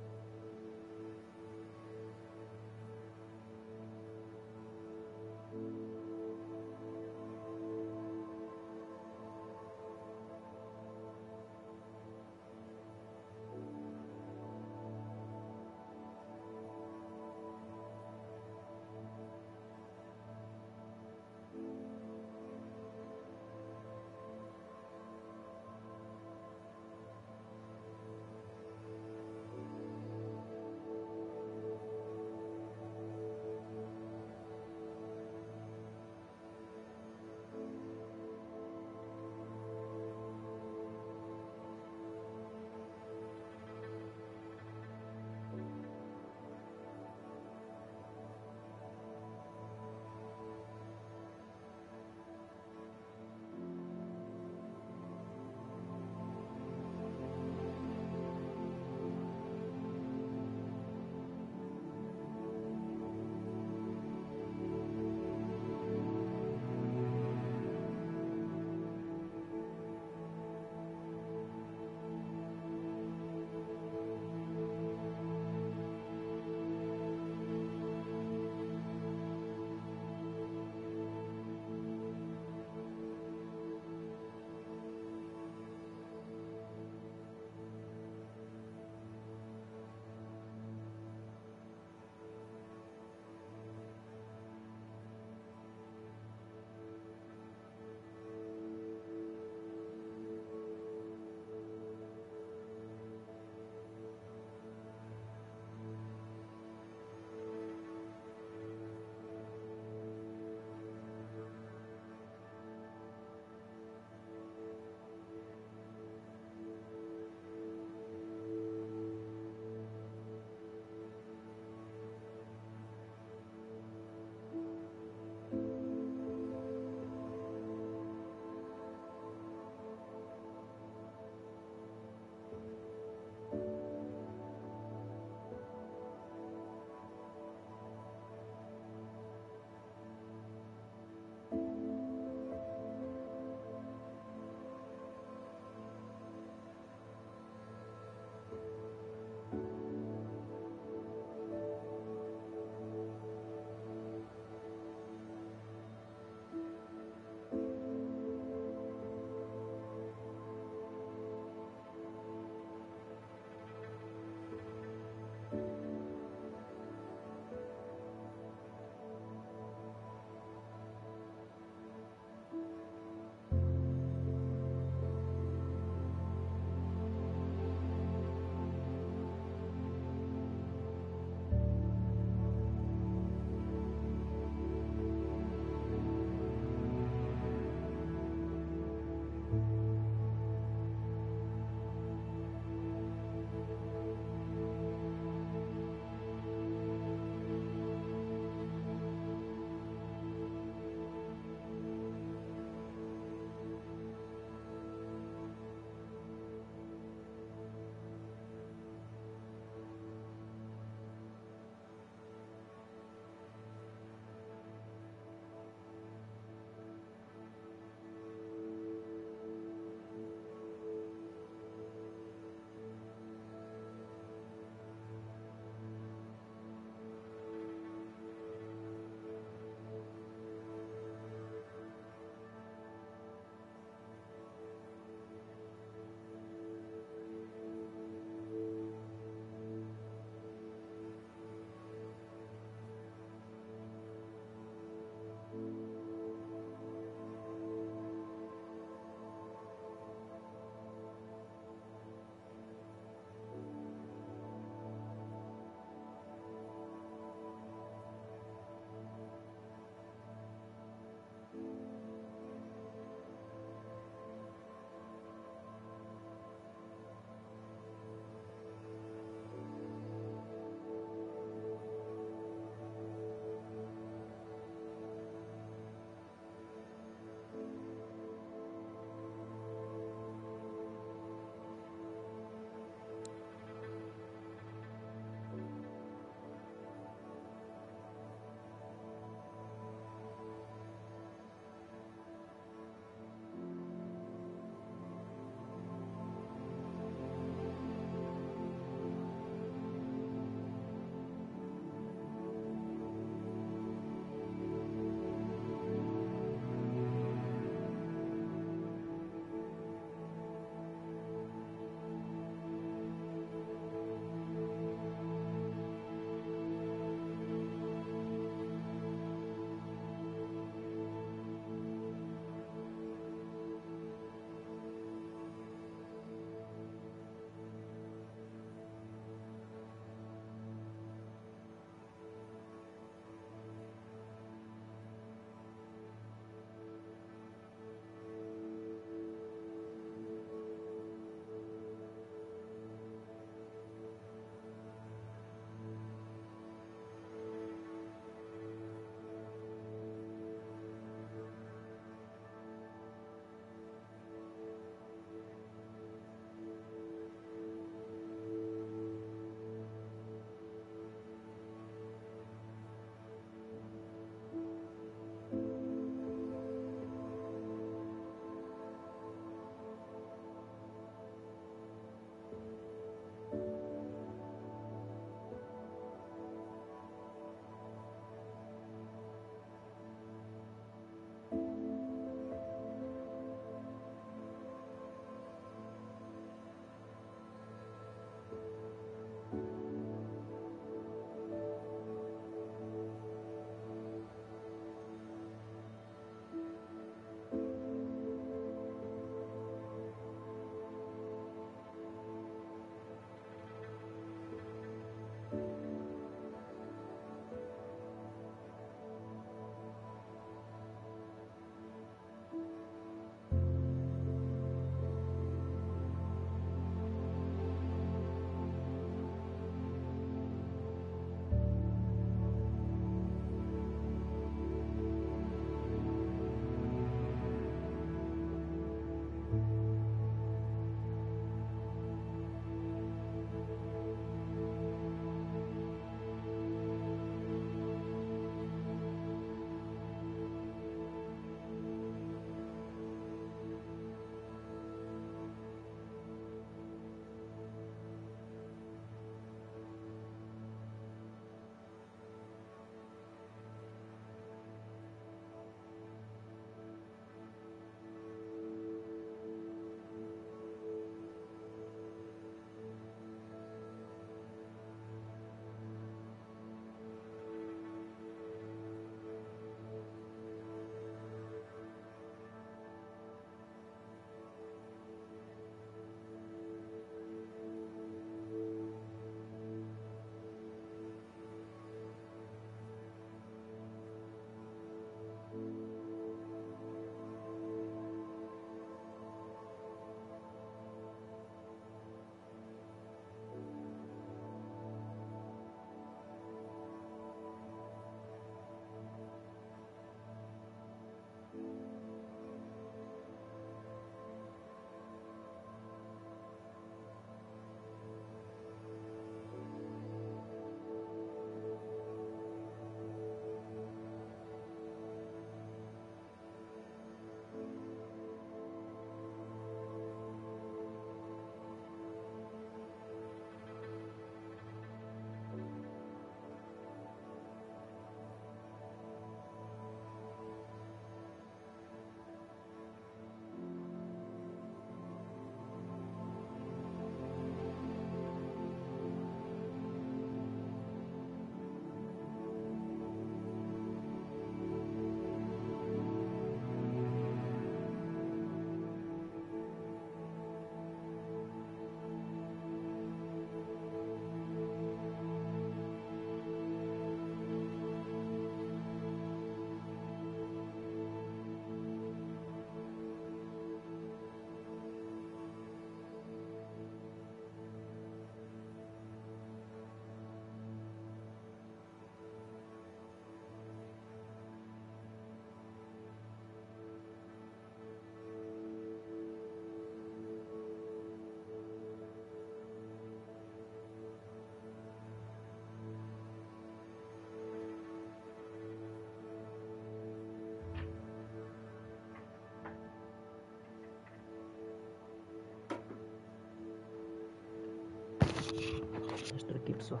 A: aqui, pessoal.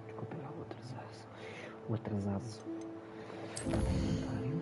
A: Desculpa lá o atrasaço. O atrasaço. Inventário.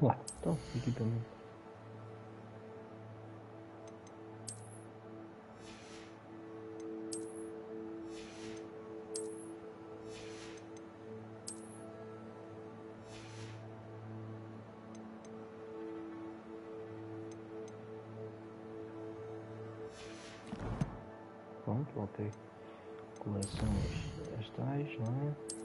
A: Lá, então, equipamento. Pronto, ok. Coleções estas, não é?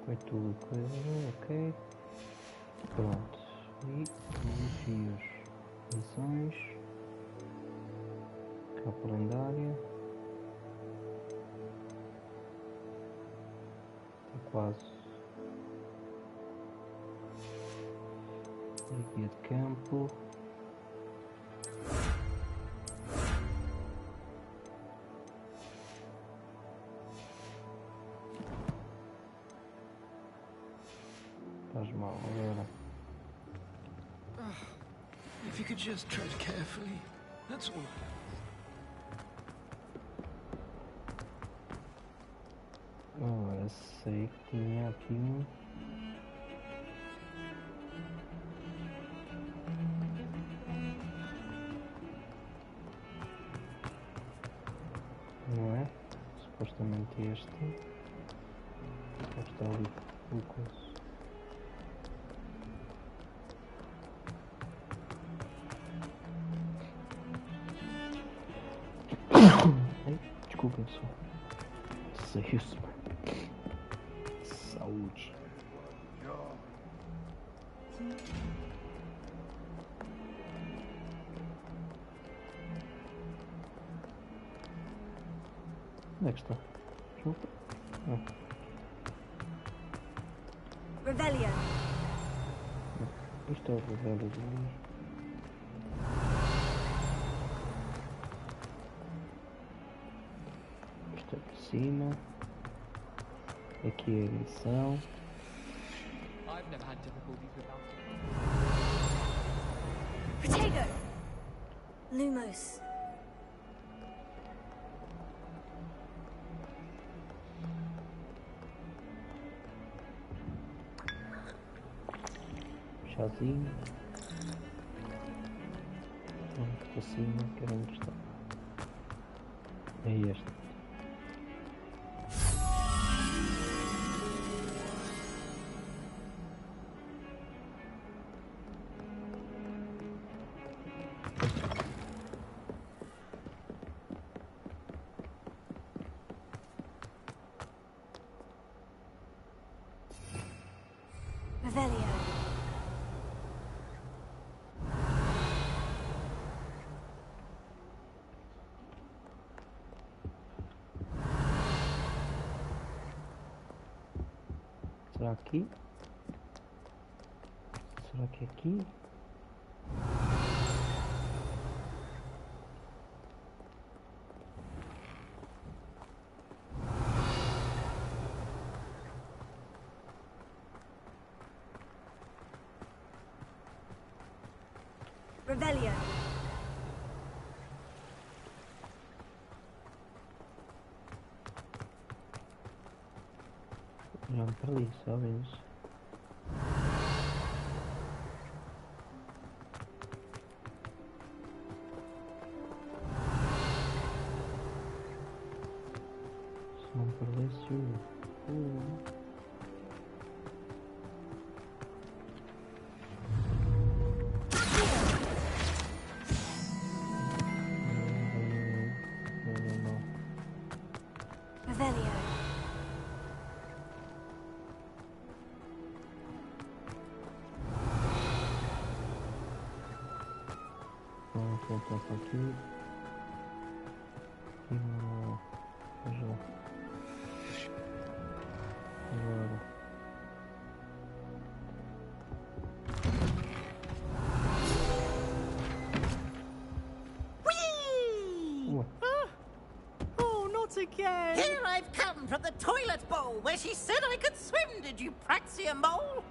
A: Foi tudo coisa, ok. Pronto. E desafios. Missões. Capa lendária. Está quase. E guia de campo. Faz mal agora.
I: If you could just tread carefully, that's all.
A: Agora sei que tinha aqui um. Não é? Supostamente este. Deve estar ali o coisa. Ai, desculpa, pessoal. Saiu-se, mano. Saúde. Onde é que está? Desculpa.
B: Revelio.
A: Isto é o Revelio de mim. Isto é por cima. Aqui é a missão.
G: I've never had difficulties without it.
B: Protego. Lumos.
A: Chazinho. Vamos para cima, que era onde está. É este.
B: Revelio.
A: Será aqui? Será que é aqui?
B: Revelio.
A: Já me perdi, sabes? Se não perdesse o...
B: Revelio.
A: Vamos voltar para aqui. E não... Já. Agora. Ué.
D: Oh, not again! Here I've come from the toilet bowl where she said I could swim, did you praxia mole?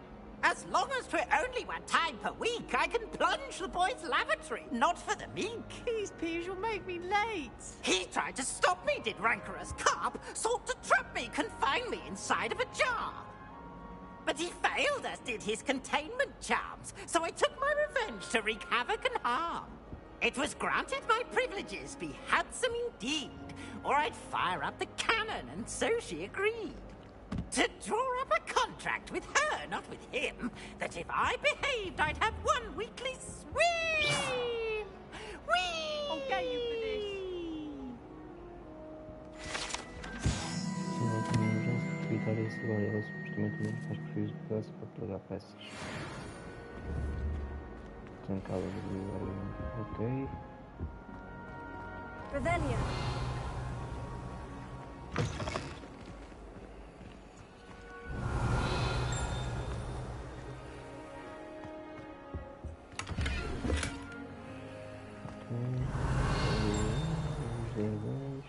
D: As long as 'twere only one time per week, I can plunge the boy's lavatory, not for the meek.
M: These peas will make me late.
D: He tried to stop me, did rancorous carp, sought to trap me, confine me inside of a jar. But he failed, as did his containment charms, so I took my revenge to wreak havoc and harm. It was granted my privileges be handsome indeed, or I'd fire up the cannon, and so she agreed. To draw up a contract with her, not with him, that if I behaved, I'd have one weekly swim! Whee!
M: I'll get you for this.
A: Se não tem urgência de evitar isso agora, ela supostamente não faz perfis de peça para pegar peças. Trancada de vida. Ok.
B: Revelio.
A: Os D2.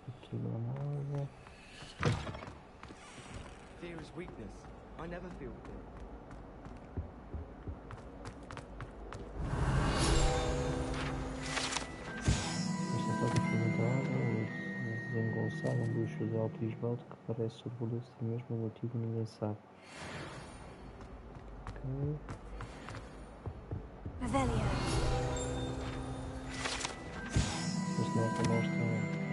A: Aqui granada.
L: Fear is weakness. I never feel fear.
A: Esta foto apresentada, desengonçado, um bruxo de alto e esbelto que parece orgulhoso de si mesmo, o motivo ninguém sabe. Ok.
B: Revelio.
A: Este mapa mostra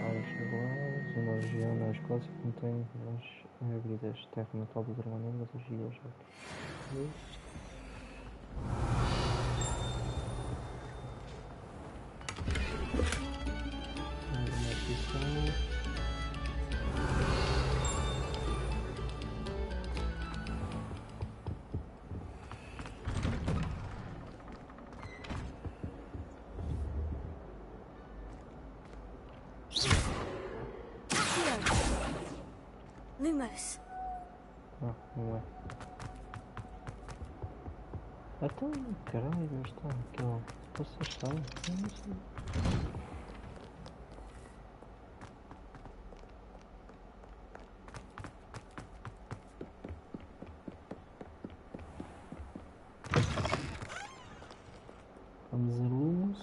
A: áreas regulares, uma região na Escócia que contém as habilidades terra natal do dragão negro, magia e objetos.
B: Lumos.
A: Ah, não é. Então, caralho, não está aqui, ó. Vocês estão? Eu não sei. Vamos a Lumos.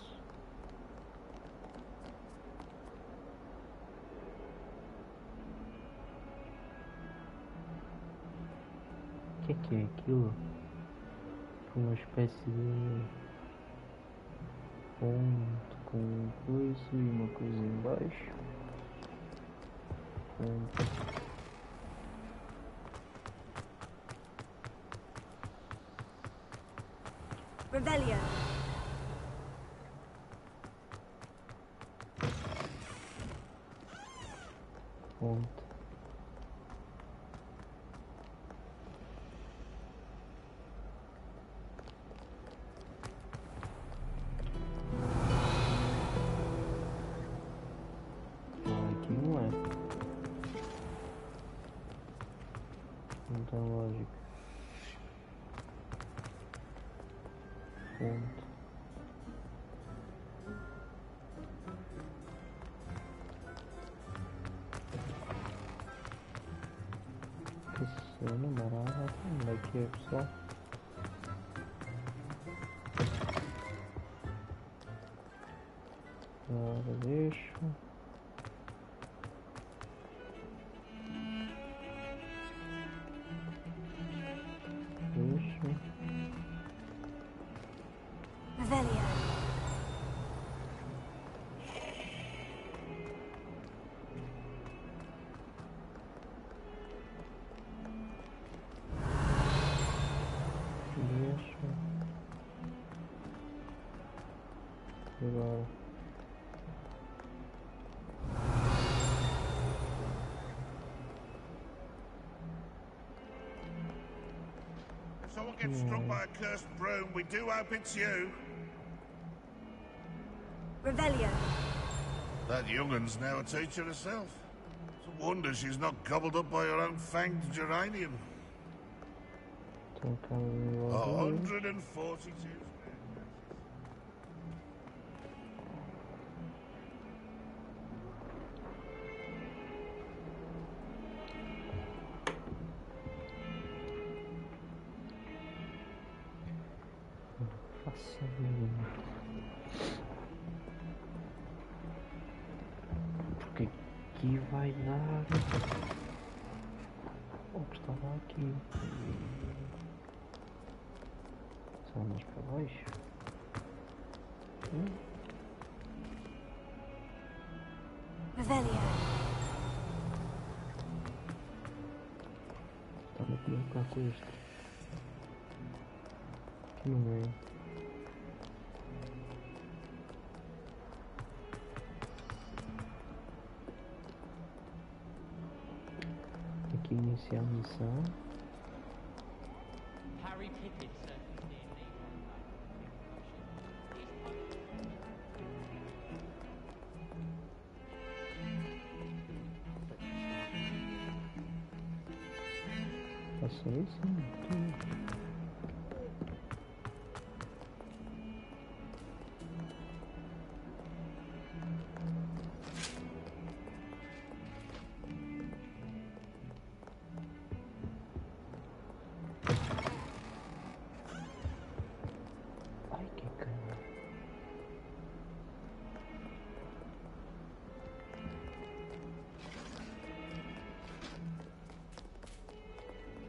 A: O que é aquilo? Uma espécie de ponto com coisa e uma coisa em baixo. Ponto.
B: Revelio.
A: Ponto. Não tem lógica. Ponto. Que cena marada. Onde é que é, pessoal? Agora deixo.
B: Revelio.
A: Deixo. Agora.
F: If someone gets struck by a cursed broom, we do hope it's you.
B: Revelio.
F: That young'un's now a teacher herself. It's a wonder she's not gobbled up by her own fanged geranium. 142.
A: Faça a mínima. Porque aqui vai dar o que estava aqui. Só mais para baixo.
B: Revelio.
A: Estava a colocar com este. Aqui no meio. Aqui iniciar a missão.
G: Harry Pippin certainly did need one back.
A: Faça isso? Ai, que cana.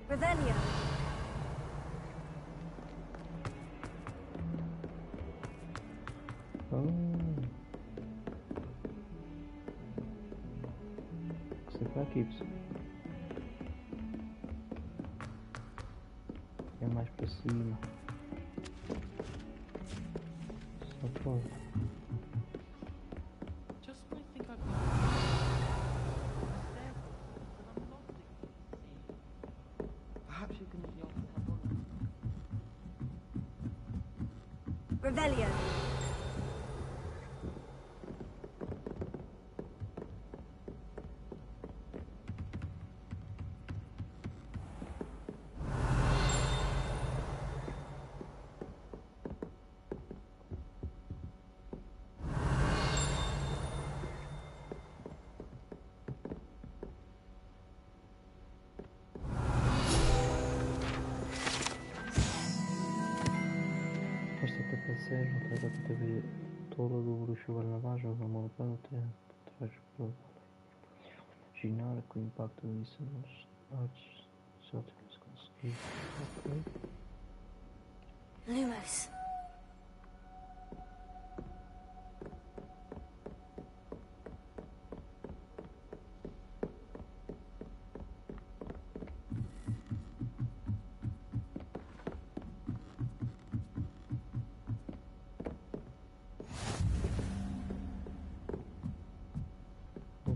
B: Revelio.
A: Você tá aqui, pessoal. É mais para cima. Só pode.
G: Just when I think I've perhaps you can see off the
B: Revelio.
A: Serve para a TV toda do bruxo Barnabás ou uma montanha atrás do imaginar que o impacto disso nos artes só temos conseguido.
B: Lumos.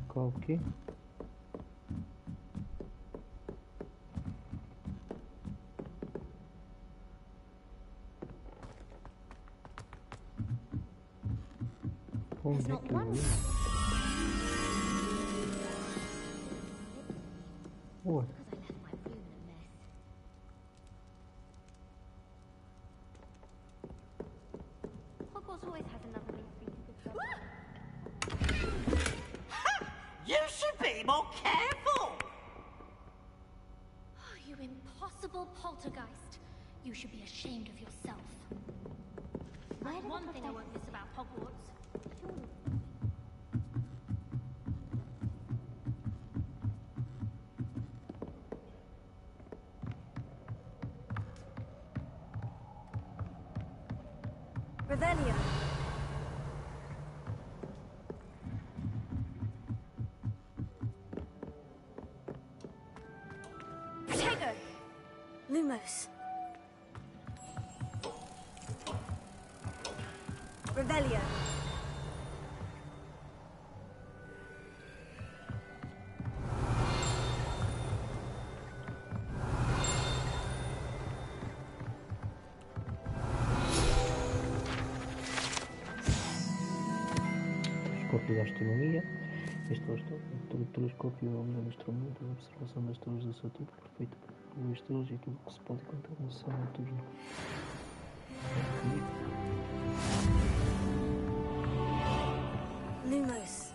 A: Qual o quê? Onde é que eu vou? What?
P: always has another means for you to
D: You should be more careful!
Q: Oh, you impossible poltergeist. You should be ashamed of yourself. There's one thing I won't miss about Hogwarts.
B: Revelio. Protego. Lumos. Revelio.
A: Telescópio da astronomia. Este telescópio é o melhor instrumento de observação das estrelas do seu tipo, perfeito para ver estrelas e tudo o que se pode encontrar no céu noturno.
B: Lumos.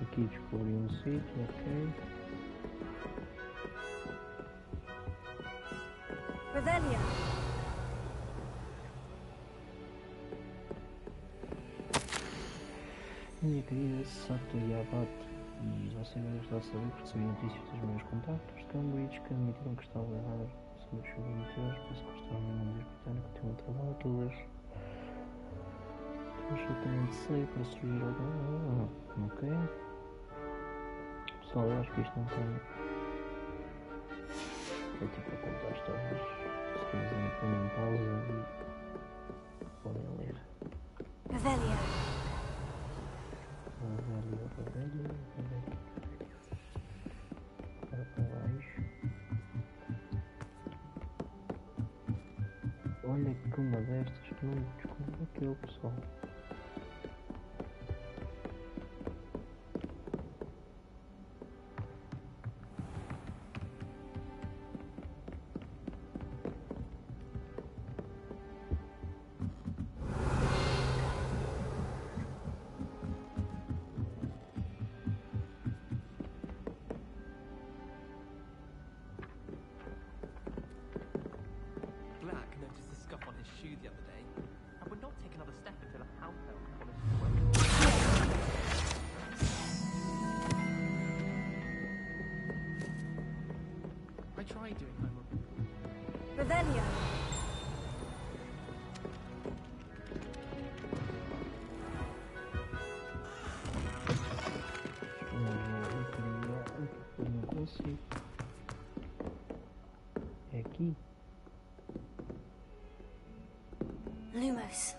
A: Aqui descobri um sítio, ok.
B: Revelio.
A: Minha querida Sato Yabat, e você deve estar a saber que recebi notícias dos meus contactos de Cambridge que admitiram que estava errada sobre os seus aventureiros para sequestrar um inglês britânico que tem um trabalho todas absolutamente sei para surgir algum. Ok. Pessoal, eu acho que isto não tem. É tipo a contar histórias. Se quiserem põem em pausa e podem ler.
B: Revelio.
A: Revelio. Agora para baixo. Olha que uma destas que não descobriu aquilo, pessoal.
R: Black noticed the scuff on his shoe the other day and would not take another step until a houndhound polished it. I tried doing homework.
B: Revelio.
A: Eu não consigo. É aqui.
B: Lumos.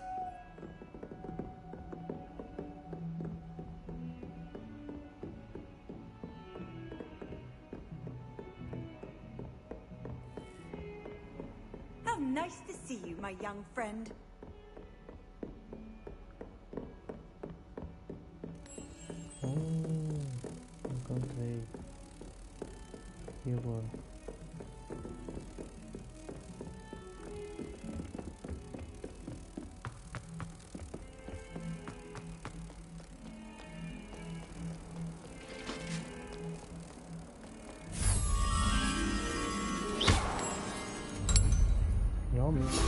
J: How nice to see you, my young friend.
A: Encontrei. E agora? Realmente.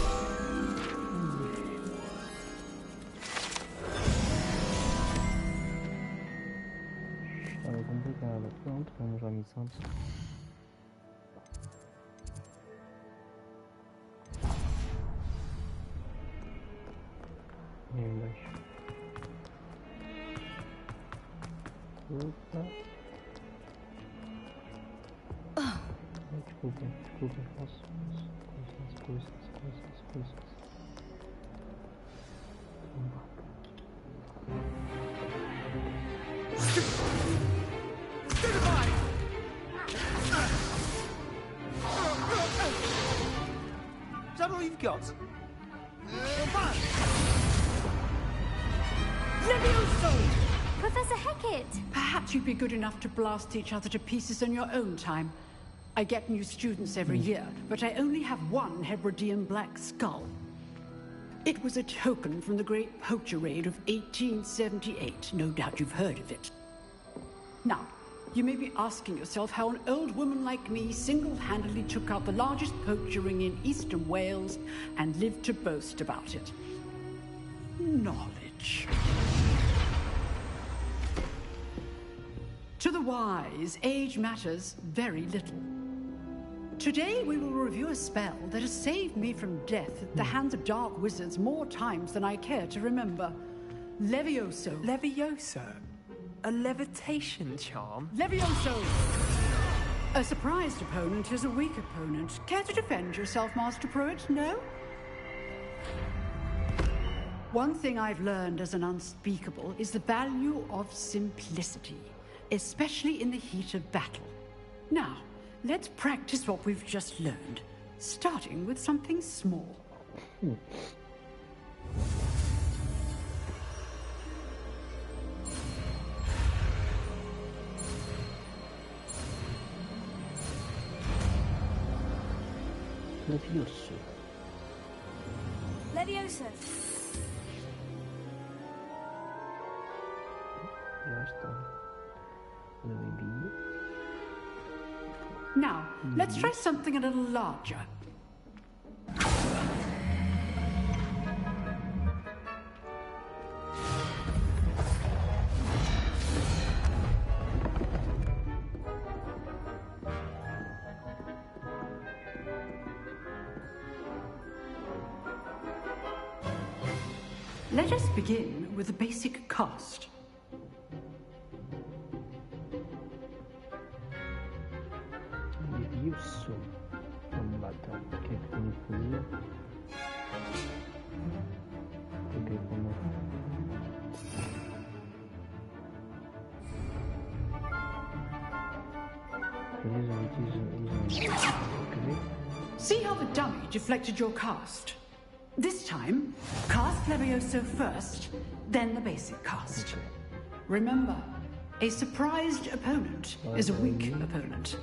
A: Estava complicado. Pronto, vamos à missão. E aí embaixo. Opa. Desculpem, coisas.
L: Is that all you've got?
C: Levioso!
Q: Professor Hecat!
C: Perhaps you'd be good enough to blast each other to pieces in your own time. I get new students every year, but I only have one Hebridean black skull. It was a token from the Great Poacher Raid of 1878. No doubt you've heard of it. Now, you may be asking yourself how an old woman like me single-handedly took out the largest poacher ring in eastern Wales and lived to boast about it. Knowledge. To the wise, age matters very little. Today we will review a spell that has saved me from death at the hands of dark wizards more times than I care to remember. Levioso.
L: Levioso? A levitation charm?
C: Levioso! A surprised opponent is a weak opponent. Care to defend yourself, Master Pruitt? No? One thing I've learned as an unspeakable is the value of simplicity, especially in the heat of battle. Now, let's practice what we've just learned, starting with something small.
A: Levioso.
B: Levioso.
A: Já está. Levi.
C: Now, let's try something a little larger. Let us begin with the basic cast.
A: Levioso. Combata. Que confuso. Porque como...
C: See how the dummy deflected your cast? This time, cast Levioso first, then the basic cast. Remember, a surprised opponent is a weak opponent,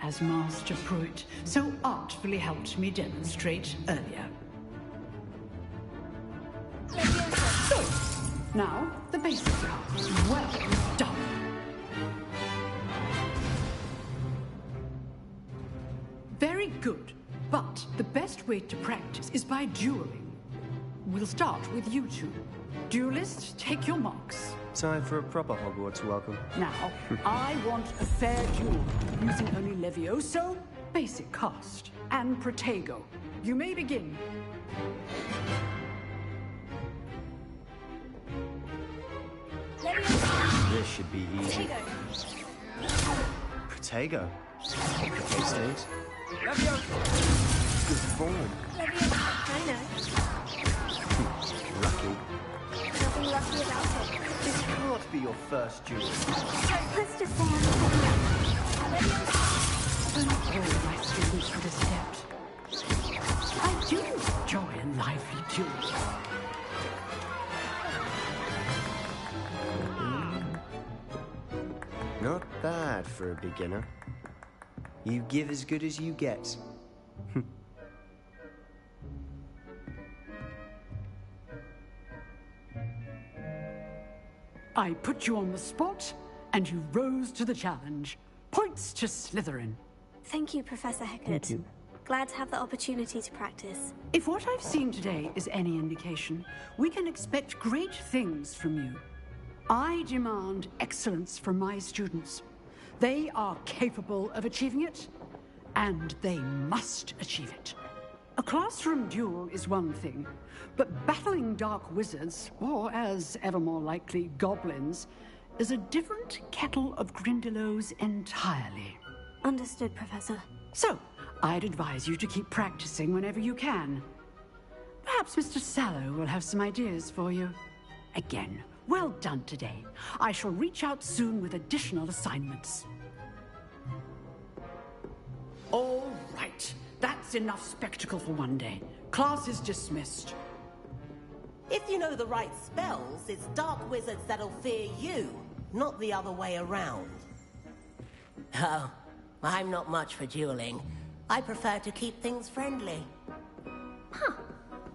C: as Master Pruitt so artfully helped me demonstrate earlier. So, now the basic cast. Well done. Very good. But the best way to practice is by dueling. We'll start with you two. Duelists, take your marks.
N: Time for a proper Hogwarts welcome.
C: Now, I want a fair duel, using only Levioso, basic cast, and Protego. You may begin.
N: This should be easy. Protego. Okay, State. Good form.
B: I know.
N: Lucky.
B: Nothing lucky about it.
N: This can't be your first duel.
B: Let's just say
C: Don't all my students would accept. I do enjoy a lively duel.
N: Not bad for a beginner. You give as good as you get.
C: I put you on the spot, and you rose to the challenge. Points to Slytherin.
B: Thank you, Professor Hecat.
C: Thank you.
B: Glad to have the opportunity to practice.
C: If what I've seen today is any indication, we can expect great things from you. I demand excellence from my students. They are capable of achieving it, and they must achieve it. A classroom duel is one thing, but battling dark wizards, or as ever more likely, goblins, is a different kettle of Grindylows entirely.
B: Understood, Professor.
C: So, I'd advise you to keep practicing whenever you can. Perhaps Mr. Sallow will have some ideas for you. Again, well done today. I shall reach out soon with additional assignments. All right. That's enough spectacle for one day. Class is dismissed.
E: If you know the right spells, it's dark wizards that'll fear you, not the other way around.
V: Oh, I'm not much for dueling. I prefer to keep things friendly.
Q: Huh.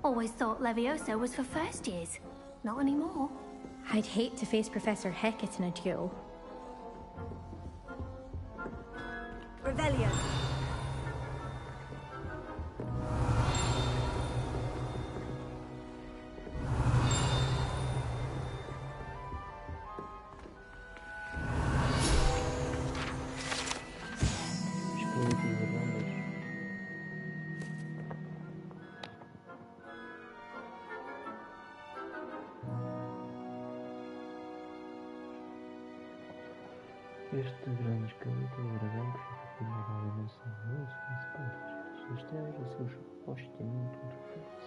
Q: Always thought Levioso was for first years. Not anymore.
W: I'd hate to face Professor Hecat in a duel.
B: Revelio.
A: Este grande esqueleto dragão que fica pendurado na nossa rua faz parte das suas terras, o seu supostamente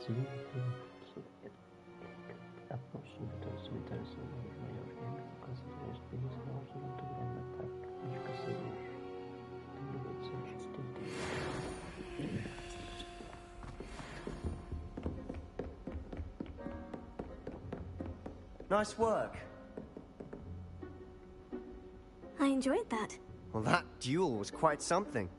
A: seguido pela soviética. Após o vitória solitária sobre os maiores membros da Casa do Oeste, Venezuela durante o grande ataque dos caçadores de 1870.
N: Nice work.
B: I enjoyed that.
N: Well, that duel was quite something.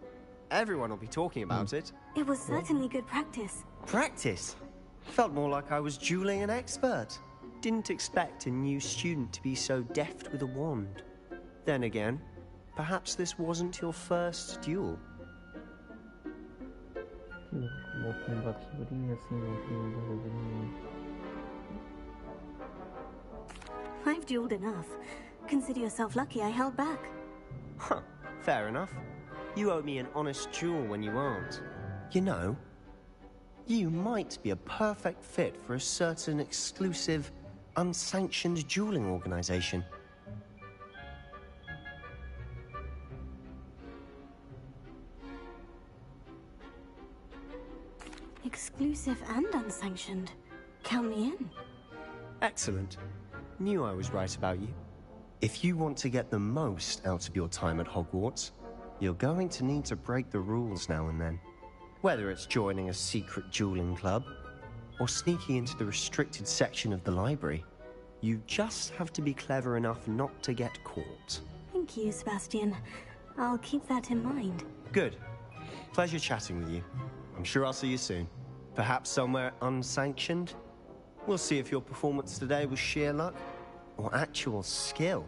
N: Everyone will be talking about it.
B: It was certainly good practice.
N: Practice? Felt more like I was dueling an expert. Didn't expect a new student to be so deft with a wand. Then again, perhaps this wasn't your first duel.
B: I've dueled enough. Consider yourself lucky I held back.
N: Huh, fair enough. You owe me an honest duel when you aren't. You know, you might be a perfect fit for a certain exclusive, unsanctioned dueling organization.
B: Exclusive and unsanctioned. Count me in.
N: Excellent. Knew I was right about you. If you want to get the most out of your time at Hogwarts, you're going to need to break the rules now and then. Whether it's joining a secret dueling club, or sneaking into the restricted section of the library, you just have to be clever enough not to get caught.
B: Thank you, Sebastian. I'll keep that in mind.
N: Good. Pleasure chatting with you. I'm sure I'll see you soon. Perhaps somewhere unsanctioned? We'll see if your performance today was sheer luck or actual skill.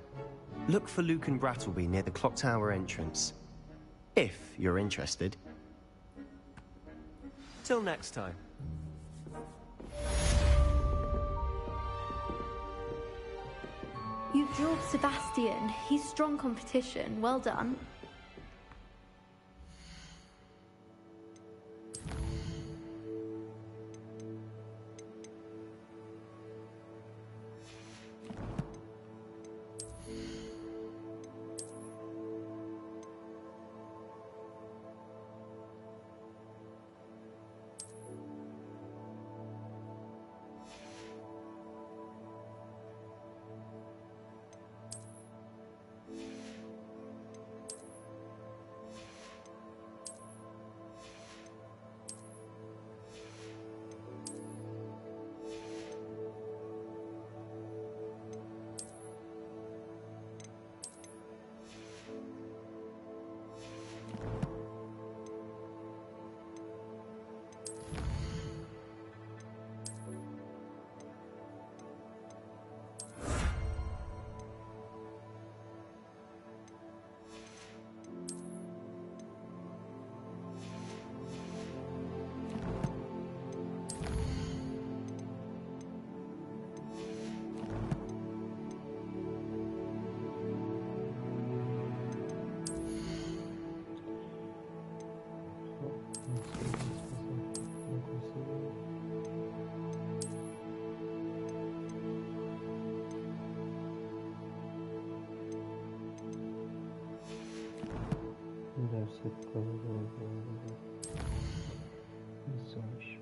N: Look for Luke and Brattleby near the clock tower entrance. If you're interested. Till next time.
W: You drilled Sebastian. He's strong competition. Well done.
A: Deve ser por causa do missões.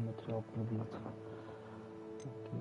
A: Material perdido. Ok.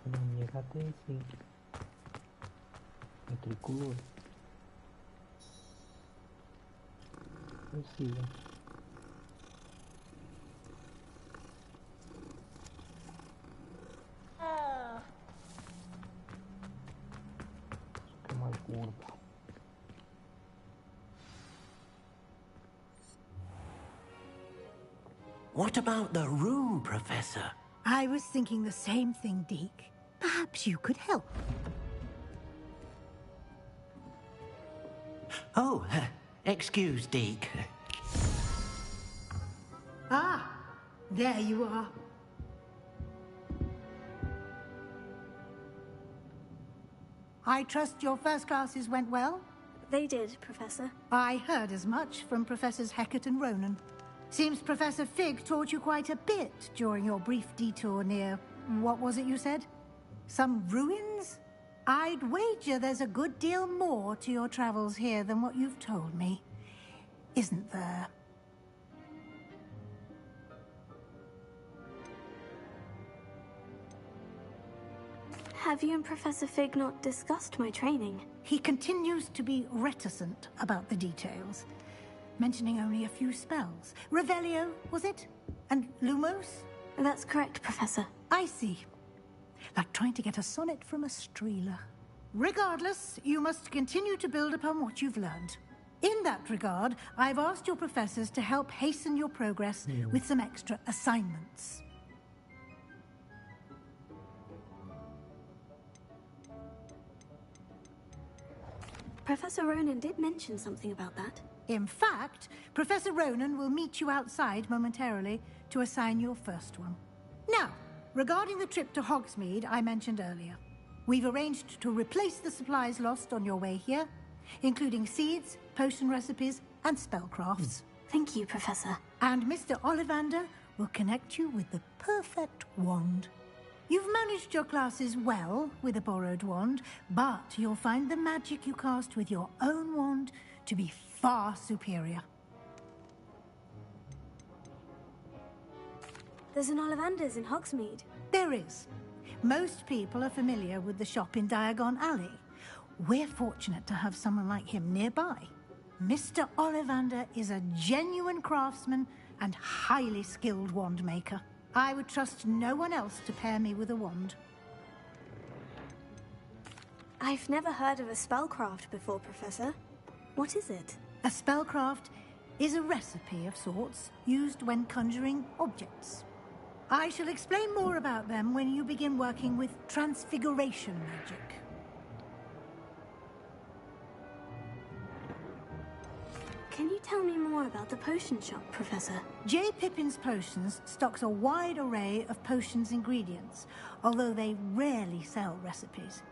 A: Na minha gata é assim. É tricolor. Consiga. Fica mais gorda.
T: What about the room, Professor?
H: I was thinking the same thing, Deke. Perhaps you could help.
T: Oh, excuse, Deke.
H: Ah, there you are. I trust your first classes went well?
B: They did, Professor.
H: I heard as much from Professors Hecat and Ronan. Seems Professor Fig taught you quite a bit during your brief detour near... what was it you said? Some ruins? I'd wager there's a good deal more to your travels here than what you've told me. Isn't there?
B: Have you and Professor Fig not discussed my training?
H: He continues to be reticent about the details, mentioning only a few spells. Revelio, was it? And Lumos?
B: That's correct, Professor.
H: I see. Like trying to get a sonnet from a streeler. Regardless, you must continue to build upon what you've learned. In that regard, I've asked your professors to help hasten your progress with some extra assignments.
B: Professor Ronan did mention something about that.
H: In fact, Professor Ronan will meet you outside momentarily to assign your first one. Now, regarding the trip to Hogsmeade I mentioned earlier, we've arranged to replace the supplies lost on your way here, including seeds, potion recipes, and spellcrafts.
B: Thank you, Professor.
H: And Mr. Ollivander will connect you with the perfect wand. You've managed your classes well with a borrowed wand, but you'll find the magic you cast with your own wand to be far superior.
B: There's an Ollivander's in Hogsmeade.
H: There is. Most people are familiar with the shop in Diagon Alley. We're fortunate to have someone like him nearby. Mr. Ollivander is a genuine craftsman and highly skilled wand maker. I would trust no one else to pair me with a wand.
B: I've never heard of a spellcraft before, Professor. What is it?
H: A spellcraft is a recipe of sorts used when conjuring objects. I shall explain more about them when you begin working with transfiguration magic.
B: Can you tell me more about the potion shop, Professor?
H: J. Pippin's Potions stocks a wide array of potions ingredients, although they rarely sell recipes.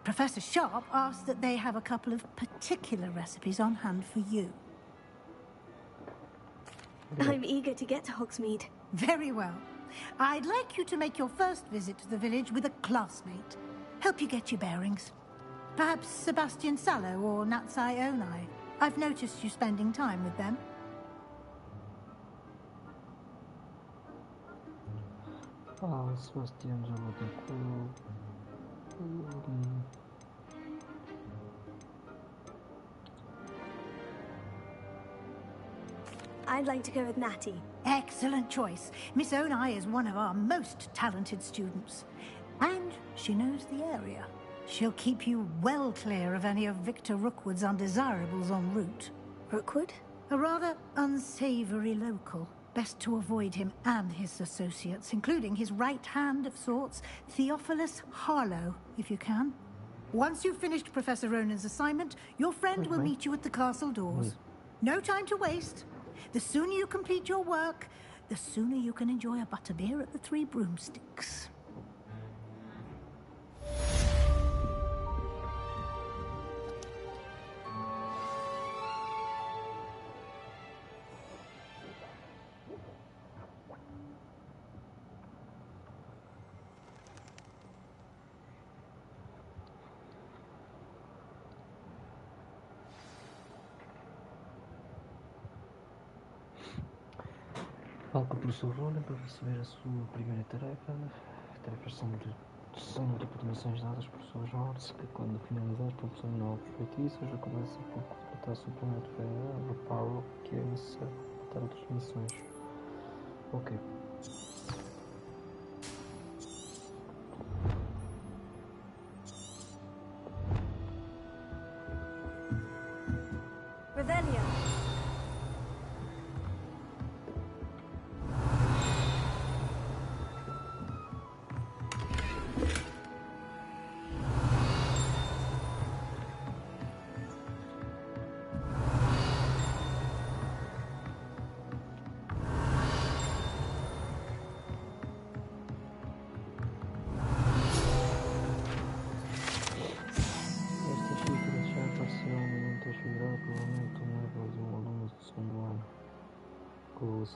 H: Professor Sharp asked that they have a couple of particular recipes on hand for you.
B: I'm eager to get to Hogsmeade.
H: Very well. I'd like you to make your first visit to the village with a classmate. Help you get your bearings. Perhaps Sebastian Sallow or Natsai Onai. I've noticed you spending time with them.
A: Sebastian já bateu.
B: I'd like to go with Natty.
H: Excellent choice. Miss Onai is one of our most talented students. And she knows the area. She'll keep you well clear of any of Victor Rookwood's undesirables en route.
B: Rookwood?
H: A rather unsavory local. Best to avoid him and his associates, including his right hand of sorts, Theophilus Harlow, if you can. Once you've finished Professor Ronan's assignment, your friend will meet you at the castle doors. No time to waste. The sooner you complete your work, the sooner you can enjoy a butterbeer at the Three Broomsticks.
A: Fale com o professor Ronan para receber a sua primeira tarefa. As tarefas são no tipo de missões dadas por professor Jorge, que quando finalizadas proporcionam novos feitiços, já começa por completar a sua primeira tarefa, a Power, que é necessário completar outras missões. Ok.
B: Revelia.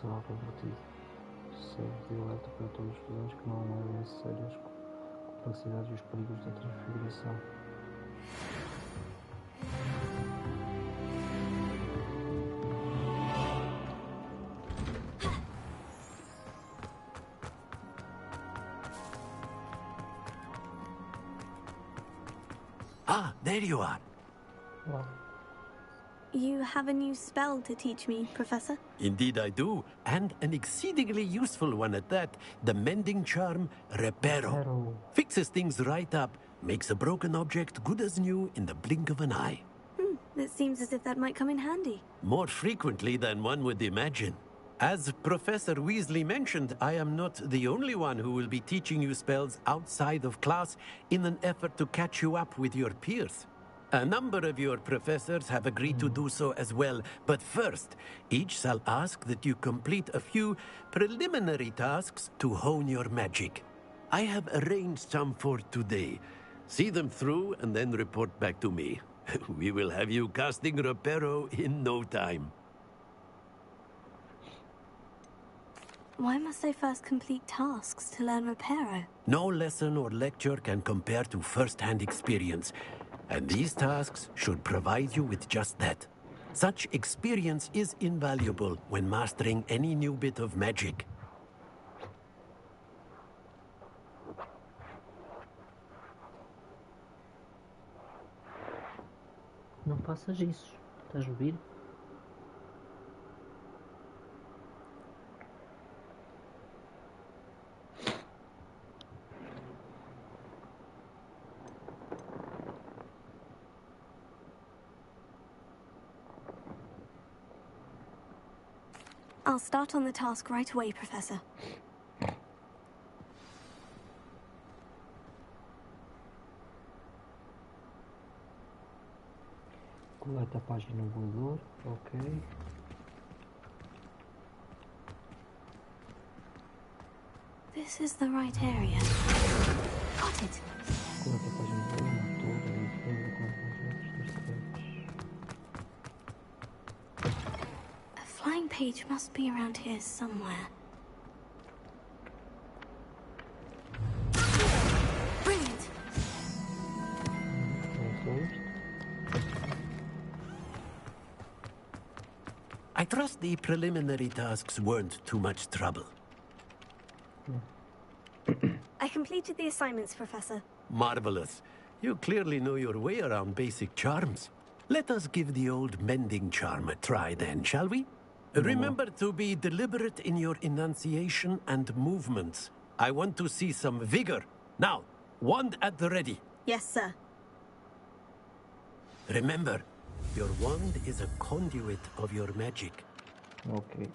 A: Será revertido. Serve de alerta para todos os estudantes que não levem a sério as complexidades e os perigos da transfiguração.
T: Ah, there you are.
A: Well.
B: You have a new spell to teach me, Professor?
T: Indeed I do, and an exceedingly useful one at that. The mending charm, Reparo. Fixes things right up, makes a broken object good as new in the blink of an eye.
B: It seems as if that might come in handy.
T: More frequently than one would imagine. As Professor Weasley mentioned, I am not the only one who will be teaching you spells outside of class in an effort to catch you up with your peers. A number of your professors have agreed to do so as well, but first, each shall ask that you complete a few preliminary tasks to hone your magic. I have arranged some for today. See them through and then report back to me. We will have you casting Reparo in no time.
B: Why must I first complete tasks to learn Reparo?
T: No lesson or lecture can compare to first-hand experience. And these tasks should provide you with just that. Such experience is invaluable when mastering any new bit of magic.
A: Não faças isso. Estás a ouvir?
B: I'll start on the task right away, Professor.
A: Coleta a página no voador, ok.
B: This is the right area. Got it.
A: Coleta a página no voador, toda e defesa com os
B: A flying page must be around here somewhere. Brilliant.
T: trust the preliminary tasks weren't too much trouble.
B: I completed the assignments, Professor.
T: Marvelous. You clearly know your way around basic charms. Let us give the old mending charm a try then, shall we? Remember to be deliberate in your enunciation and movements. I want to see some vigor. Now, wand at the ready.
B: Yes, sir.
T: Remember, your wand is a conduit of your magic.
A: Ok.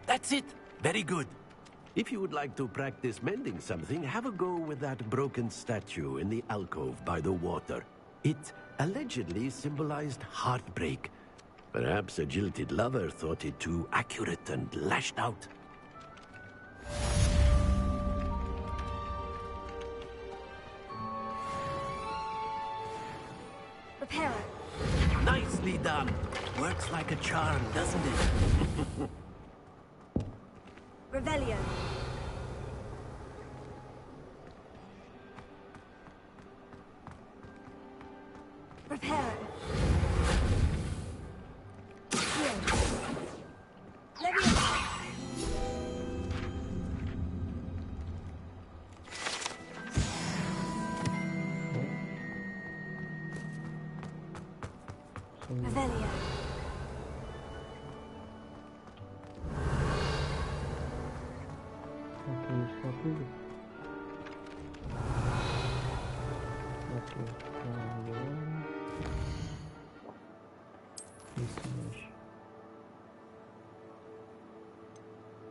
T: That's it! Very good. If you would like to practice mending something, have a go with that broken statue in the alcove by the water. It allegedly symbolized heartbreak. Perhaps a jilted lover thought it too accurate and lashed out.
B: Reparo.
T: Nicely done. Works like a charm, doesn't it?
B: Revelio. Reparo. Revelio.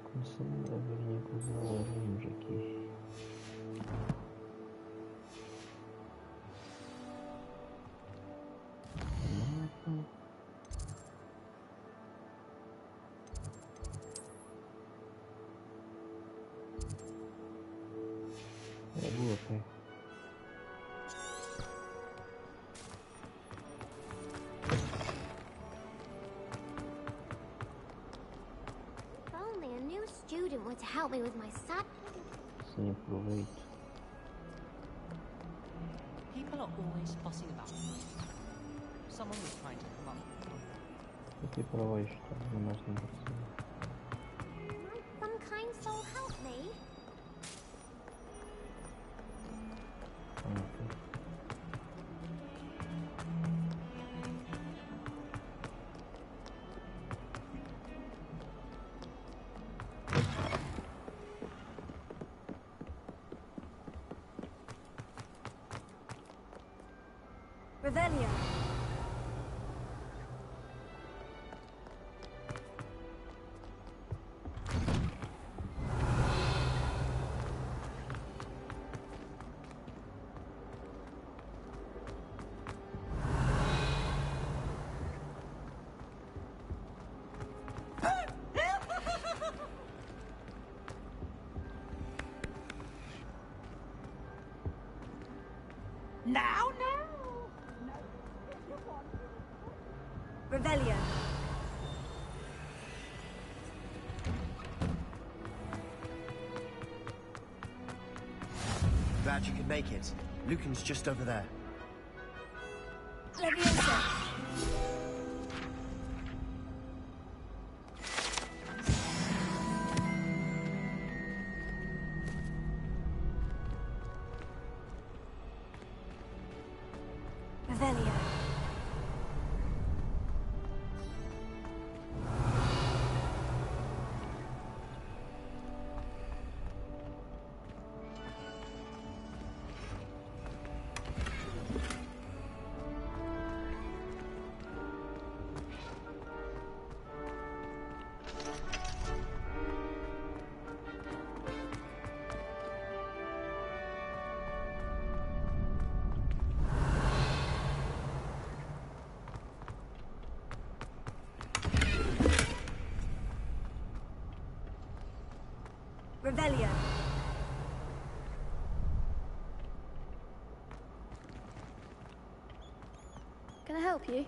A: Começando a ver com os alunos aqui. Mapa. É boa, pai.
Q: Student were to help me with my sad.
A: Sim, aproveito.
K: People are always fussing about. Someone was trying to come up.
A: Aqui para baixo, está no mais interessante.
Q: Might some kind soul help me?
B: Revelio.
D: Now,
B: Revelio.
N: Glad you could make it. Lucan's just over there.
B: Leviosa. Revelio. Revelio.
O: help you?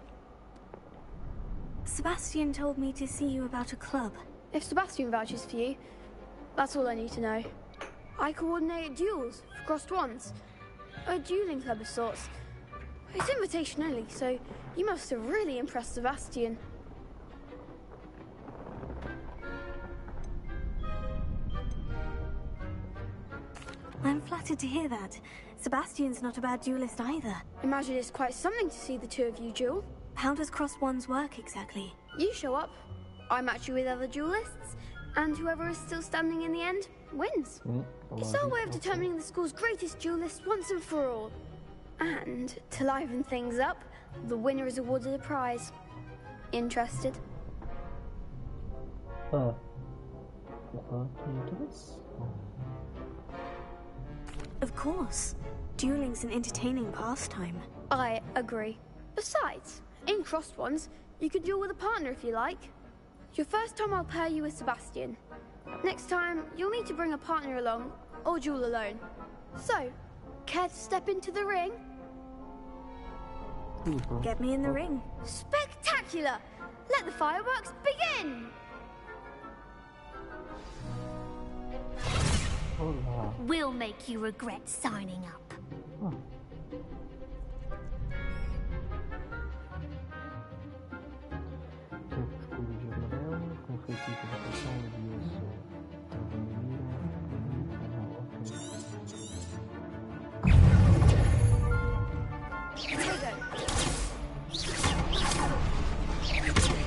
B: Sebastian told me to see you about a club.
O: If Sebastian vouches for you, that's all I need to know. I coordinate duels for crossed wands. A dueling club of sorts. It's invitation only, so you must have really impressed Sebastian.
B: I'm flattered to hear that. Sebastian's not a bad duelist either.
O: Imagine it's quite something to see the two of you duel.
B: How does crossed wands work exactly?
O: You show up, I match you with other duelists, and whoever is still standing in the end wins. It's our way of determining the school's greatest duelist once and for all. And to liven things up, the winner is awarded a prize. Interested?
B: Of course. Dueling's an entertaining pastime.
O: I agree. Besides, in crossed ones, you could duel with a partner if you like. Your first time I'll pair you with Sebastian. Next time, you'll need to bring a partner along, or duel alone. So, care to step into the ring?
B: Get me in the ring.
O: Spectacular! Let the fireworks begin!
Q: We'll make you regret signing up.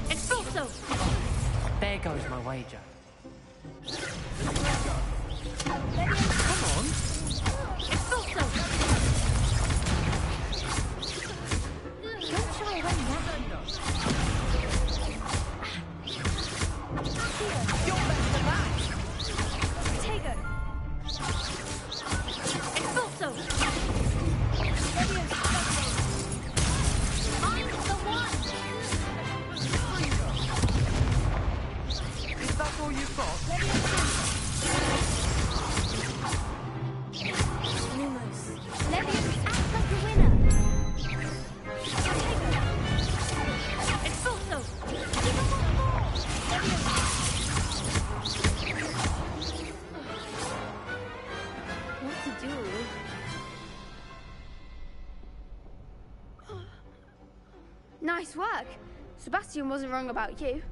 O: Expulso!
L: There goes my wager.
O: Come on! Expulso!
Q: Don't shy away now.
O: You're better than that! Tego! Expulso!
Q: I'm the one!
L: Is that all you've got?
O: Leviosa acts like a winner! Expulso! Even more!
W: What to do?
O: Nice work. Sebastian wasn't wrong about you.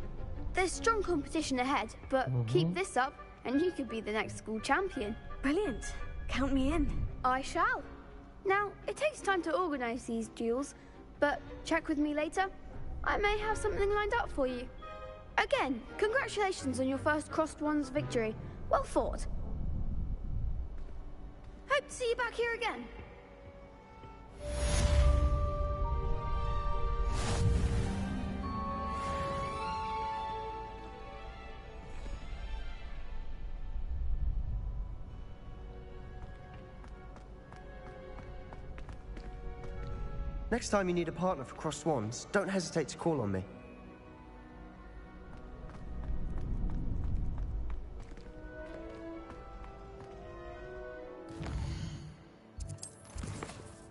O: There's strong competition ahead, but keep this up and you could be the next school champion.
B: Brilliant. Count me in.
O: I shall. Now, it takes time to organise these duels, but check with me later. I may have something lined up for you. Again, congratulations on your first crossed wands victory. Well fought. Hope to see you back here again.
N: Next time you need a partner for crossed wands, don't hesitate to call on me.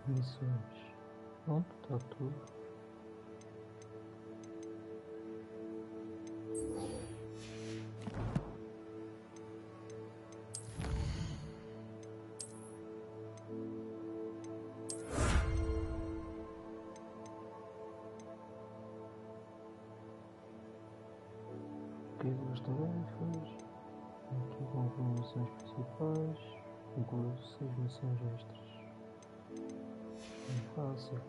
A: Missões. Pronto, tá tudo. Aqui as tarefas. Aqui vão com missões principais. Incluo 6 missões extras. Fácil,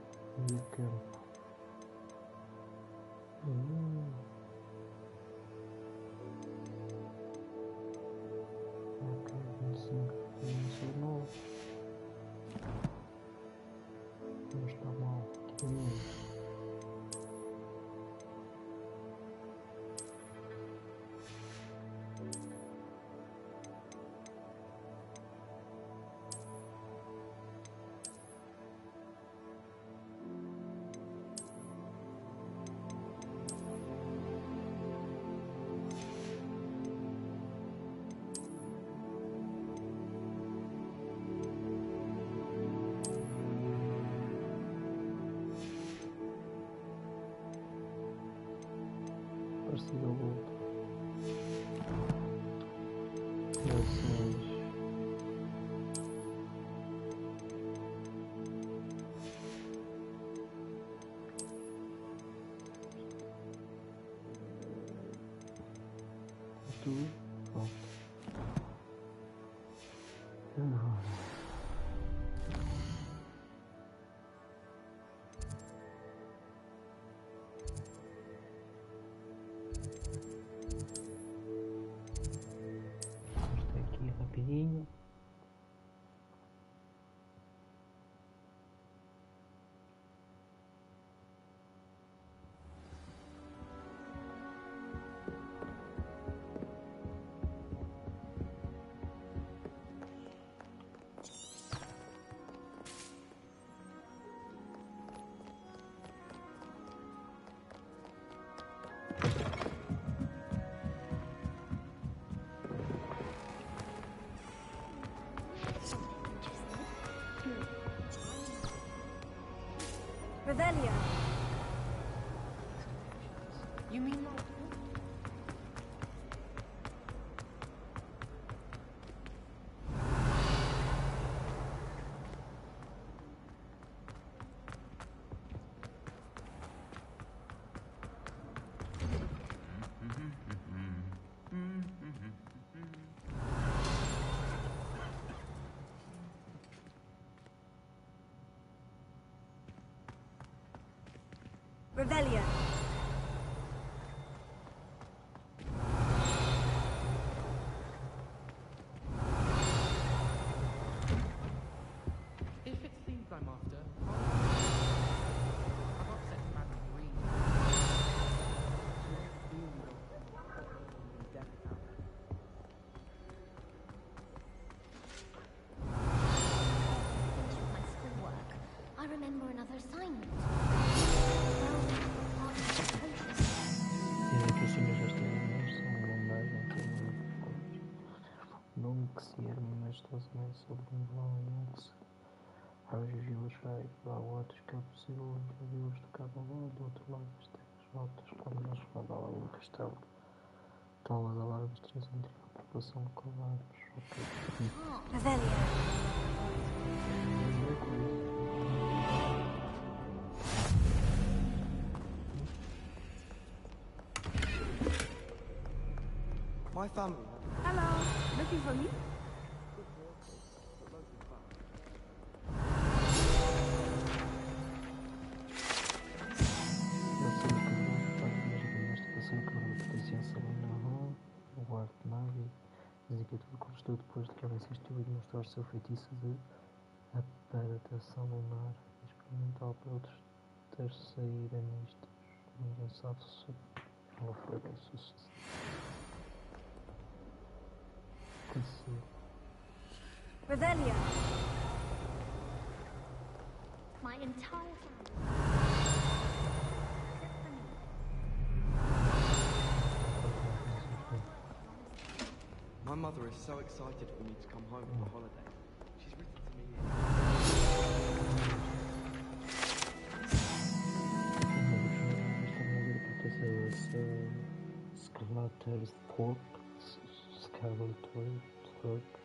A: meio campo. Ok, 25, não sei não. Não está mal. parecida ao outro. Relações. Tudo pronto. Vamos aqui rapidinho.
B: Revelio.
M: You mean like...
B: Revelio.
R: If it's things I'm after, I've upset Madam Green.
Q: My schoolwork. I remember another assignment.
A: Nome que se erme majestosamente sobre um vão anexo aos vilas feios, há outros que é possível invadi-los de cada lado, do outro lado das terras altas, quando nós falavam no castelo. Então, as alarmes trazem entre a população de covardes.
I: My family.
B: Hello. Looking for me?
A: O guarda de nave dizia que tudo constou depois de que ela insistiu em demonstrar o seu feitiço de aparatação lunar experimental para outros terceiranistas. Ninguém sabe se ela foi bem sucedida.
B: Revelio.
Q: My entire family.
I: My mother is so excited for me to come home for the holiday. She's written to me.
A: Scarlet's Thorpe,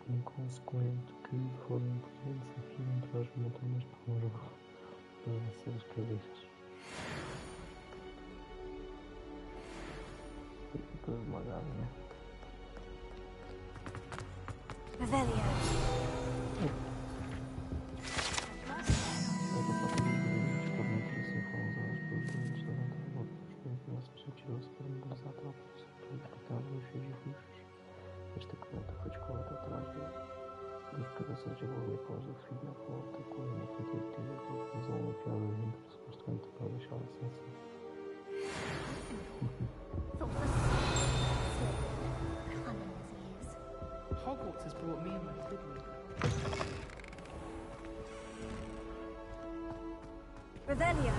A: inconsequente, que foram importantes aqui entre as montanhas de Ronjo para vencer as cabeças. Tudo esmagado, né?
B: Revelio.
A: Esta corrente foi descoberta atrás dos cabeças de boi após o filho à volta com uma quantia de tira com a prisão enfiada dentro, supostamente para deixá-la sem ser.
R: Hogwarts has brought me and my siblings.
B: Revelio.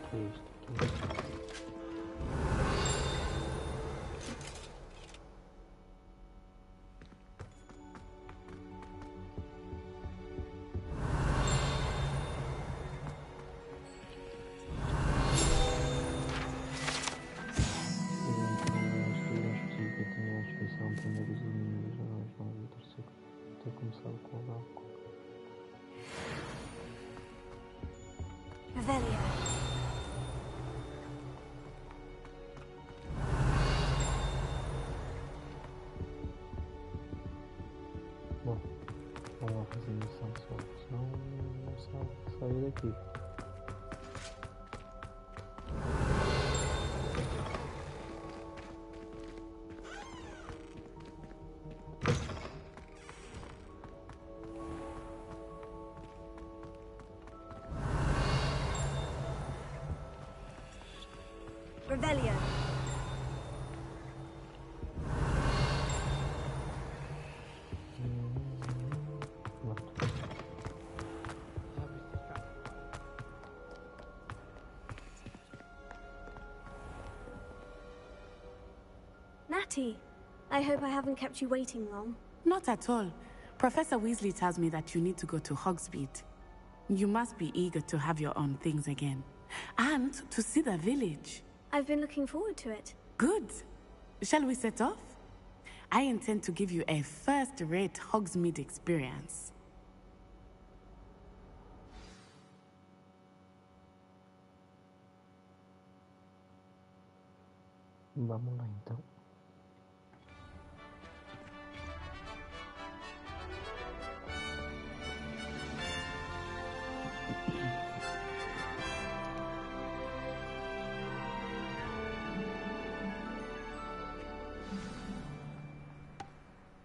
A: Que é isto aqui?
B: Revelio.
A: Bom, vamos lá fazer missão só, senão não sair daqui.
B: Revelio. Natty, I hope I haven't kept you waiting long.
F: Not at all. Professor Weasley tells me that you need to go to Hogsmeade. You must be eager to have your own things again. And to see the village.
B: I've been looking forward to it.
F: Good. Shall we set off? I intend to give you a first-rate Hogsmeade experience.
A: Vamos lá então.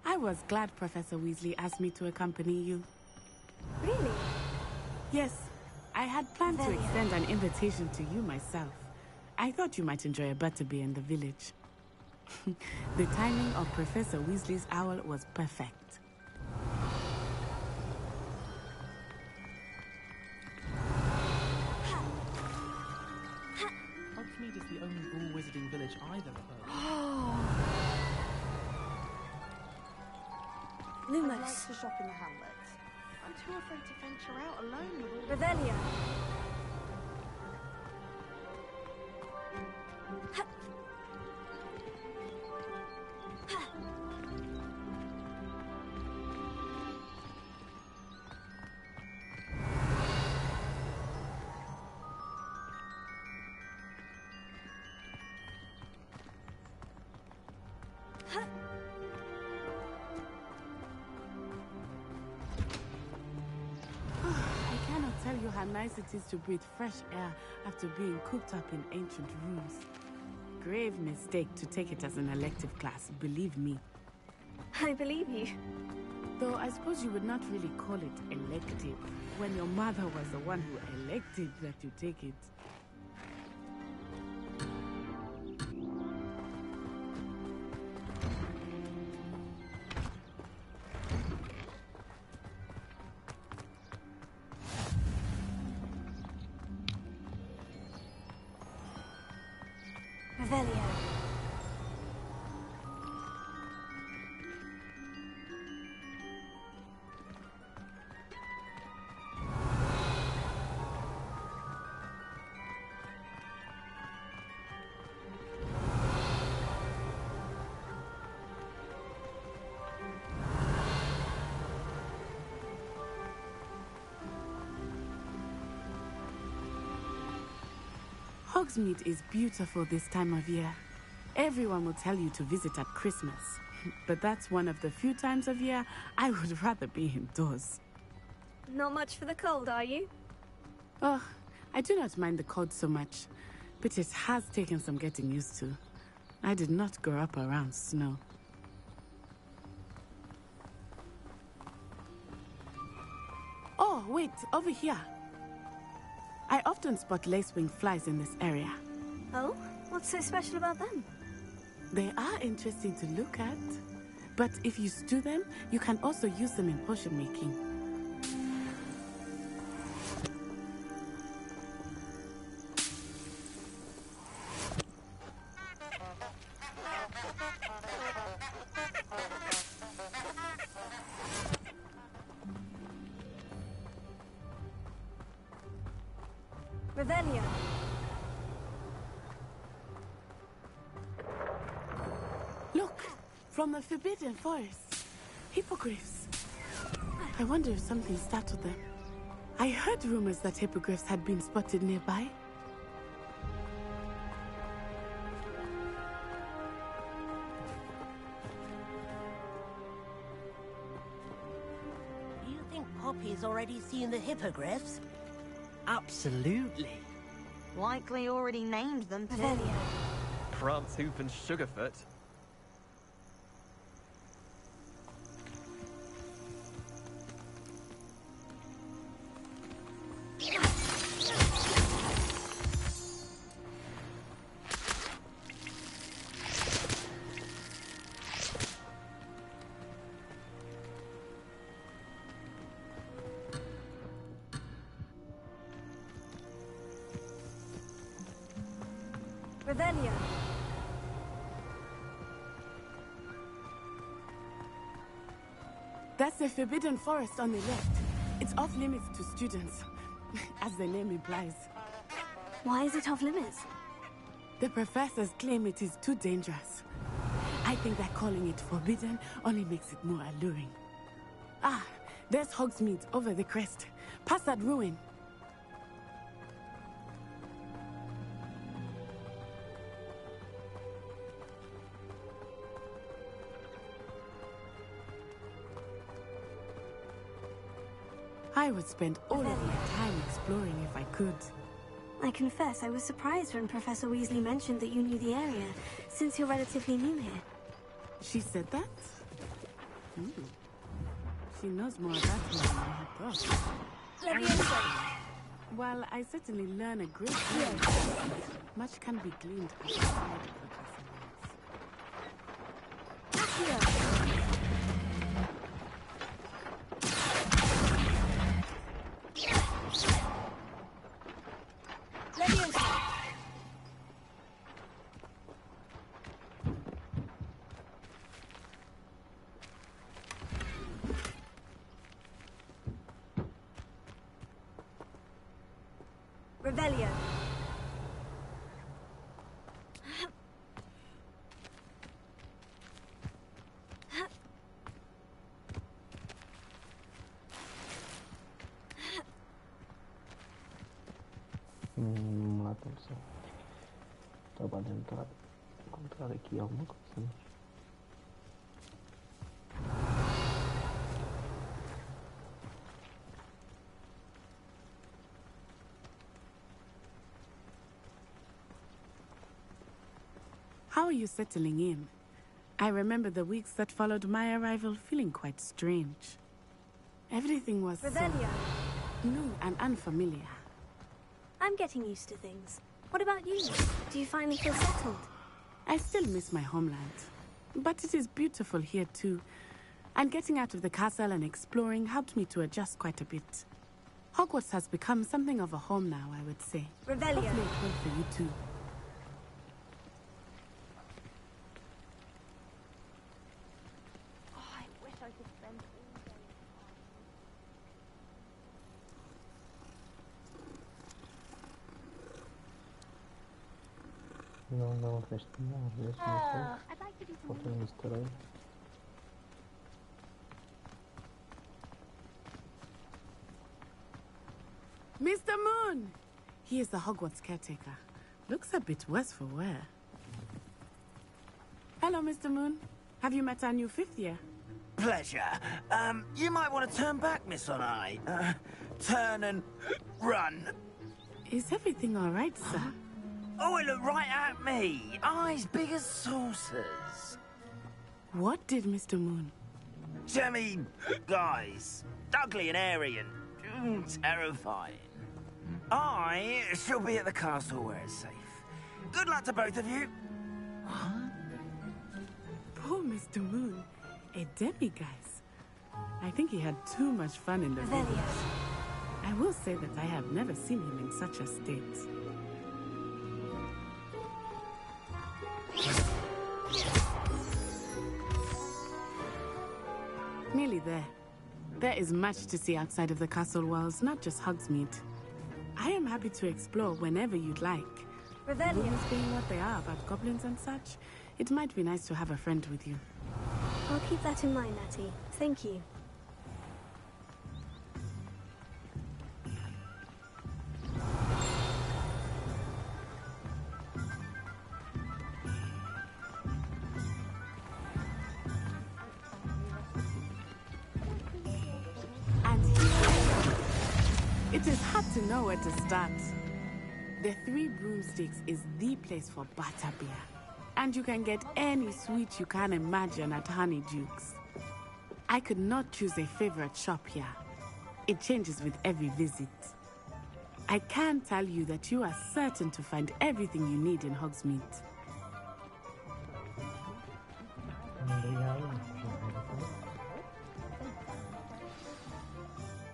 F: I was glad Professor Weasley asked me to accompany you.
B: Really?
F: Yes, I had planned to extend an invitation to you myself. I thought you might enjoy a butterbeer in the village. The timing of Professor Weasley's owl was perfect.
R: Hogsmeade is the only all-wizarding village I've ever heard of.
B: Lumos.
P: I'd like to shop in the hamlet. I'm too afraid to venture out alone with all
B: Revelio.
F: I cannot tell you how nice it is to breathe fresh air after being cooped up in ancient rooms. Grave mistake to take it as an elective class, believe me.
B: I believe you.
F: Though I suppose you would not really call it elective when your mother was the one who elected that you take it.
B: Revelio.
F: Hogsmeade is beautiful this time of year. Everyone will tell you to visit at Christmas. But that's one of the few times of year I would rather be indoors.
B: Not much for the cold, are you?
F: Oh, I do not mind the cold so much, but it has taken some getting used to. I did not grow up around snow. Oh, wait, over here. I often spot lacewing flies in this area.
B: Oh? What's so special about them?
F: They are interesting to look at, but if you stew them, you can also use them in potion making.
B: Revelio.
F: Look, from the Forbidden Forest. Hippogriffs. I wonder if something startled them. I heard rumors that hippogriffs had been spotted nearby.
V: Do you think Poppy's already seen the hippogriffs?
D: Absolutely.
J: Likely already named them too.
I: Prance, Hoof, and Sugarfoot.
B: Revelio.
F: That's the Forbidden Forest on the left. It's off limits to students, as the name implies.
B: Why is it off limits?
F: The professors claim it is too dangerous. I think that calling it forbidden only makes it more alluring. Ah, there's Hogsmeade over the crest. Past that ruin. I would spend all of my time exploring if I could.
B: I confess I was surprised when Professor Weasley mentioned that you knew the area, since you're relatively new here.
F: She said that? She knows more about me than I had thought. While I certainly learn a great deal, much can be gleaned outside of the castle.
B: Revelio.
A: Atenção. Estava a tentar encontrar aqui alguma coisa.
F: How are you settling in? I remember the weeks that followed my arrival feeling quite strange. Everything was so new and unfamiliar.
B: I'm getting used to things. What about you? Do you finally feel settled?
F: I still miss my homeland. But it is beautiful here too. And getting out of the castle and exploring helped me to adjust quite a bit. Hogwarts has become something of a home now, I would say.
B: Revelio.
F: Hopefully it will for you too.
A: Não, resta não, às vezes não sei. Falta um easter egg.
F: Mr. Moon! He is the Hogwarts caretaker. Looks a bit worse for wear. Hello, Mr. Moon. Have you met our new fifth year?
G: Pleasure. You might want to turn back, Miss On-Eye. Turn and run.
F: Is everything all right, sir?
G: Oh, it looked right at me. Eyes big as saucers.
F: What did Mr. Moon?
G: Jemmy, guys. Ugly and airy and terrifying. I shall be at the castle where it's safe. Good luck to both of you.
F: Poor Mr. Moon. A demiguise. I think he had too much fun in the village. I will say that I have never seen him in such a state. Nearly there. There is much to see outside of the castle walls, not just Hogsmeade. I am happy to explore whenever you'd like. Rumors being what they are about goblins and such, it might be nice to have a friend with you.
B: I'll keep that in mind, Natty. Thank you.
F: It is hard to know where to start. The Three Broomsticks is the place for butterbeer. And you can get any sweet you can imagine at Honeydukes. I could not choose a favorite shop here. It changes with every visit. I can tell you that you are certain to find everything you need in Hogsmeade.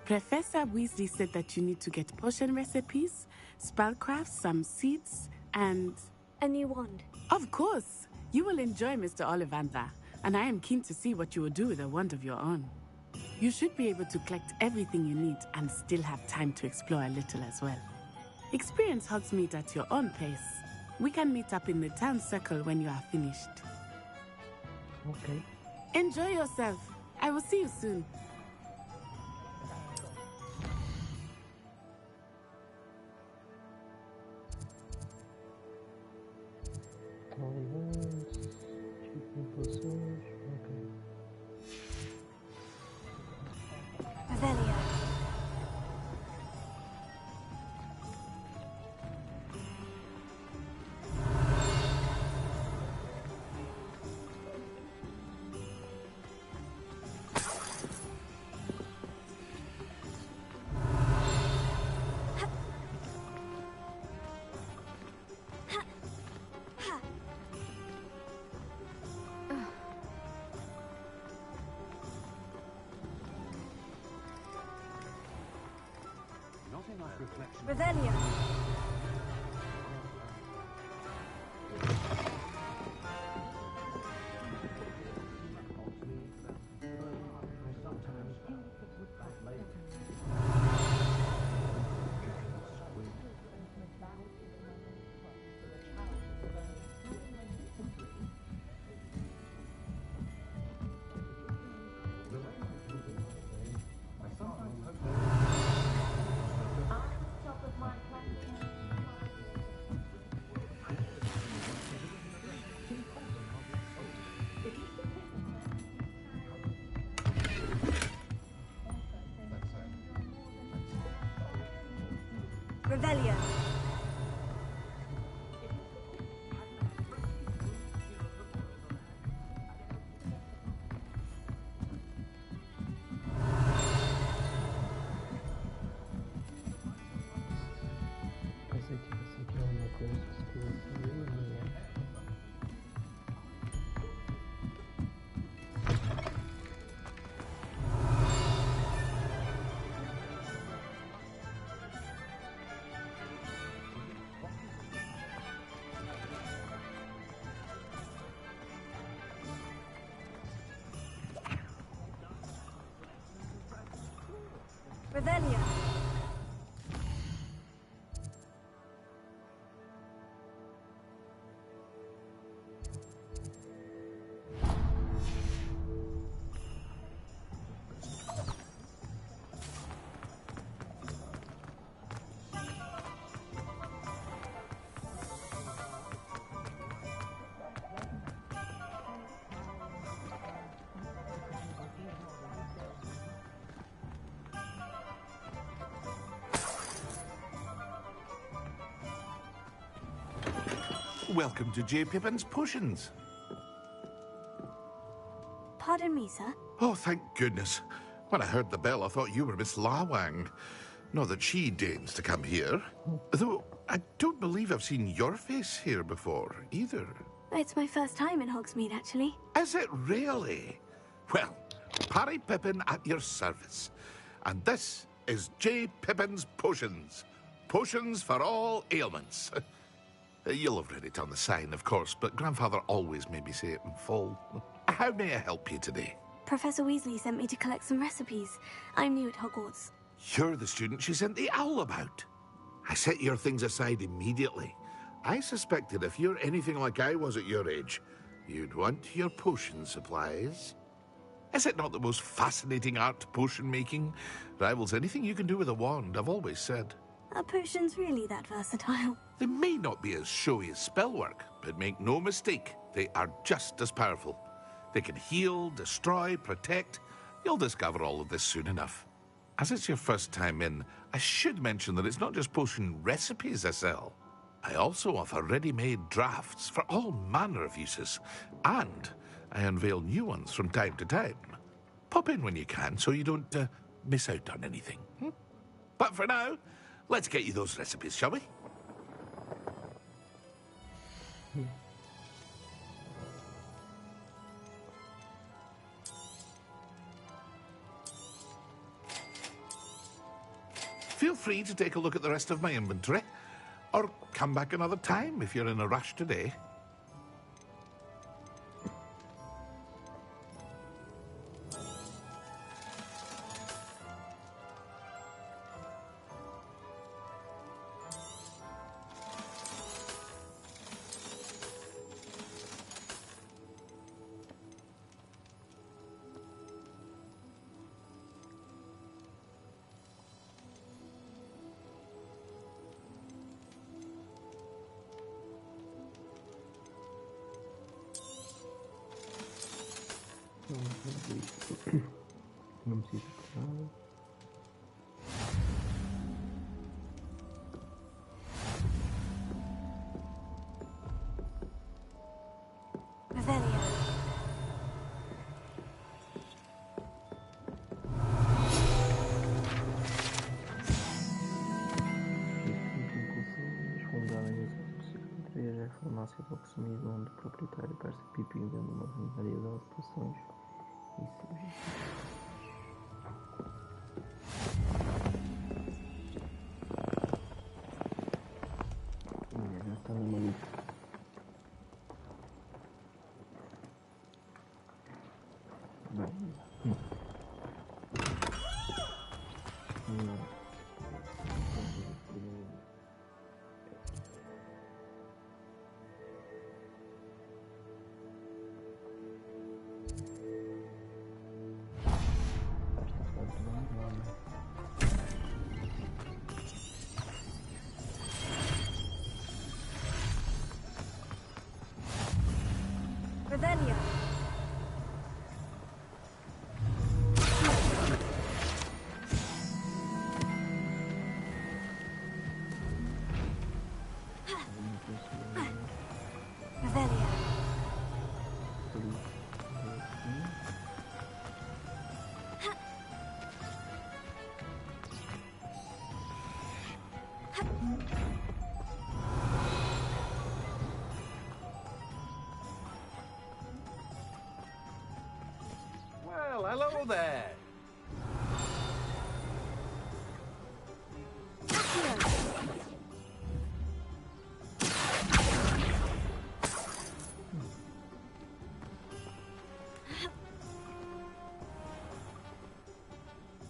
F: Professor Weasley said that you need to get potion recipes, spellcrafts, some seeds, and...
B: a new wand.
F: Of course! You will enjoy Mr. Ollivander, and I am keen to see what you will do with a wand of your own. You should be able to collect everything you need and still have time to explore a little as well. Experience Hogsmeade at your own pace. We can meet up in the town circle when you are finished.
A: Okay.
F: Enjoy yourself. I will see you soon.
B: Revelio. Revelio. Revelio.
A: Pensei que fosse aqui alguma coisa que eu sabia.
B: Revelio.
C: Welcome to J. Pippin's Potions.
B: Pardon me, sir.
C: Oh, thank goodness. When I heard the bell, I thought you were Miss Lawang. Not that she deigns to come here. Though, I don't believe I've seen your face here before, either.
B: It's my first time in Hogsmeade, actually.
C: Is it really? Well, Parry Pippin at your service. And this is J. Pippin's Potions. Potions for all ailments. You'll have read it on the sign, of course, but Grandfather always made me say it in full. How may I help you today?
B: Professor Weasley sent me to collect some recipes. I'm new at Hogwarts.
C: You're the student she sent the owl about. I set your things aside immediately. I suspected if you're anything like I was at your age, you'd want your potion supplies. Is it not the most fascinating art, potion making? Rivals anything you can do with a wand, I've always said.
B: Are potions really that versatile?
C: They may not be as showy as spellwork, but make no mistake, they are just as powerful. They can heal, destroy, protect. You'll discover all of this soon enough. As it's your first time in, I should mention that it's not just potion recipes I sell. I also offer ready-made drafts for all manner of uses, and I unveil new ones from time to time. Pop in when you can so you don't miss out on anything. But for now, let's get you those recipes, shall we? Feel free to take a look at the rest of my inventory, or come back another time if you're in a rush today.
A: Não precisa de nada.
B: Revelio.
A: Veja a farmácia do consumido onde o proprietário parece pipi vendo uma variedade de poções e cirurgia. Já está na malita.
B: Revelio. Revelio.
E: Well, hello there.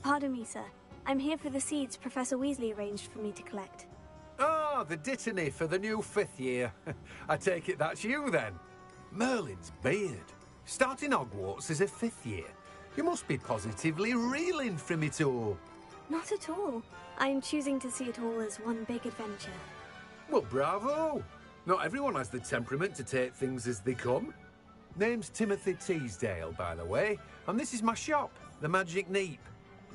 B: Pardon me, sir. I'm here for the seeds Professor Weasley arranged for me to collect.
E: Ah, the dittany for the new 5th year. I take it that's you, then. Merlin's beard. Starting Hogwarts as a 5th year. You must be positively reeling from it all.
B: Not at all. I'm choosing to see it all as one big adventure.
E: Well, bravo. Not everyone has the temperament to take things as they come. Name's Timothy Teasdale, by the way, and this is my shop, the Magic Neep.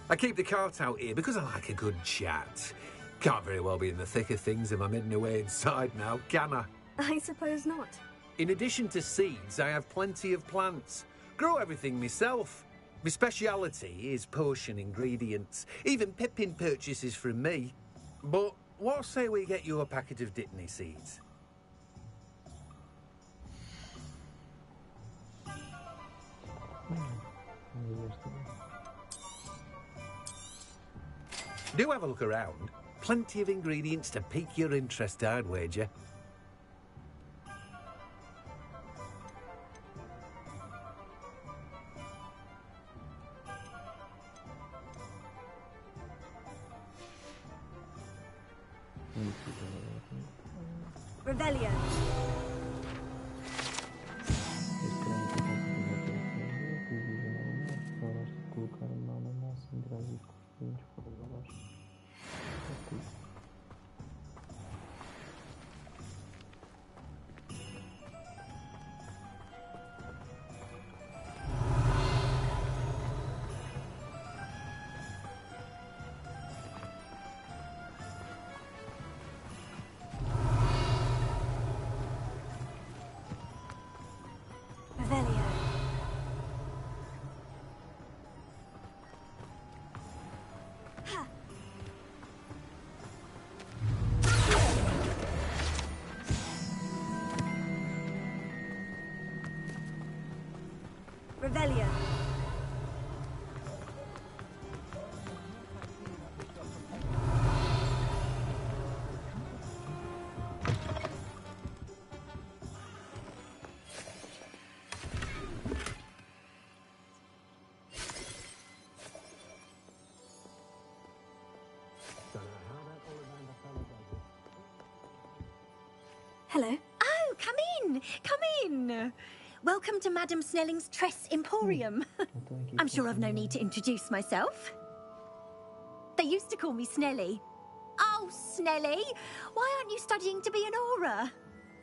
E: I keep the cart out here because I like a good chat. Can't very well be in the thick of things if I'm hidden away inside now, can I?
B: I suppose not.
E: In addition to seeds, I have plenty of plants. Grow everything myself. My speciality is potion ingredients. Even Pippin purchases from me. But what say we get you a packet of dittany seeds? Do have a look around. Plenty of ingredients to pique your interest, I'd wager.
B: Revelio. Revelio. Hello.
H: Oh, come in! Come in! Welcome to Madame Snelling's Tress Emporium. I'm sure I've no need to introduce myself. They used to call me Snelly. Oh, Snelly! Why aren't you studying to be an aura?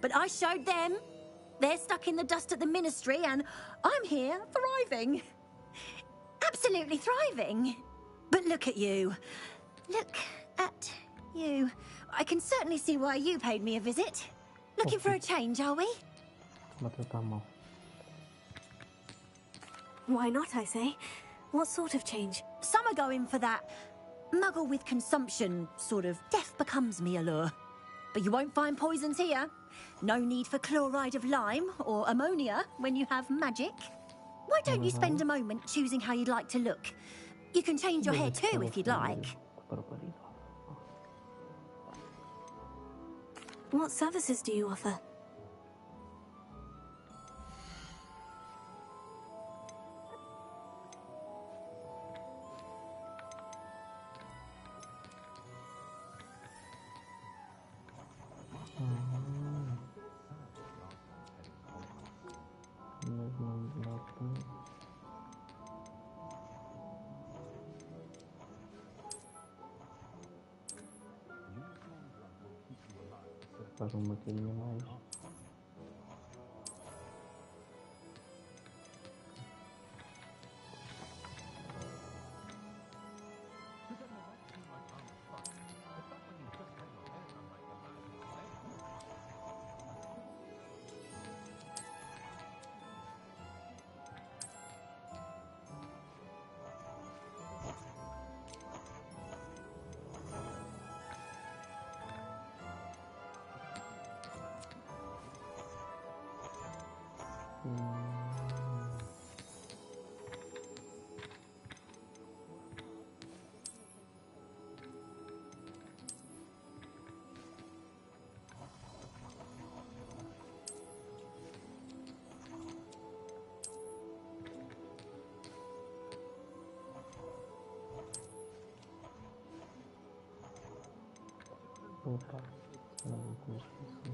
H: But I showed them. They're stuck in the dust at the Ministry, and I'm here, thriving. Absolutely thriving. But look at you. Look at you. I can certainly see why you paid me a visit. Looking for a change, are we?
B: Why not, I say? What sort of change?
H: Some are going for that muggle with consumption, sort of death becomes me allure. But you won't find poisons here. No need for chloride of lime or ammonia when you have magic. Why don't you spend a moment choosing how you'd like to look? You can change your hair too if you'd like.
B: What services do you offer?
A: Faz uma carinha mais. Opa, não consegui.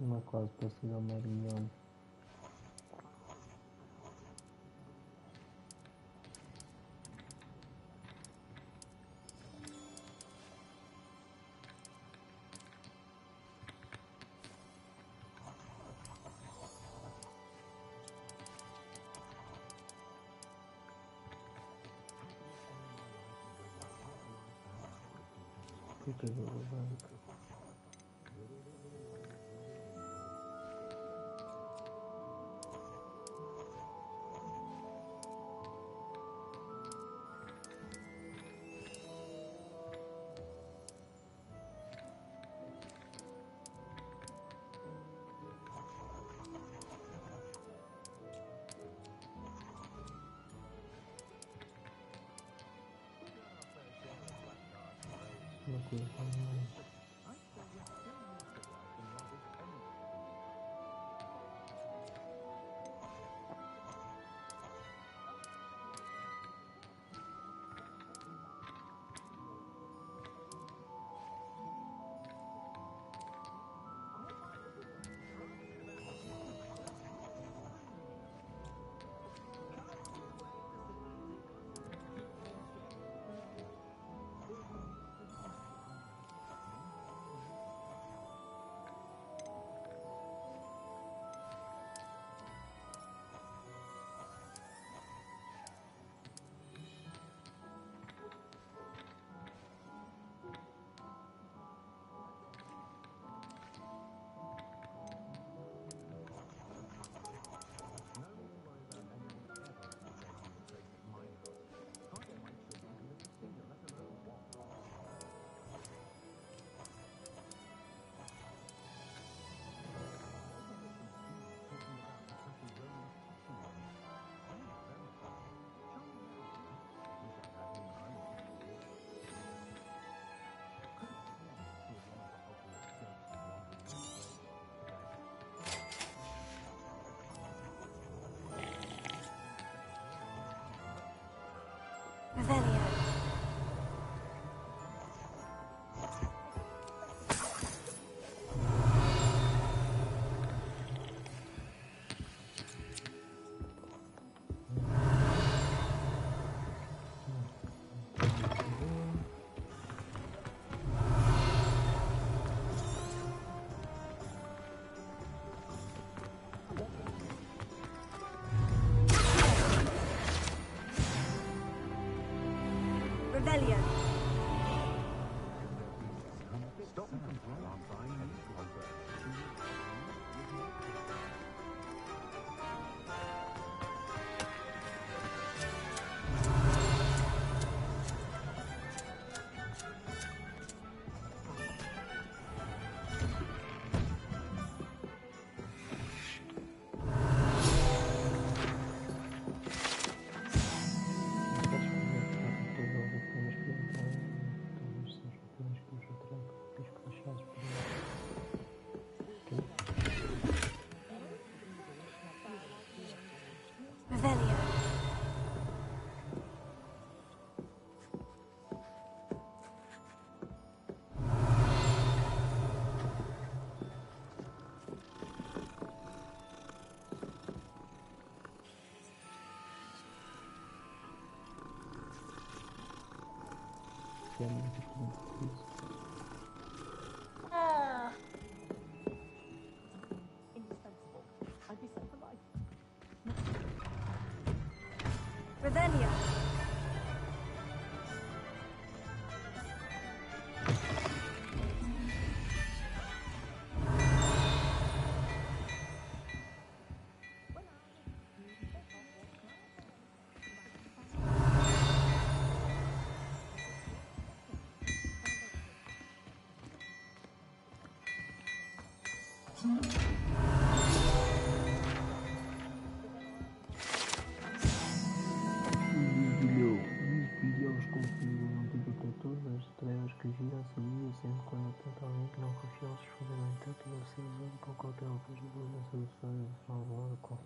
A: Uma quase parecida ao Marion. Puta do banco. Uma coisa mais. family please.
K: Indispensable. I'd be set for life.
B: Revelio.
A: Vídeos confundindo um antidetector das trevas que gira a seguir, sempre quando tenta alguém que não confia aos fundamentos deve ser usado com cautela, pois a luz das soluções salvar com.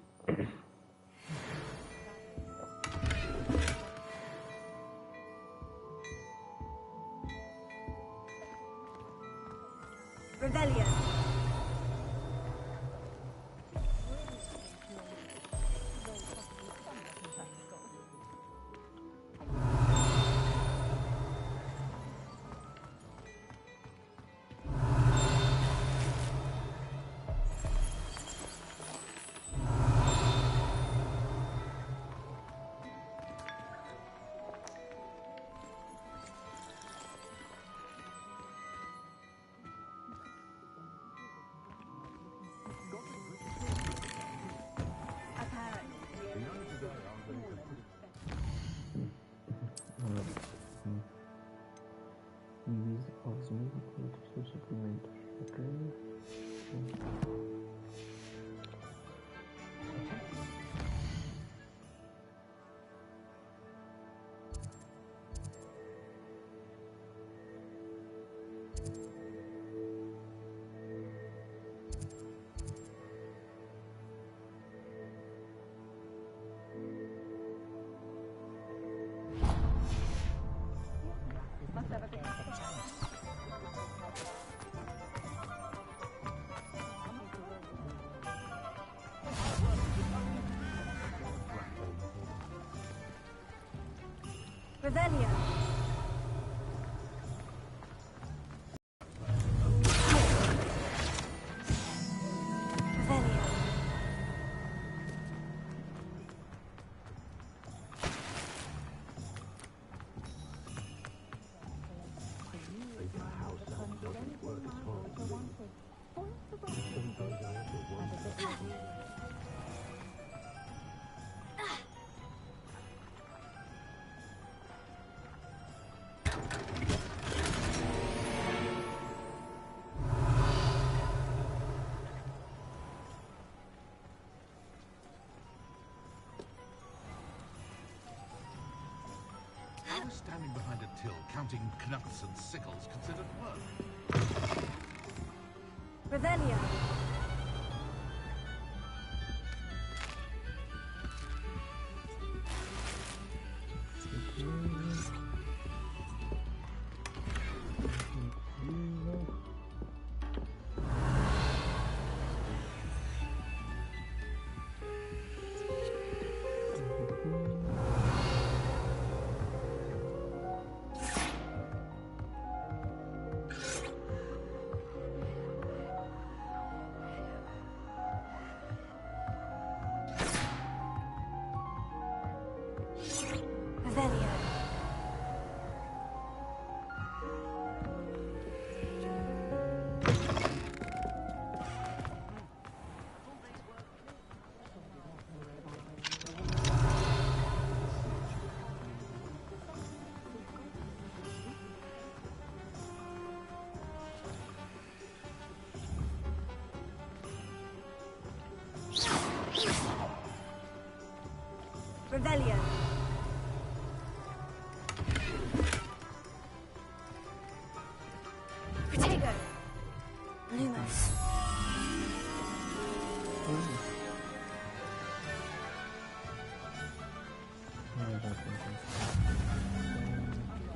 B: Revelio.
A: Divise aos mesmos com outros seus suprimentos, ok?
B: Revelio. Revelio.
C: How is standing behind a till, counting knuts and sickles, considered work?
B: Revelio. Revelio. Revelio. Protego. Lumos.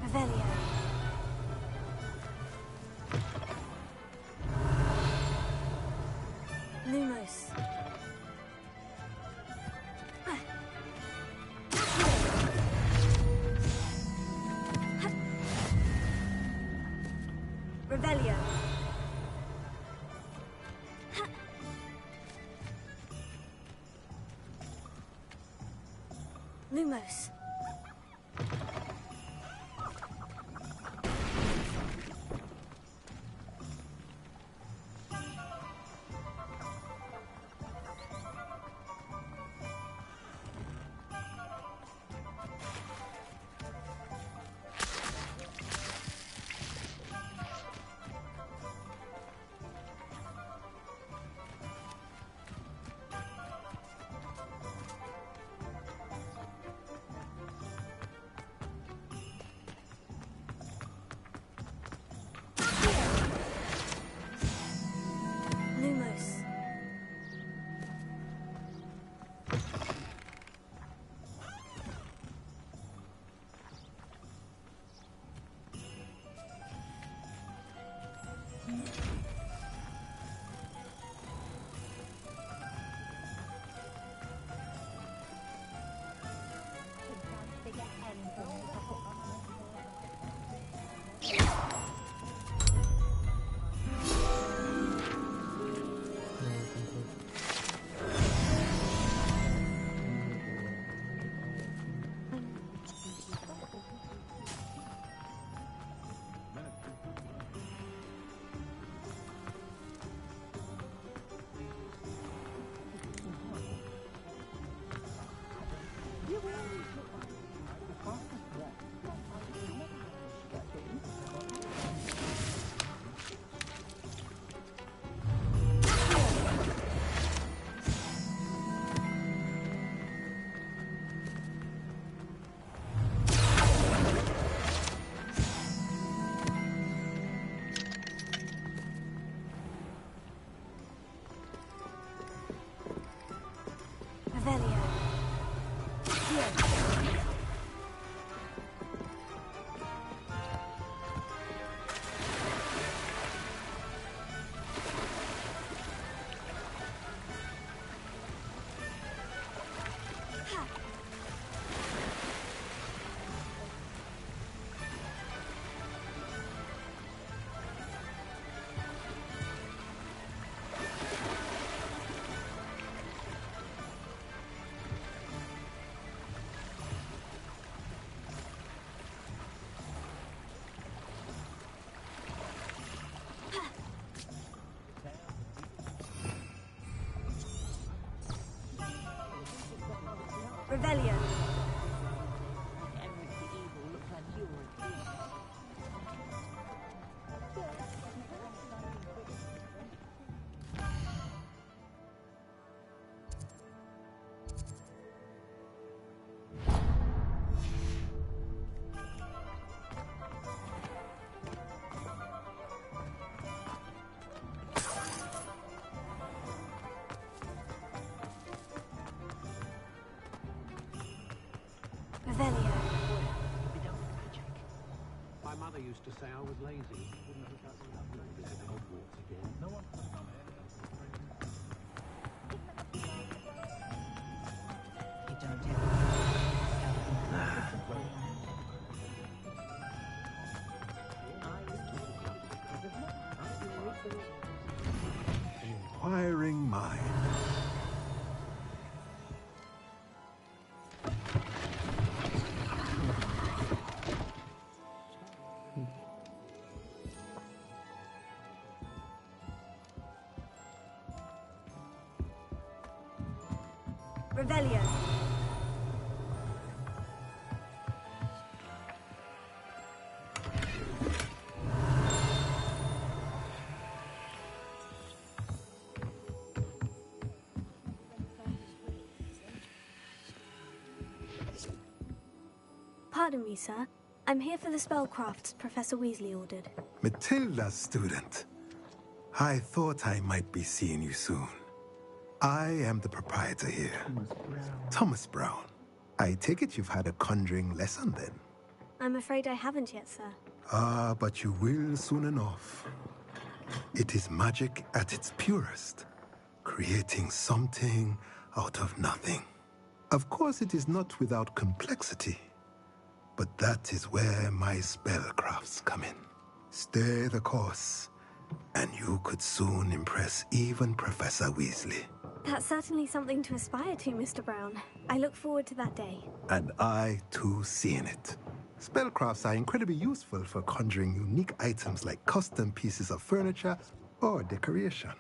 B: Revelio. Lumos. Lumos. Lumos. Revelio. Here. Revelio. Revelio.
S: My mother used to say I was lazy. Visit Hogwarts again. No one.
T: Inquiring mind.
B: Revelio. Pardon me, sir. I'm here for the spellcrafts Professor Weasley ordered.
T: Matilda's student. I thought I might be seeing you soon. I am the proprietor here. Thomas Brown. I take it you've had a conjuring lesson then?
B: I'm afraid I haven't yet, sir.
T: Ah, but you will soon enough. It is magic at its purest, creating something out of nothing. Of course, it is not without complexity, but that is where my spellcrafts come in. Stay the course, and you could soon impress even Professor Weasley.
B: That's certainly something to aspire to, Mr. Brown. I look forward to that day.
T: And I, too, seeing it. Spellcrafts are incredibly useful for conjuring unique items like custom pieces of furniture or decoration.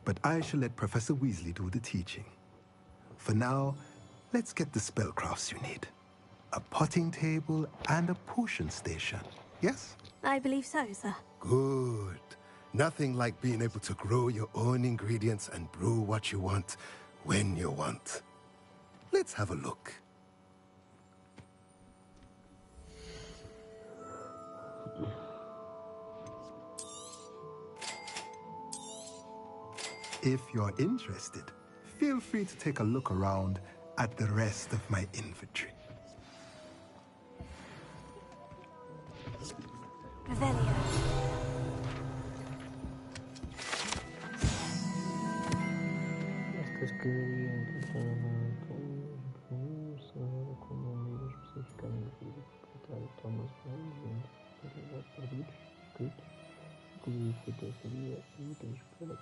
T: But I shall let Professor Weasley do the teaching. For now, let's get the spellcrafts you need. A potting table and a potion station, yes?
B: I believe so, sir.
L: Good. Nothing like being able to grow your own ingredients and brew what you want when you want. Let's have a look.
T: If you're interested, feel free to take a look around at the rest of my inventory.
B: Revelio.
A: Estas quedaria entrar com uma maneira especificamente de proprietário Thomas Brown, para produtos escritos, inclusive feitiçaria e itens para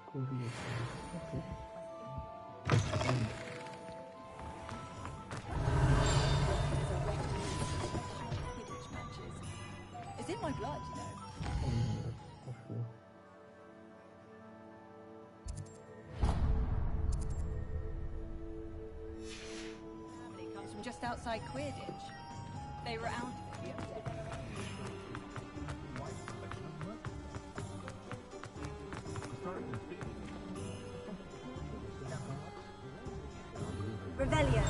A: combinações.
M: It's in my blood, you know. It comes from just outside Quidditch. They were out of it the other day.
B: Revelio.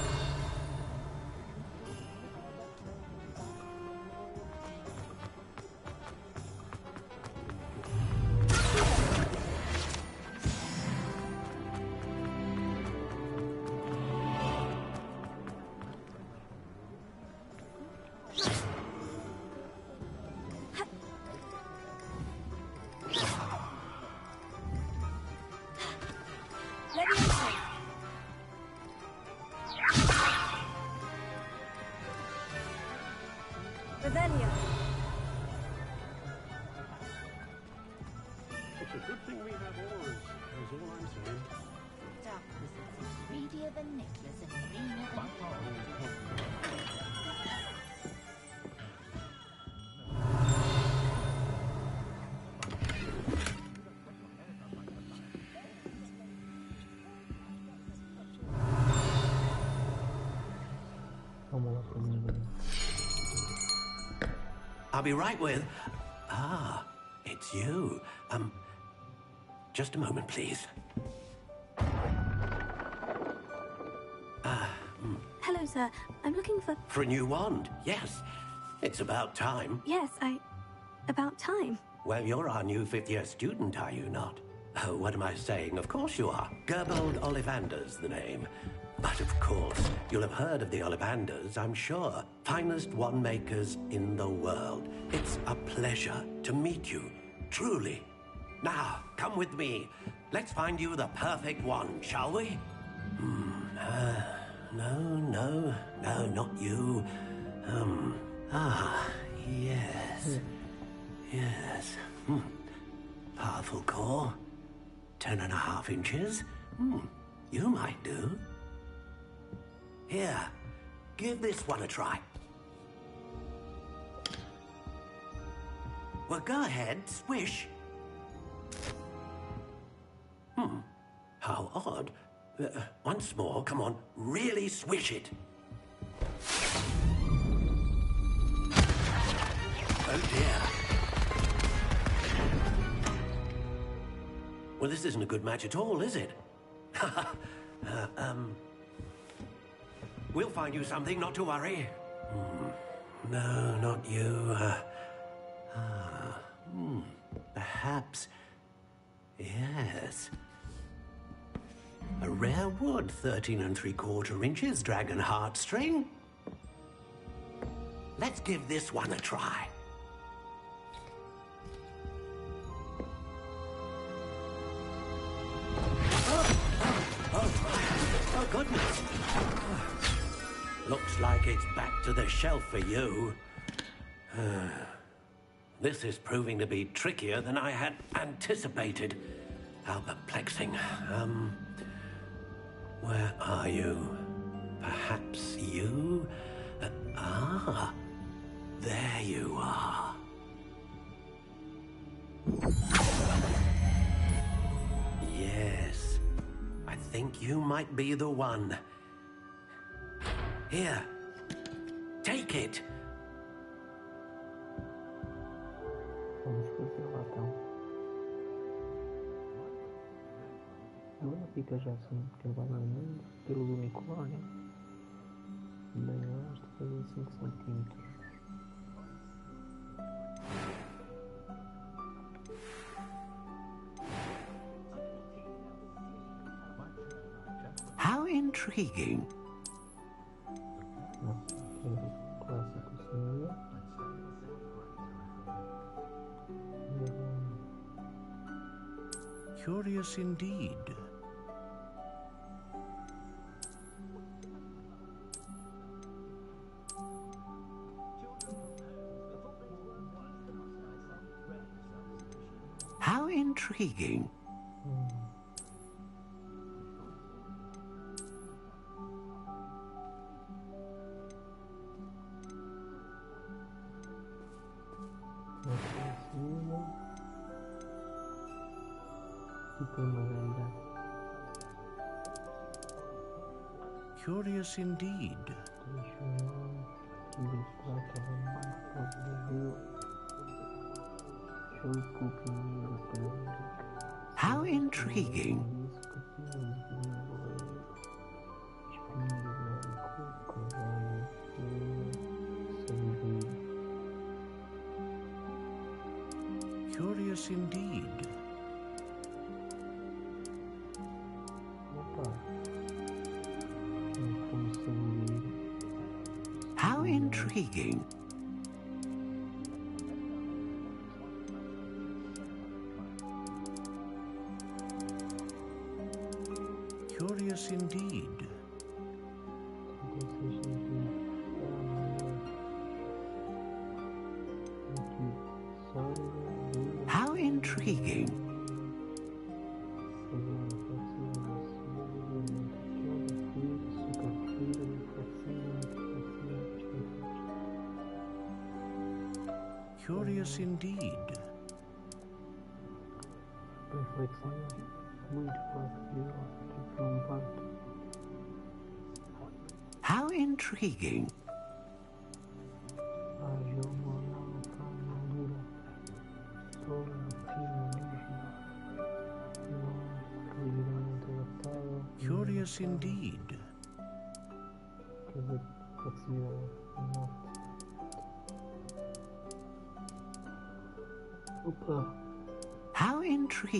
B: Revelio.
S: It's a good thing we have oars, is all I'm saying.
U: Darkness is greedier than Nicholas and meaner than
W: I'll be right with... Ah, it's you. Just a moment, please.
B: Hello, sir. I'm looking for...
W: For a new wand, yes. It's about time.
B: Yes, about time.
W: Well, you're our new fifth-year student, are you not? Oh, what am I saying? Of course you are. Gerbold Ollivander's the name. But of course, you'll have heard of the Ollivanders, I'm sure. Finest wand makers in the world. It's a pleasure to meet you, truly. Now, come with me. Let's find you the perfect wand, shall we? No, not you. Yes. Yes. Powerful core. 10.5 inches. You might do. Here, give this one a try. Well, go ahead, swish. How odd. Once more, come on, really swish it. Oh dear. Well, this isn't a good match at all, is it? We'll find you something, not to worry. No, not you. Perhaps. Yes. A rare wood, 13 3/4 inches, dragon heartstring. Let's give this one a try. Oh, goodness. Looks like it's back to the shelf for you. This is proving to be trickier than I had anticipated. How perplexing. Where are you? Perhaps you? There you are. Yes, I think you might be the one. Here, take it.
A: Vamos fazer lá então. Agora fica já assim, cavalo no mundo, pelo unicórnio. Bem, esta faz 5 centímetros.
W: How intriguing.
A: Clássico senhor.
W: Curious indeed. How intriguing. Curious indeed. How intriguing. Curious indeed. How intriguing. Curious indeed. How intriguing. Curious indeed. How intriguing. Curious indeed. How intriguing.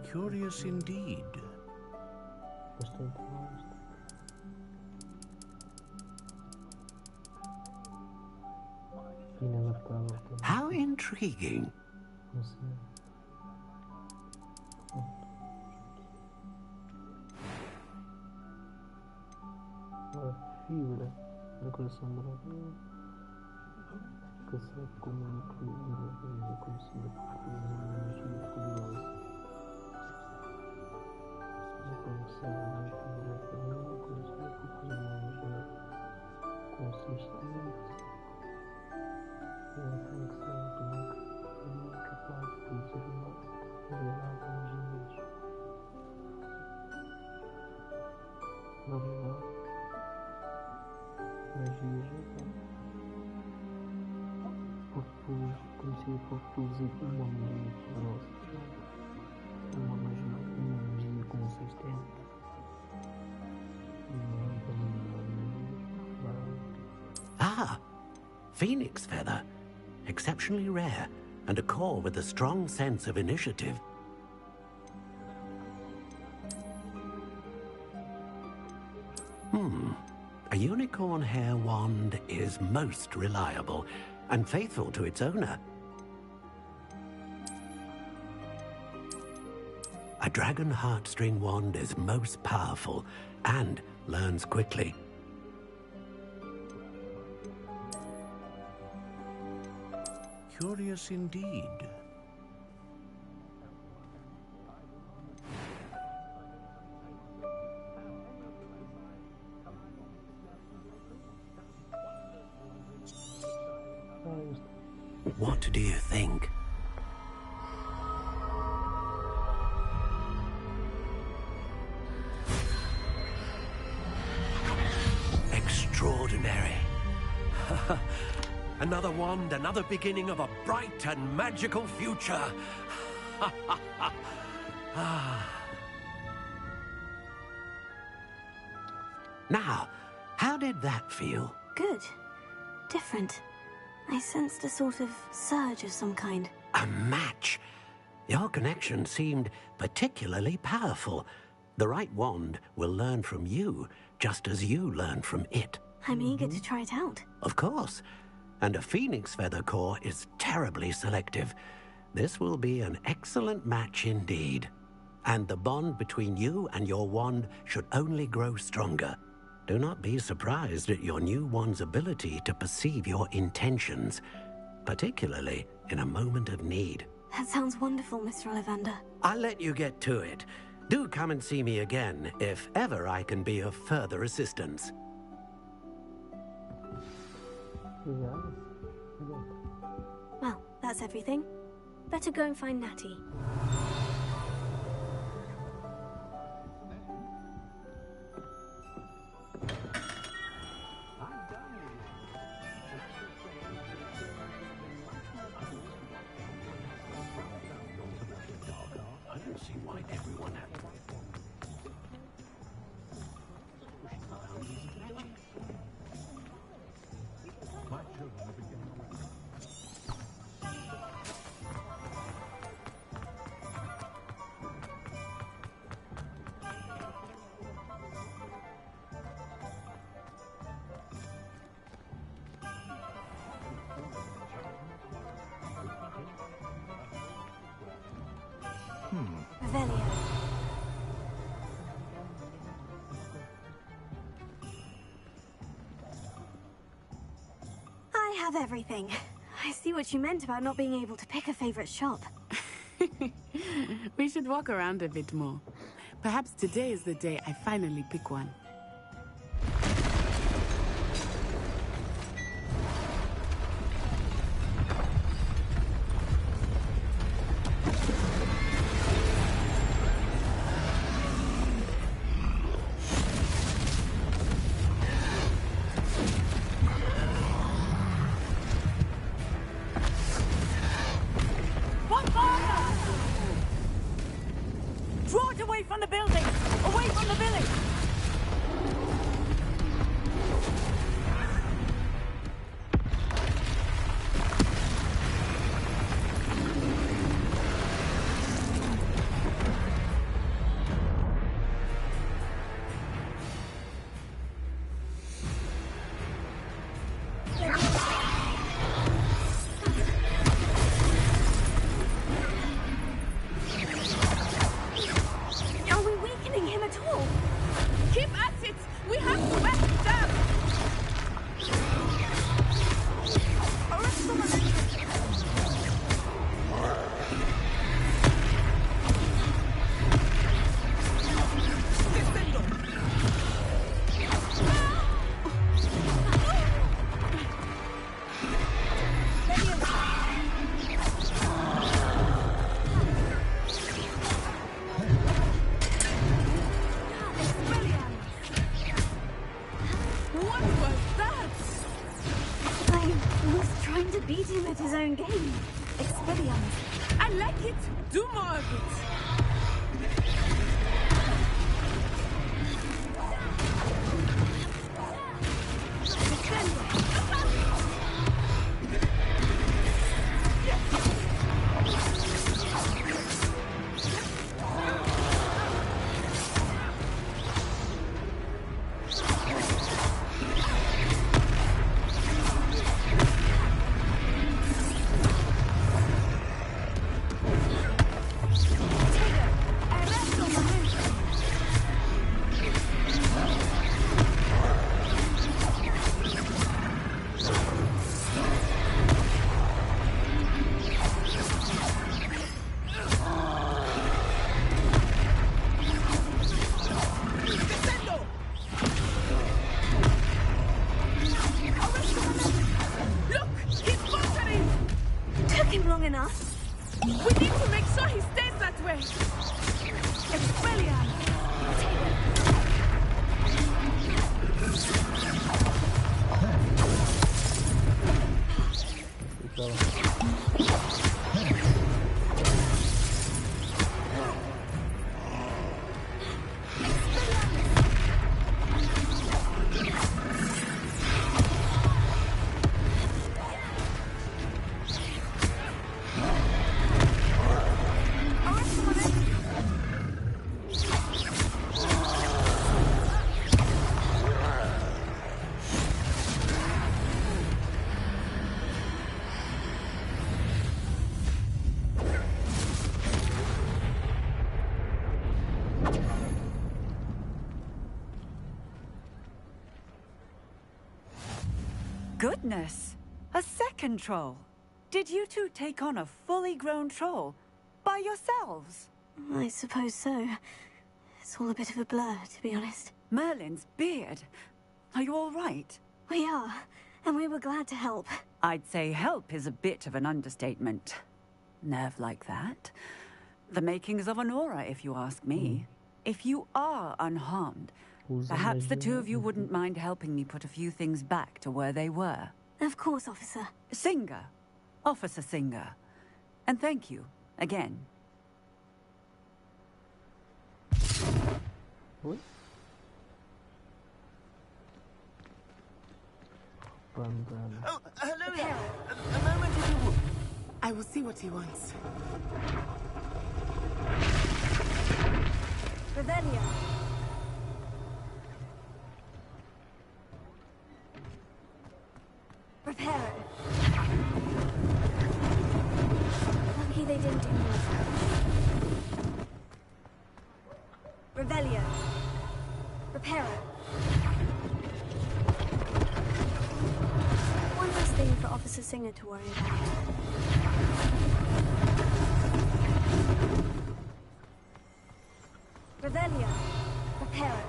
W: Curious indeed. How intriguing.
A: Fibra do coração brasileiro, que será como um equilíbrio conhecida por uma energia poderosa. Uma conexão muito direta nela, conhecida por uma energia consistente. Uma conexão que nunca é capaz de produzir uma realidade energia. Na verdade, magia conhecida por produzir uma magia poderosa, uma magia consistente,
W: Ah, phoenix feather, exceptionally rare, and a core with a strong sense of initiative. A unicorn hair wand is most reliable and faithful to its owner. A dragon heartstring wand is most powerful and learns quickly.
C: Curious indeed.
W: What do you think? Extraordinary. Another wand, another beginning of a bright and magical future. Now, how did that feel?
B: Good. Different. I sensed a sort of surge of some kind.
W: A match? Your connection seemed particularly powerful. The right wand will learn from you, just as you learn from it.
B: I'm eager to try it out.
W: Of course. And a phoenix feather core is terribly selective. This will be an excellent match indeed. And the bond between you and your wand should only grow stronger. Do not be surprised at your new wand's ability to perceive your intentions, particularly in a moment of need.
B: That sounds wonderful, Mr. Ollivander.
W: I'll let you get to it. Do come and see me again if ever I can be of further assistance.
B: Well, that's everything. Better go and find Natty.
W: I don't see why everyone had
B: Revelio. I have everything. I see what you meant about not being able to pick a favorite shop.
F: We should walk around a bit more. Perhaps today is the day I finally pick one.
D: Draw it away from the building! Away from the village!
F: Keep at it! We have to back it down!
B: To beat him at his own game. Expelliarmus.
F: I like it. Do more of it. We need to make sure he stays that way. Expelliarmus.
N: Goodness! A second troll. Did you two take on a fully grown troll by yourselves?
B: I suppose so. It's all a bit of a blur, to be honest.
N: Merlin's beard. Are you all right?
B: We are, and we were glad to help.
N: I'd say help is a bit of an understatement. Nerve like that. The makings of an aura, if you ask me. If you are unharmed, perhaps the two of you wouldn't mind helping me put a few things back to where they were.
B: Of course, officer.
N: Singer. Officer Singer. And thank you, again.
A: What?
G: Oh, hello there. A moment if you would.
F: I will see what he wants.
B: Revelio. Reparo. Lucky they didn't do more. Revelio. Reparo. One less thing for Officer Singer to worry about. Revelio. Reparo.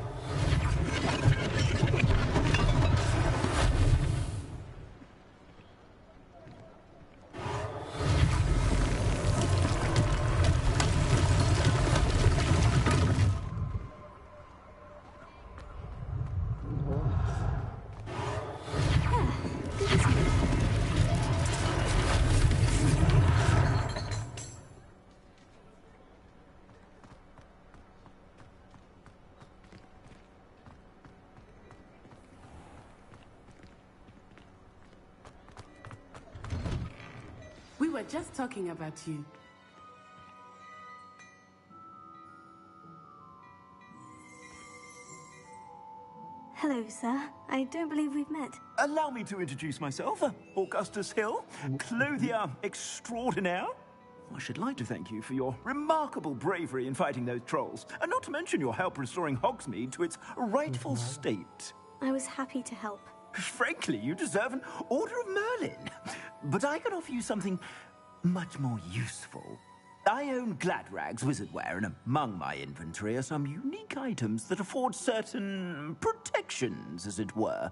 F: We were just talking about you.
B: Hello, sir. I don't believe we've met.
G: Allow me to introduce myself. Augustus Hill, clothier extraordinaire. I should like to thank you for your remarkable bravery in fighting those trolls, and not to mention your help restoring Hogsmeade to its rightful state.
B: I was happy to help.
G: Frankly, you deserve an Order of Merlin. But I can offer you something much more useful. I own Gladrag's wizardware, and among my inventory are some unique items that afford certain protections, as it were.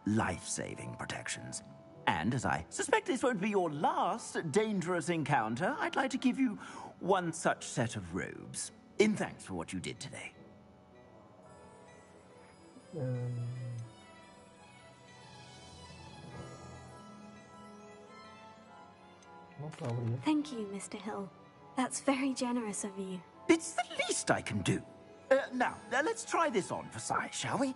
G: Life-saving protections. And as I suspect this won't be your last dangerous encounter, I'd like to give you one such set of robes, in thanks for what you did today.
B: Thank you, Mr. Hill. That's very generous of you.
G: It's the least I can do. Now, let's try this on for size, shall we?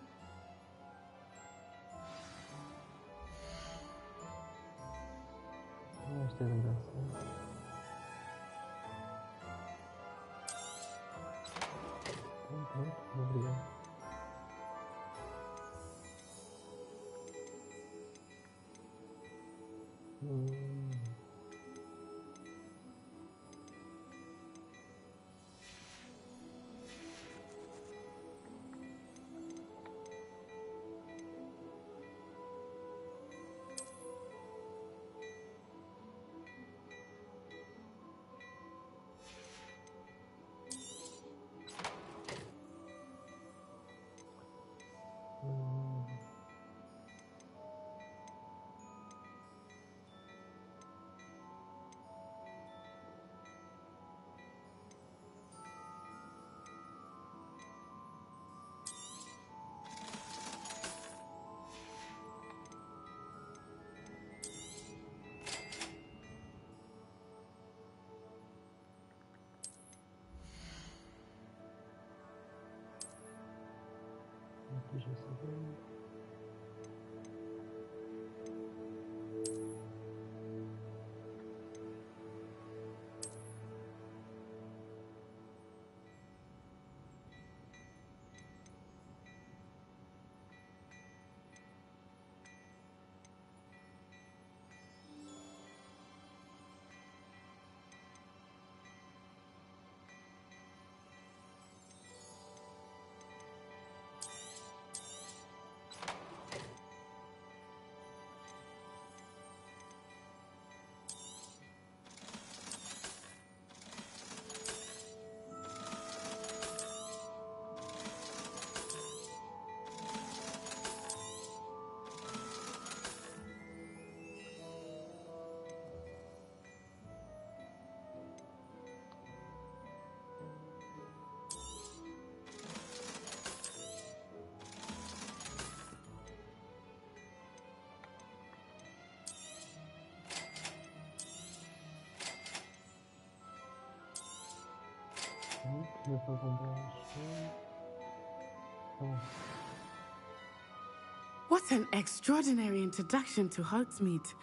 F: What an extraordinary introduction to Hogsmeade.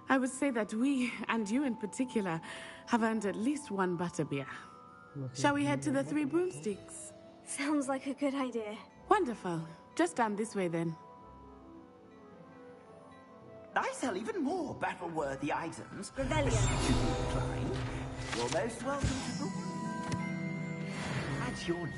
F: I would say that we, and you in particular, have earned at least one butterbeer. Shall we head to the Three Broomsticks?
B: Sounds like a good idea.
F: Wonderful. Just down this way then.
G: I sell even more battle-worthy items.
B: Rebellion.
G: Inclined. You're most welcome to the... At your leisure.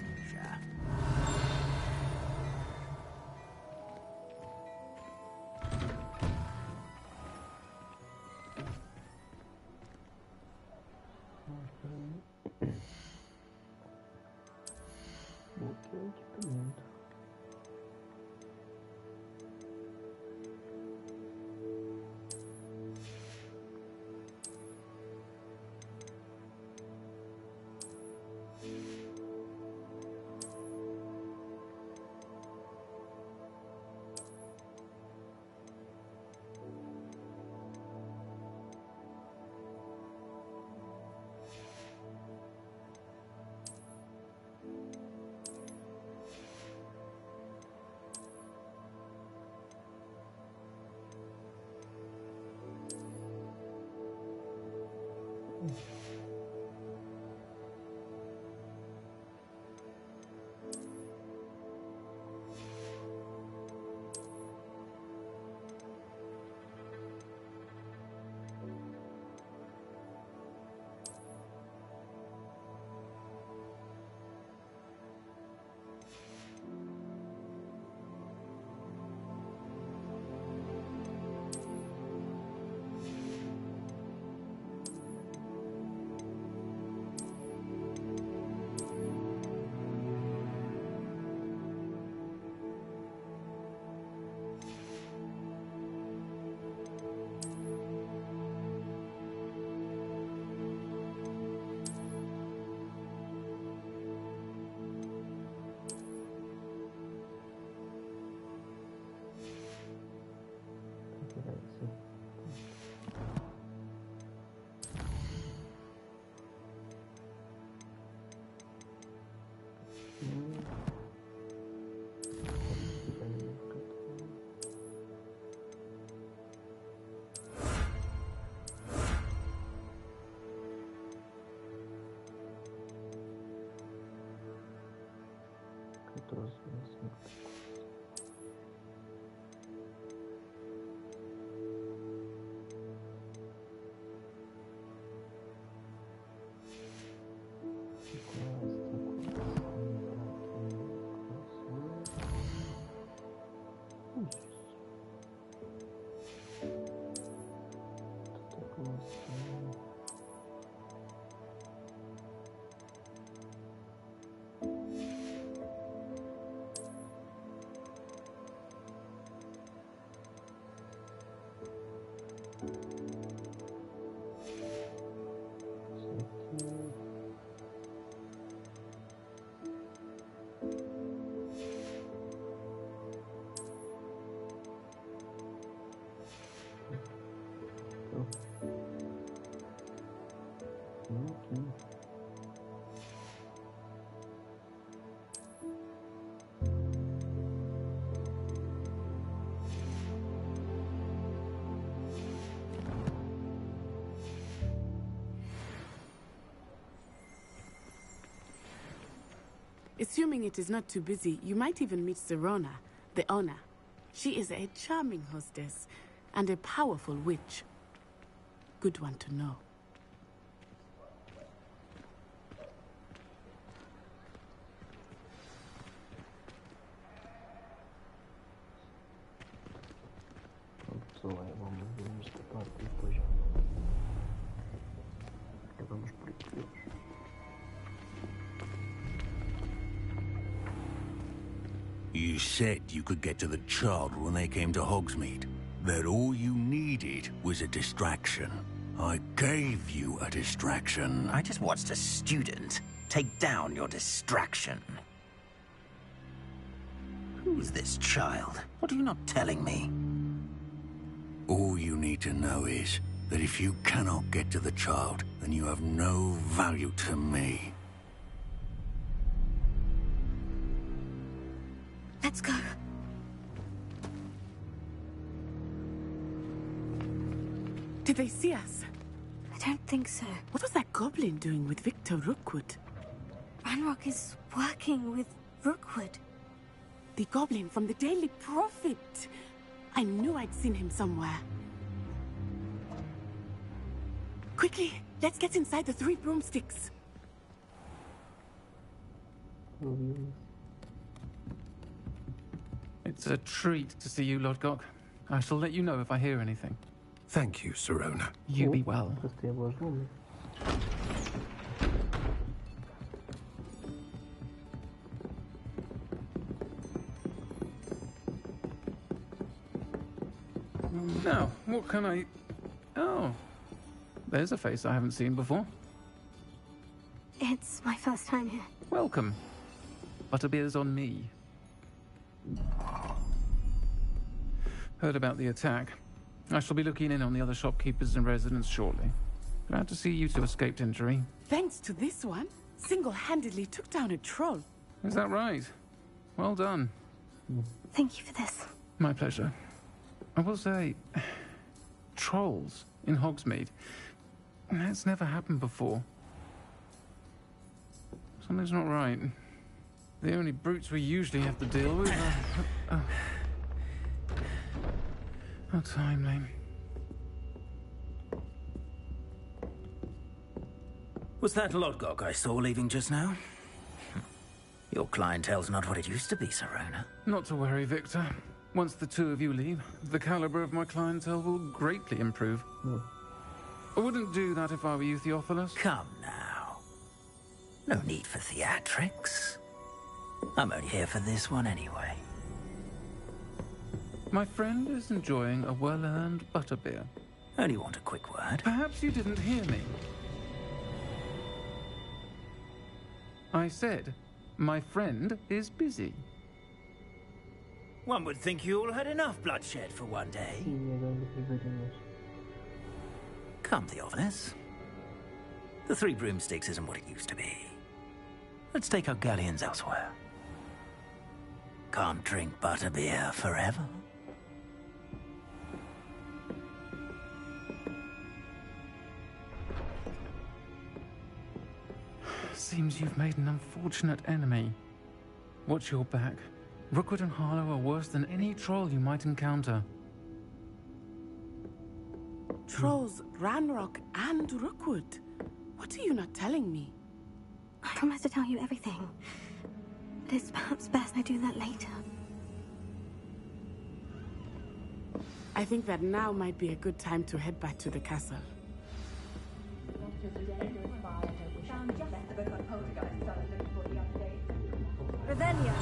F: Assuming it is not too busy, you might even meet Serona, the owner. She is a charming hostess and a powerful witch. Good one to know.
A: Vamos esta parte e depois acabamos por aqui.
O: You said you could get to the child when they came to Hogsmeade. That all you needed was a distraction. I gave you a distraction.
G: I just watched a student take down your distraction. Who's this child? What are you not telling me?
O: All you need to know is that if you cannot get to the child, then you have no value to me.
F: Did they see us?
B: I don't think so.
F: What was that goblin doing with Victor Rookwood?
B: Ranrock is working with Rookwood.
F: The goblin from the Daily Prophet. I knew I'd seen him somewhere. Quickly, let's get inside the 3 broomsticks.
P: It's a treat to see you, Lodgok. I shall let you know if I hear anything.
E: Thank you, Sirona.
P: You be well. Now, what can I... Oh, there's a face I haven't seen before.
B: It's my first time here.
P: Welcome. Butterbeer's on me. Heard about the attack. I shall be looking in on the other shopkeepers and residents shortly. Glad to see you two escaped injury.
F: Thanks to this one, single-handedly took down a troll.
P: Is that right? Well done.
B: Thank you for this.
P: My pleasure. I will say, trolls in Hogsmeade. That's never happened before. Something's not right. The only brutes we usually have to deal with are... How timely.
G: Was that Lodgok I saw leaving just now? Your clientele's not what it used to be, Sirona.
P: Not to worry, Victor. Once the 2 of you leave, the caliber of my clientele will greatly improve. I wouldn't do that if I were you, Theophilus.
G: Come now. No need for theatrics. I'm only here for this one anyway.
P: My friend is enjoying a well-earned butterbeer.
G: Only want a quick word.
P: Perhaps you didn't hear me. I said, my friend is busy.
G: One would think you all had enough bloodshed for one day. Come, Theophilus. The 3 broomsticks isn't what it used to be. Let's take our galleons elsewhere. Can't drink butterbeer forever.
P: Seems you've made an unfortunate enemy. Watch your back. Rookwood and Harlow are worse than any troll you might encounter.
F: Trolls, Ranrock, and Rookwood. What are you not telling me?
B: I promise to tell you everything. But it's perhaps best I do that later.
F: I think that now might be a good time to head back to the castle.
B: Revelio.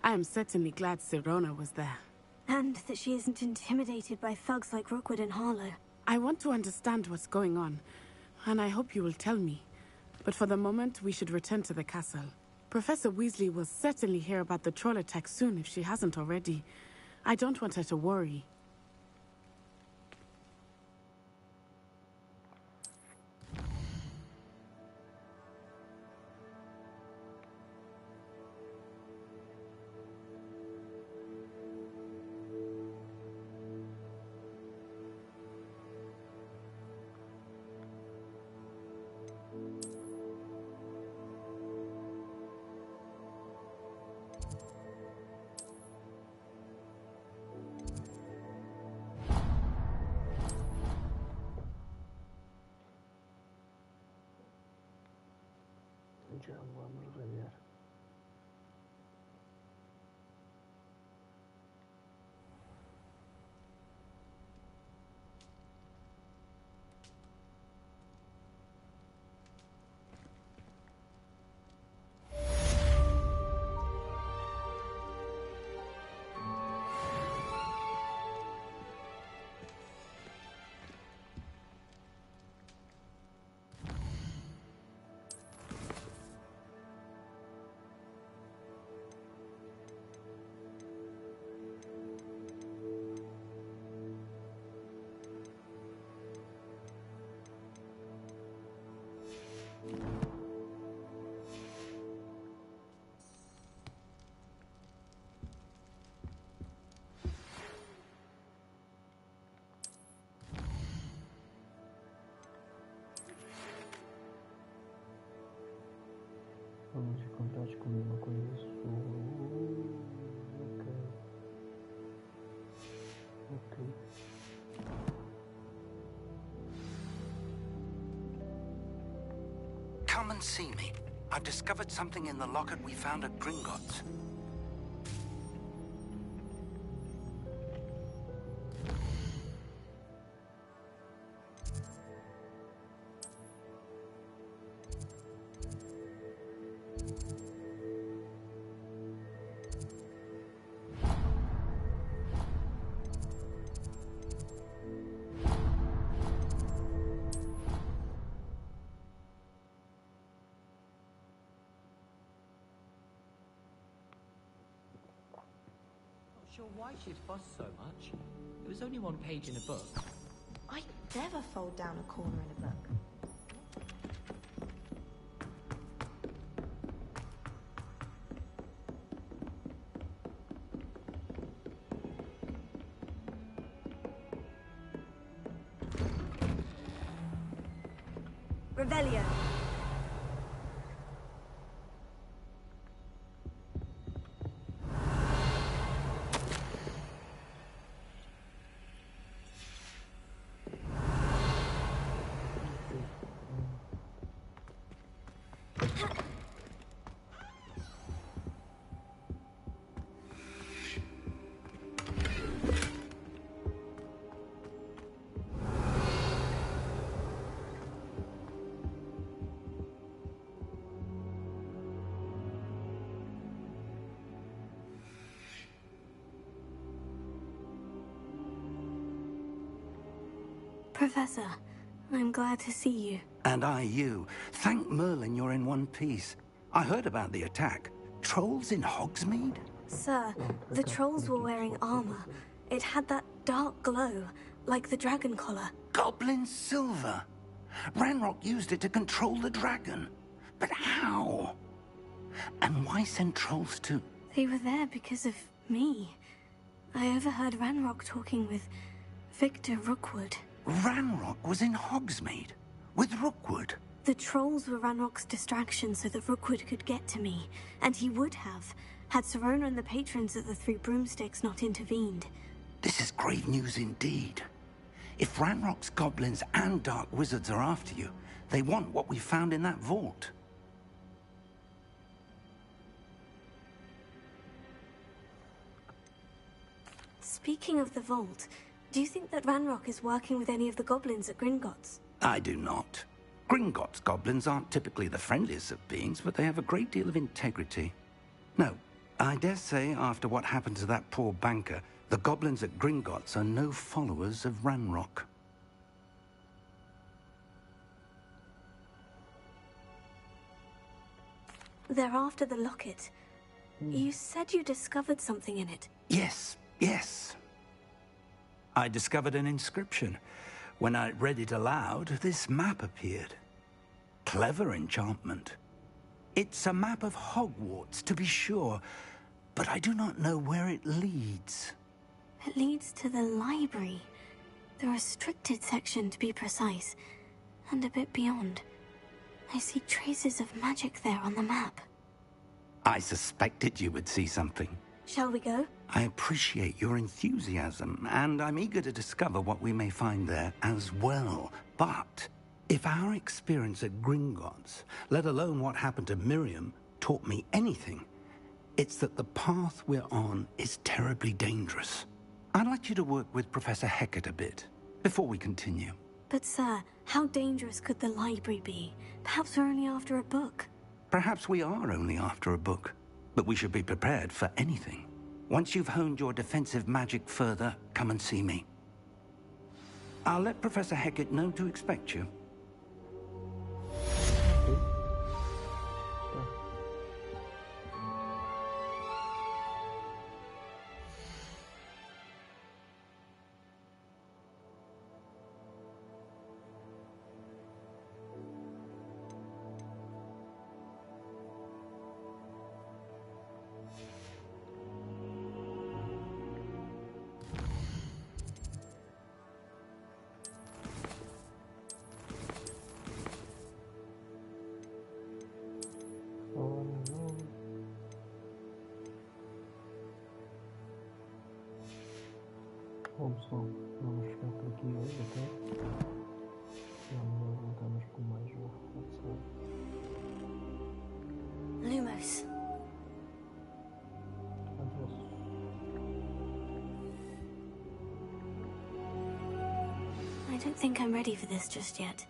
F: I am certainly glad Sirona was there.
B: And that she isn't intimidated by thugs like Rookwood and Harlow.
F: I want to understand what's going on, and I hope you will tell me. But for the moment, we should return to the castle. Professor Weasley will certainly hear about the troll attack soon if she hasn't already. I don't want her to worry.
A: Ya vamos a ver.
Q: Come and see me. I've discovered something in the locket we found at Gringotts.
K: Sure why she'd fuss so much. It was only one page in a book.
R: I'd never fold down a corner in a book.
B: Revelio. Professor, I'm glad to see you.
Q: And I you. Thank Merlin you're in one piece. I heard about the attack. Trolls in Hogsmeade?
B: Sir, the trolls were wearing armor. It had that dark glow, like the dragon collar.
Q: Goblin silver. Ranrock used it to control the dragon. But how? And why send trolls to...
B: They were there because of me. I overheard Ranrock talking with Victor Rookwood.
Q: Ranrock was in Hogsmeade with Rookwood.
B: The trolls were Ranrock's distraction so that Rookwood could get to me, and he would have, had Serona and the patrons of the Three Broomsticks not intervened.
Q: This is grave news indeed. If Ranrock's goblins and dark wizards are after you, they want what we found in that vault.
B: Speaking of the vault, do you think that Ranrock is working with any of the goblins at Gringotts?
Q: I do not. Gringotts goblins aren't typically the friendliest of beings, but they have a great deal of integrity. No, I dare say after what happened to that poor banker, the goblins at Gringotts are no followers of Ranrock.
B: They're after the locket. You said you discovered something in it.
Q: Yes, yes. I discovered an inscription. When I read it aloud, this map appeared. Clever enchantment. It's a map of Hogwarts, to be sure, but I do not know where it leads.
B: It leads to the library. The restricted section, to be precise. And a bit beyond. I see traces of magic there on the map.
Q: I suspected you would see something.
B: Shall we go?
Q: I appreciate your enthusiasm, and I'm eager to discover what we may find there as well. But if our experience at Gringotts, let alone what happened to Miriam, taught me anything, it's that the path we're on is terribly dangerous. I'd like you to work with Professor Hecat a bit, before we continue.
B: But sir, how dangerous could the library be? Perhaps we're only after a book.
Q: Perhaps we are only after a book, but we should be prepared for anything. Once you've honed your defensive magic further, come and see me. I'll let Professor Hecat know to expect you.
A: Bom pessoal, vamos ficar por aqui hoje até. E amanhã voltamos com mais um Hogwarts Legacy.
B: Lumos.
A: Adiós.
B: I don't think I'm ready for this just yet.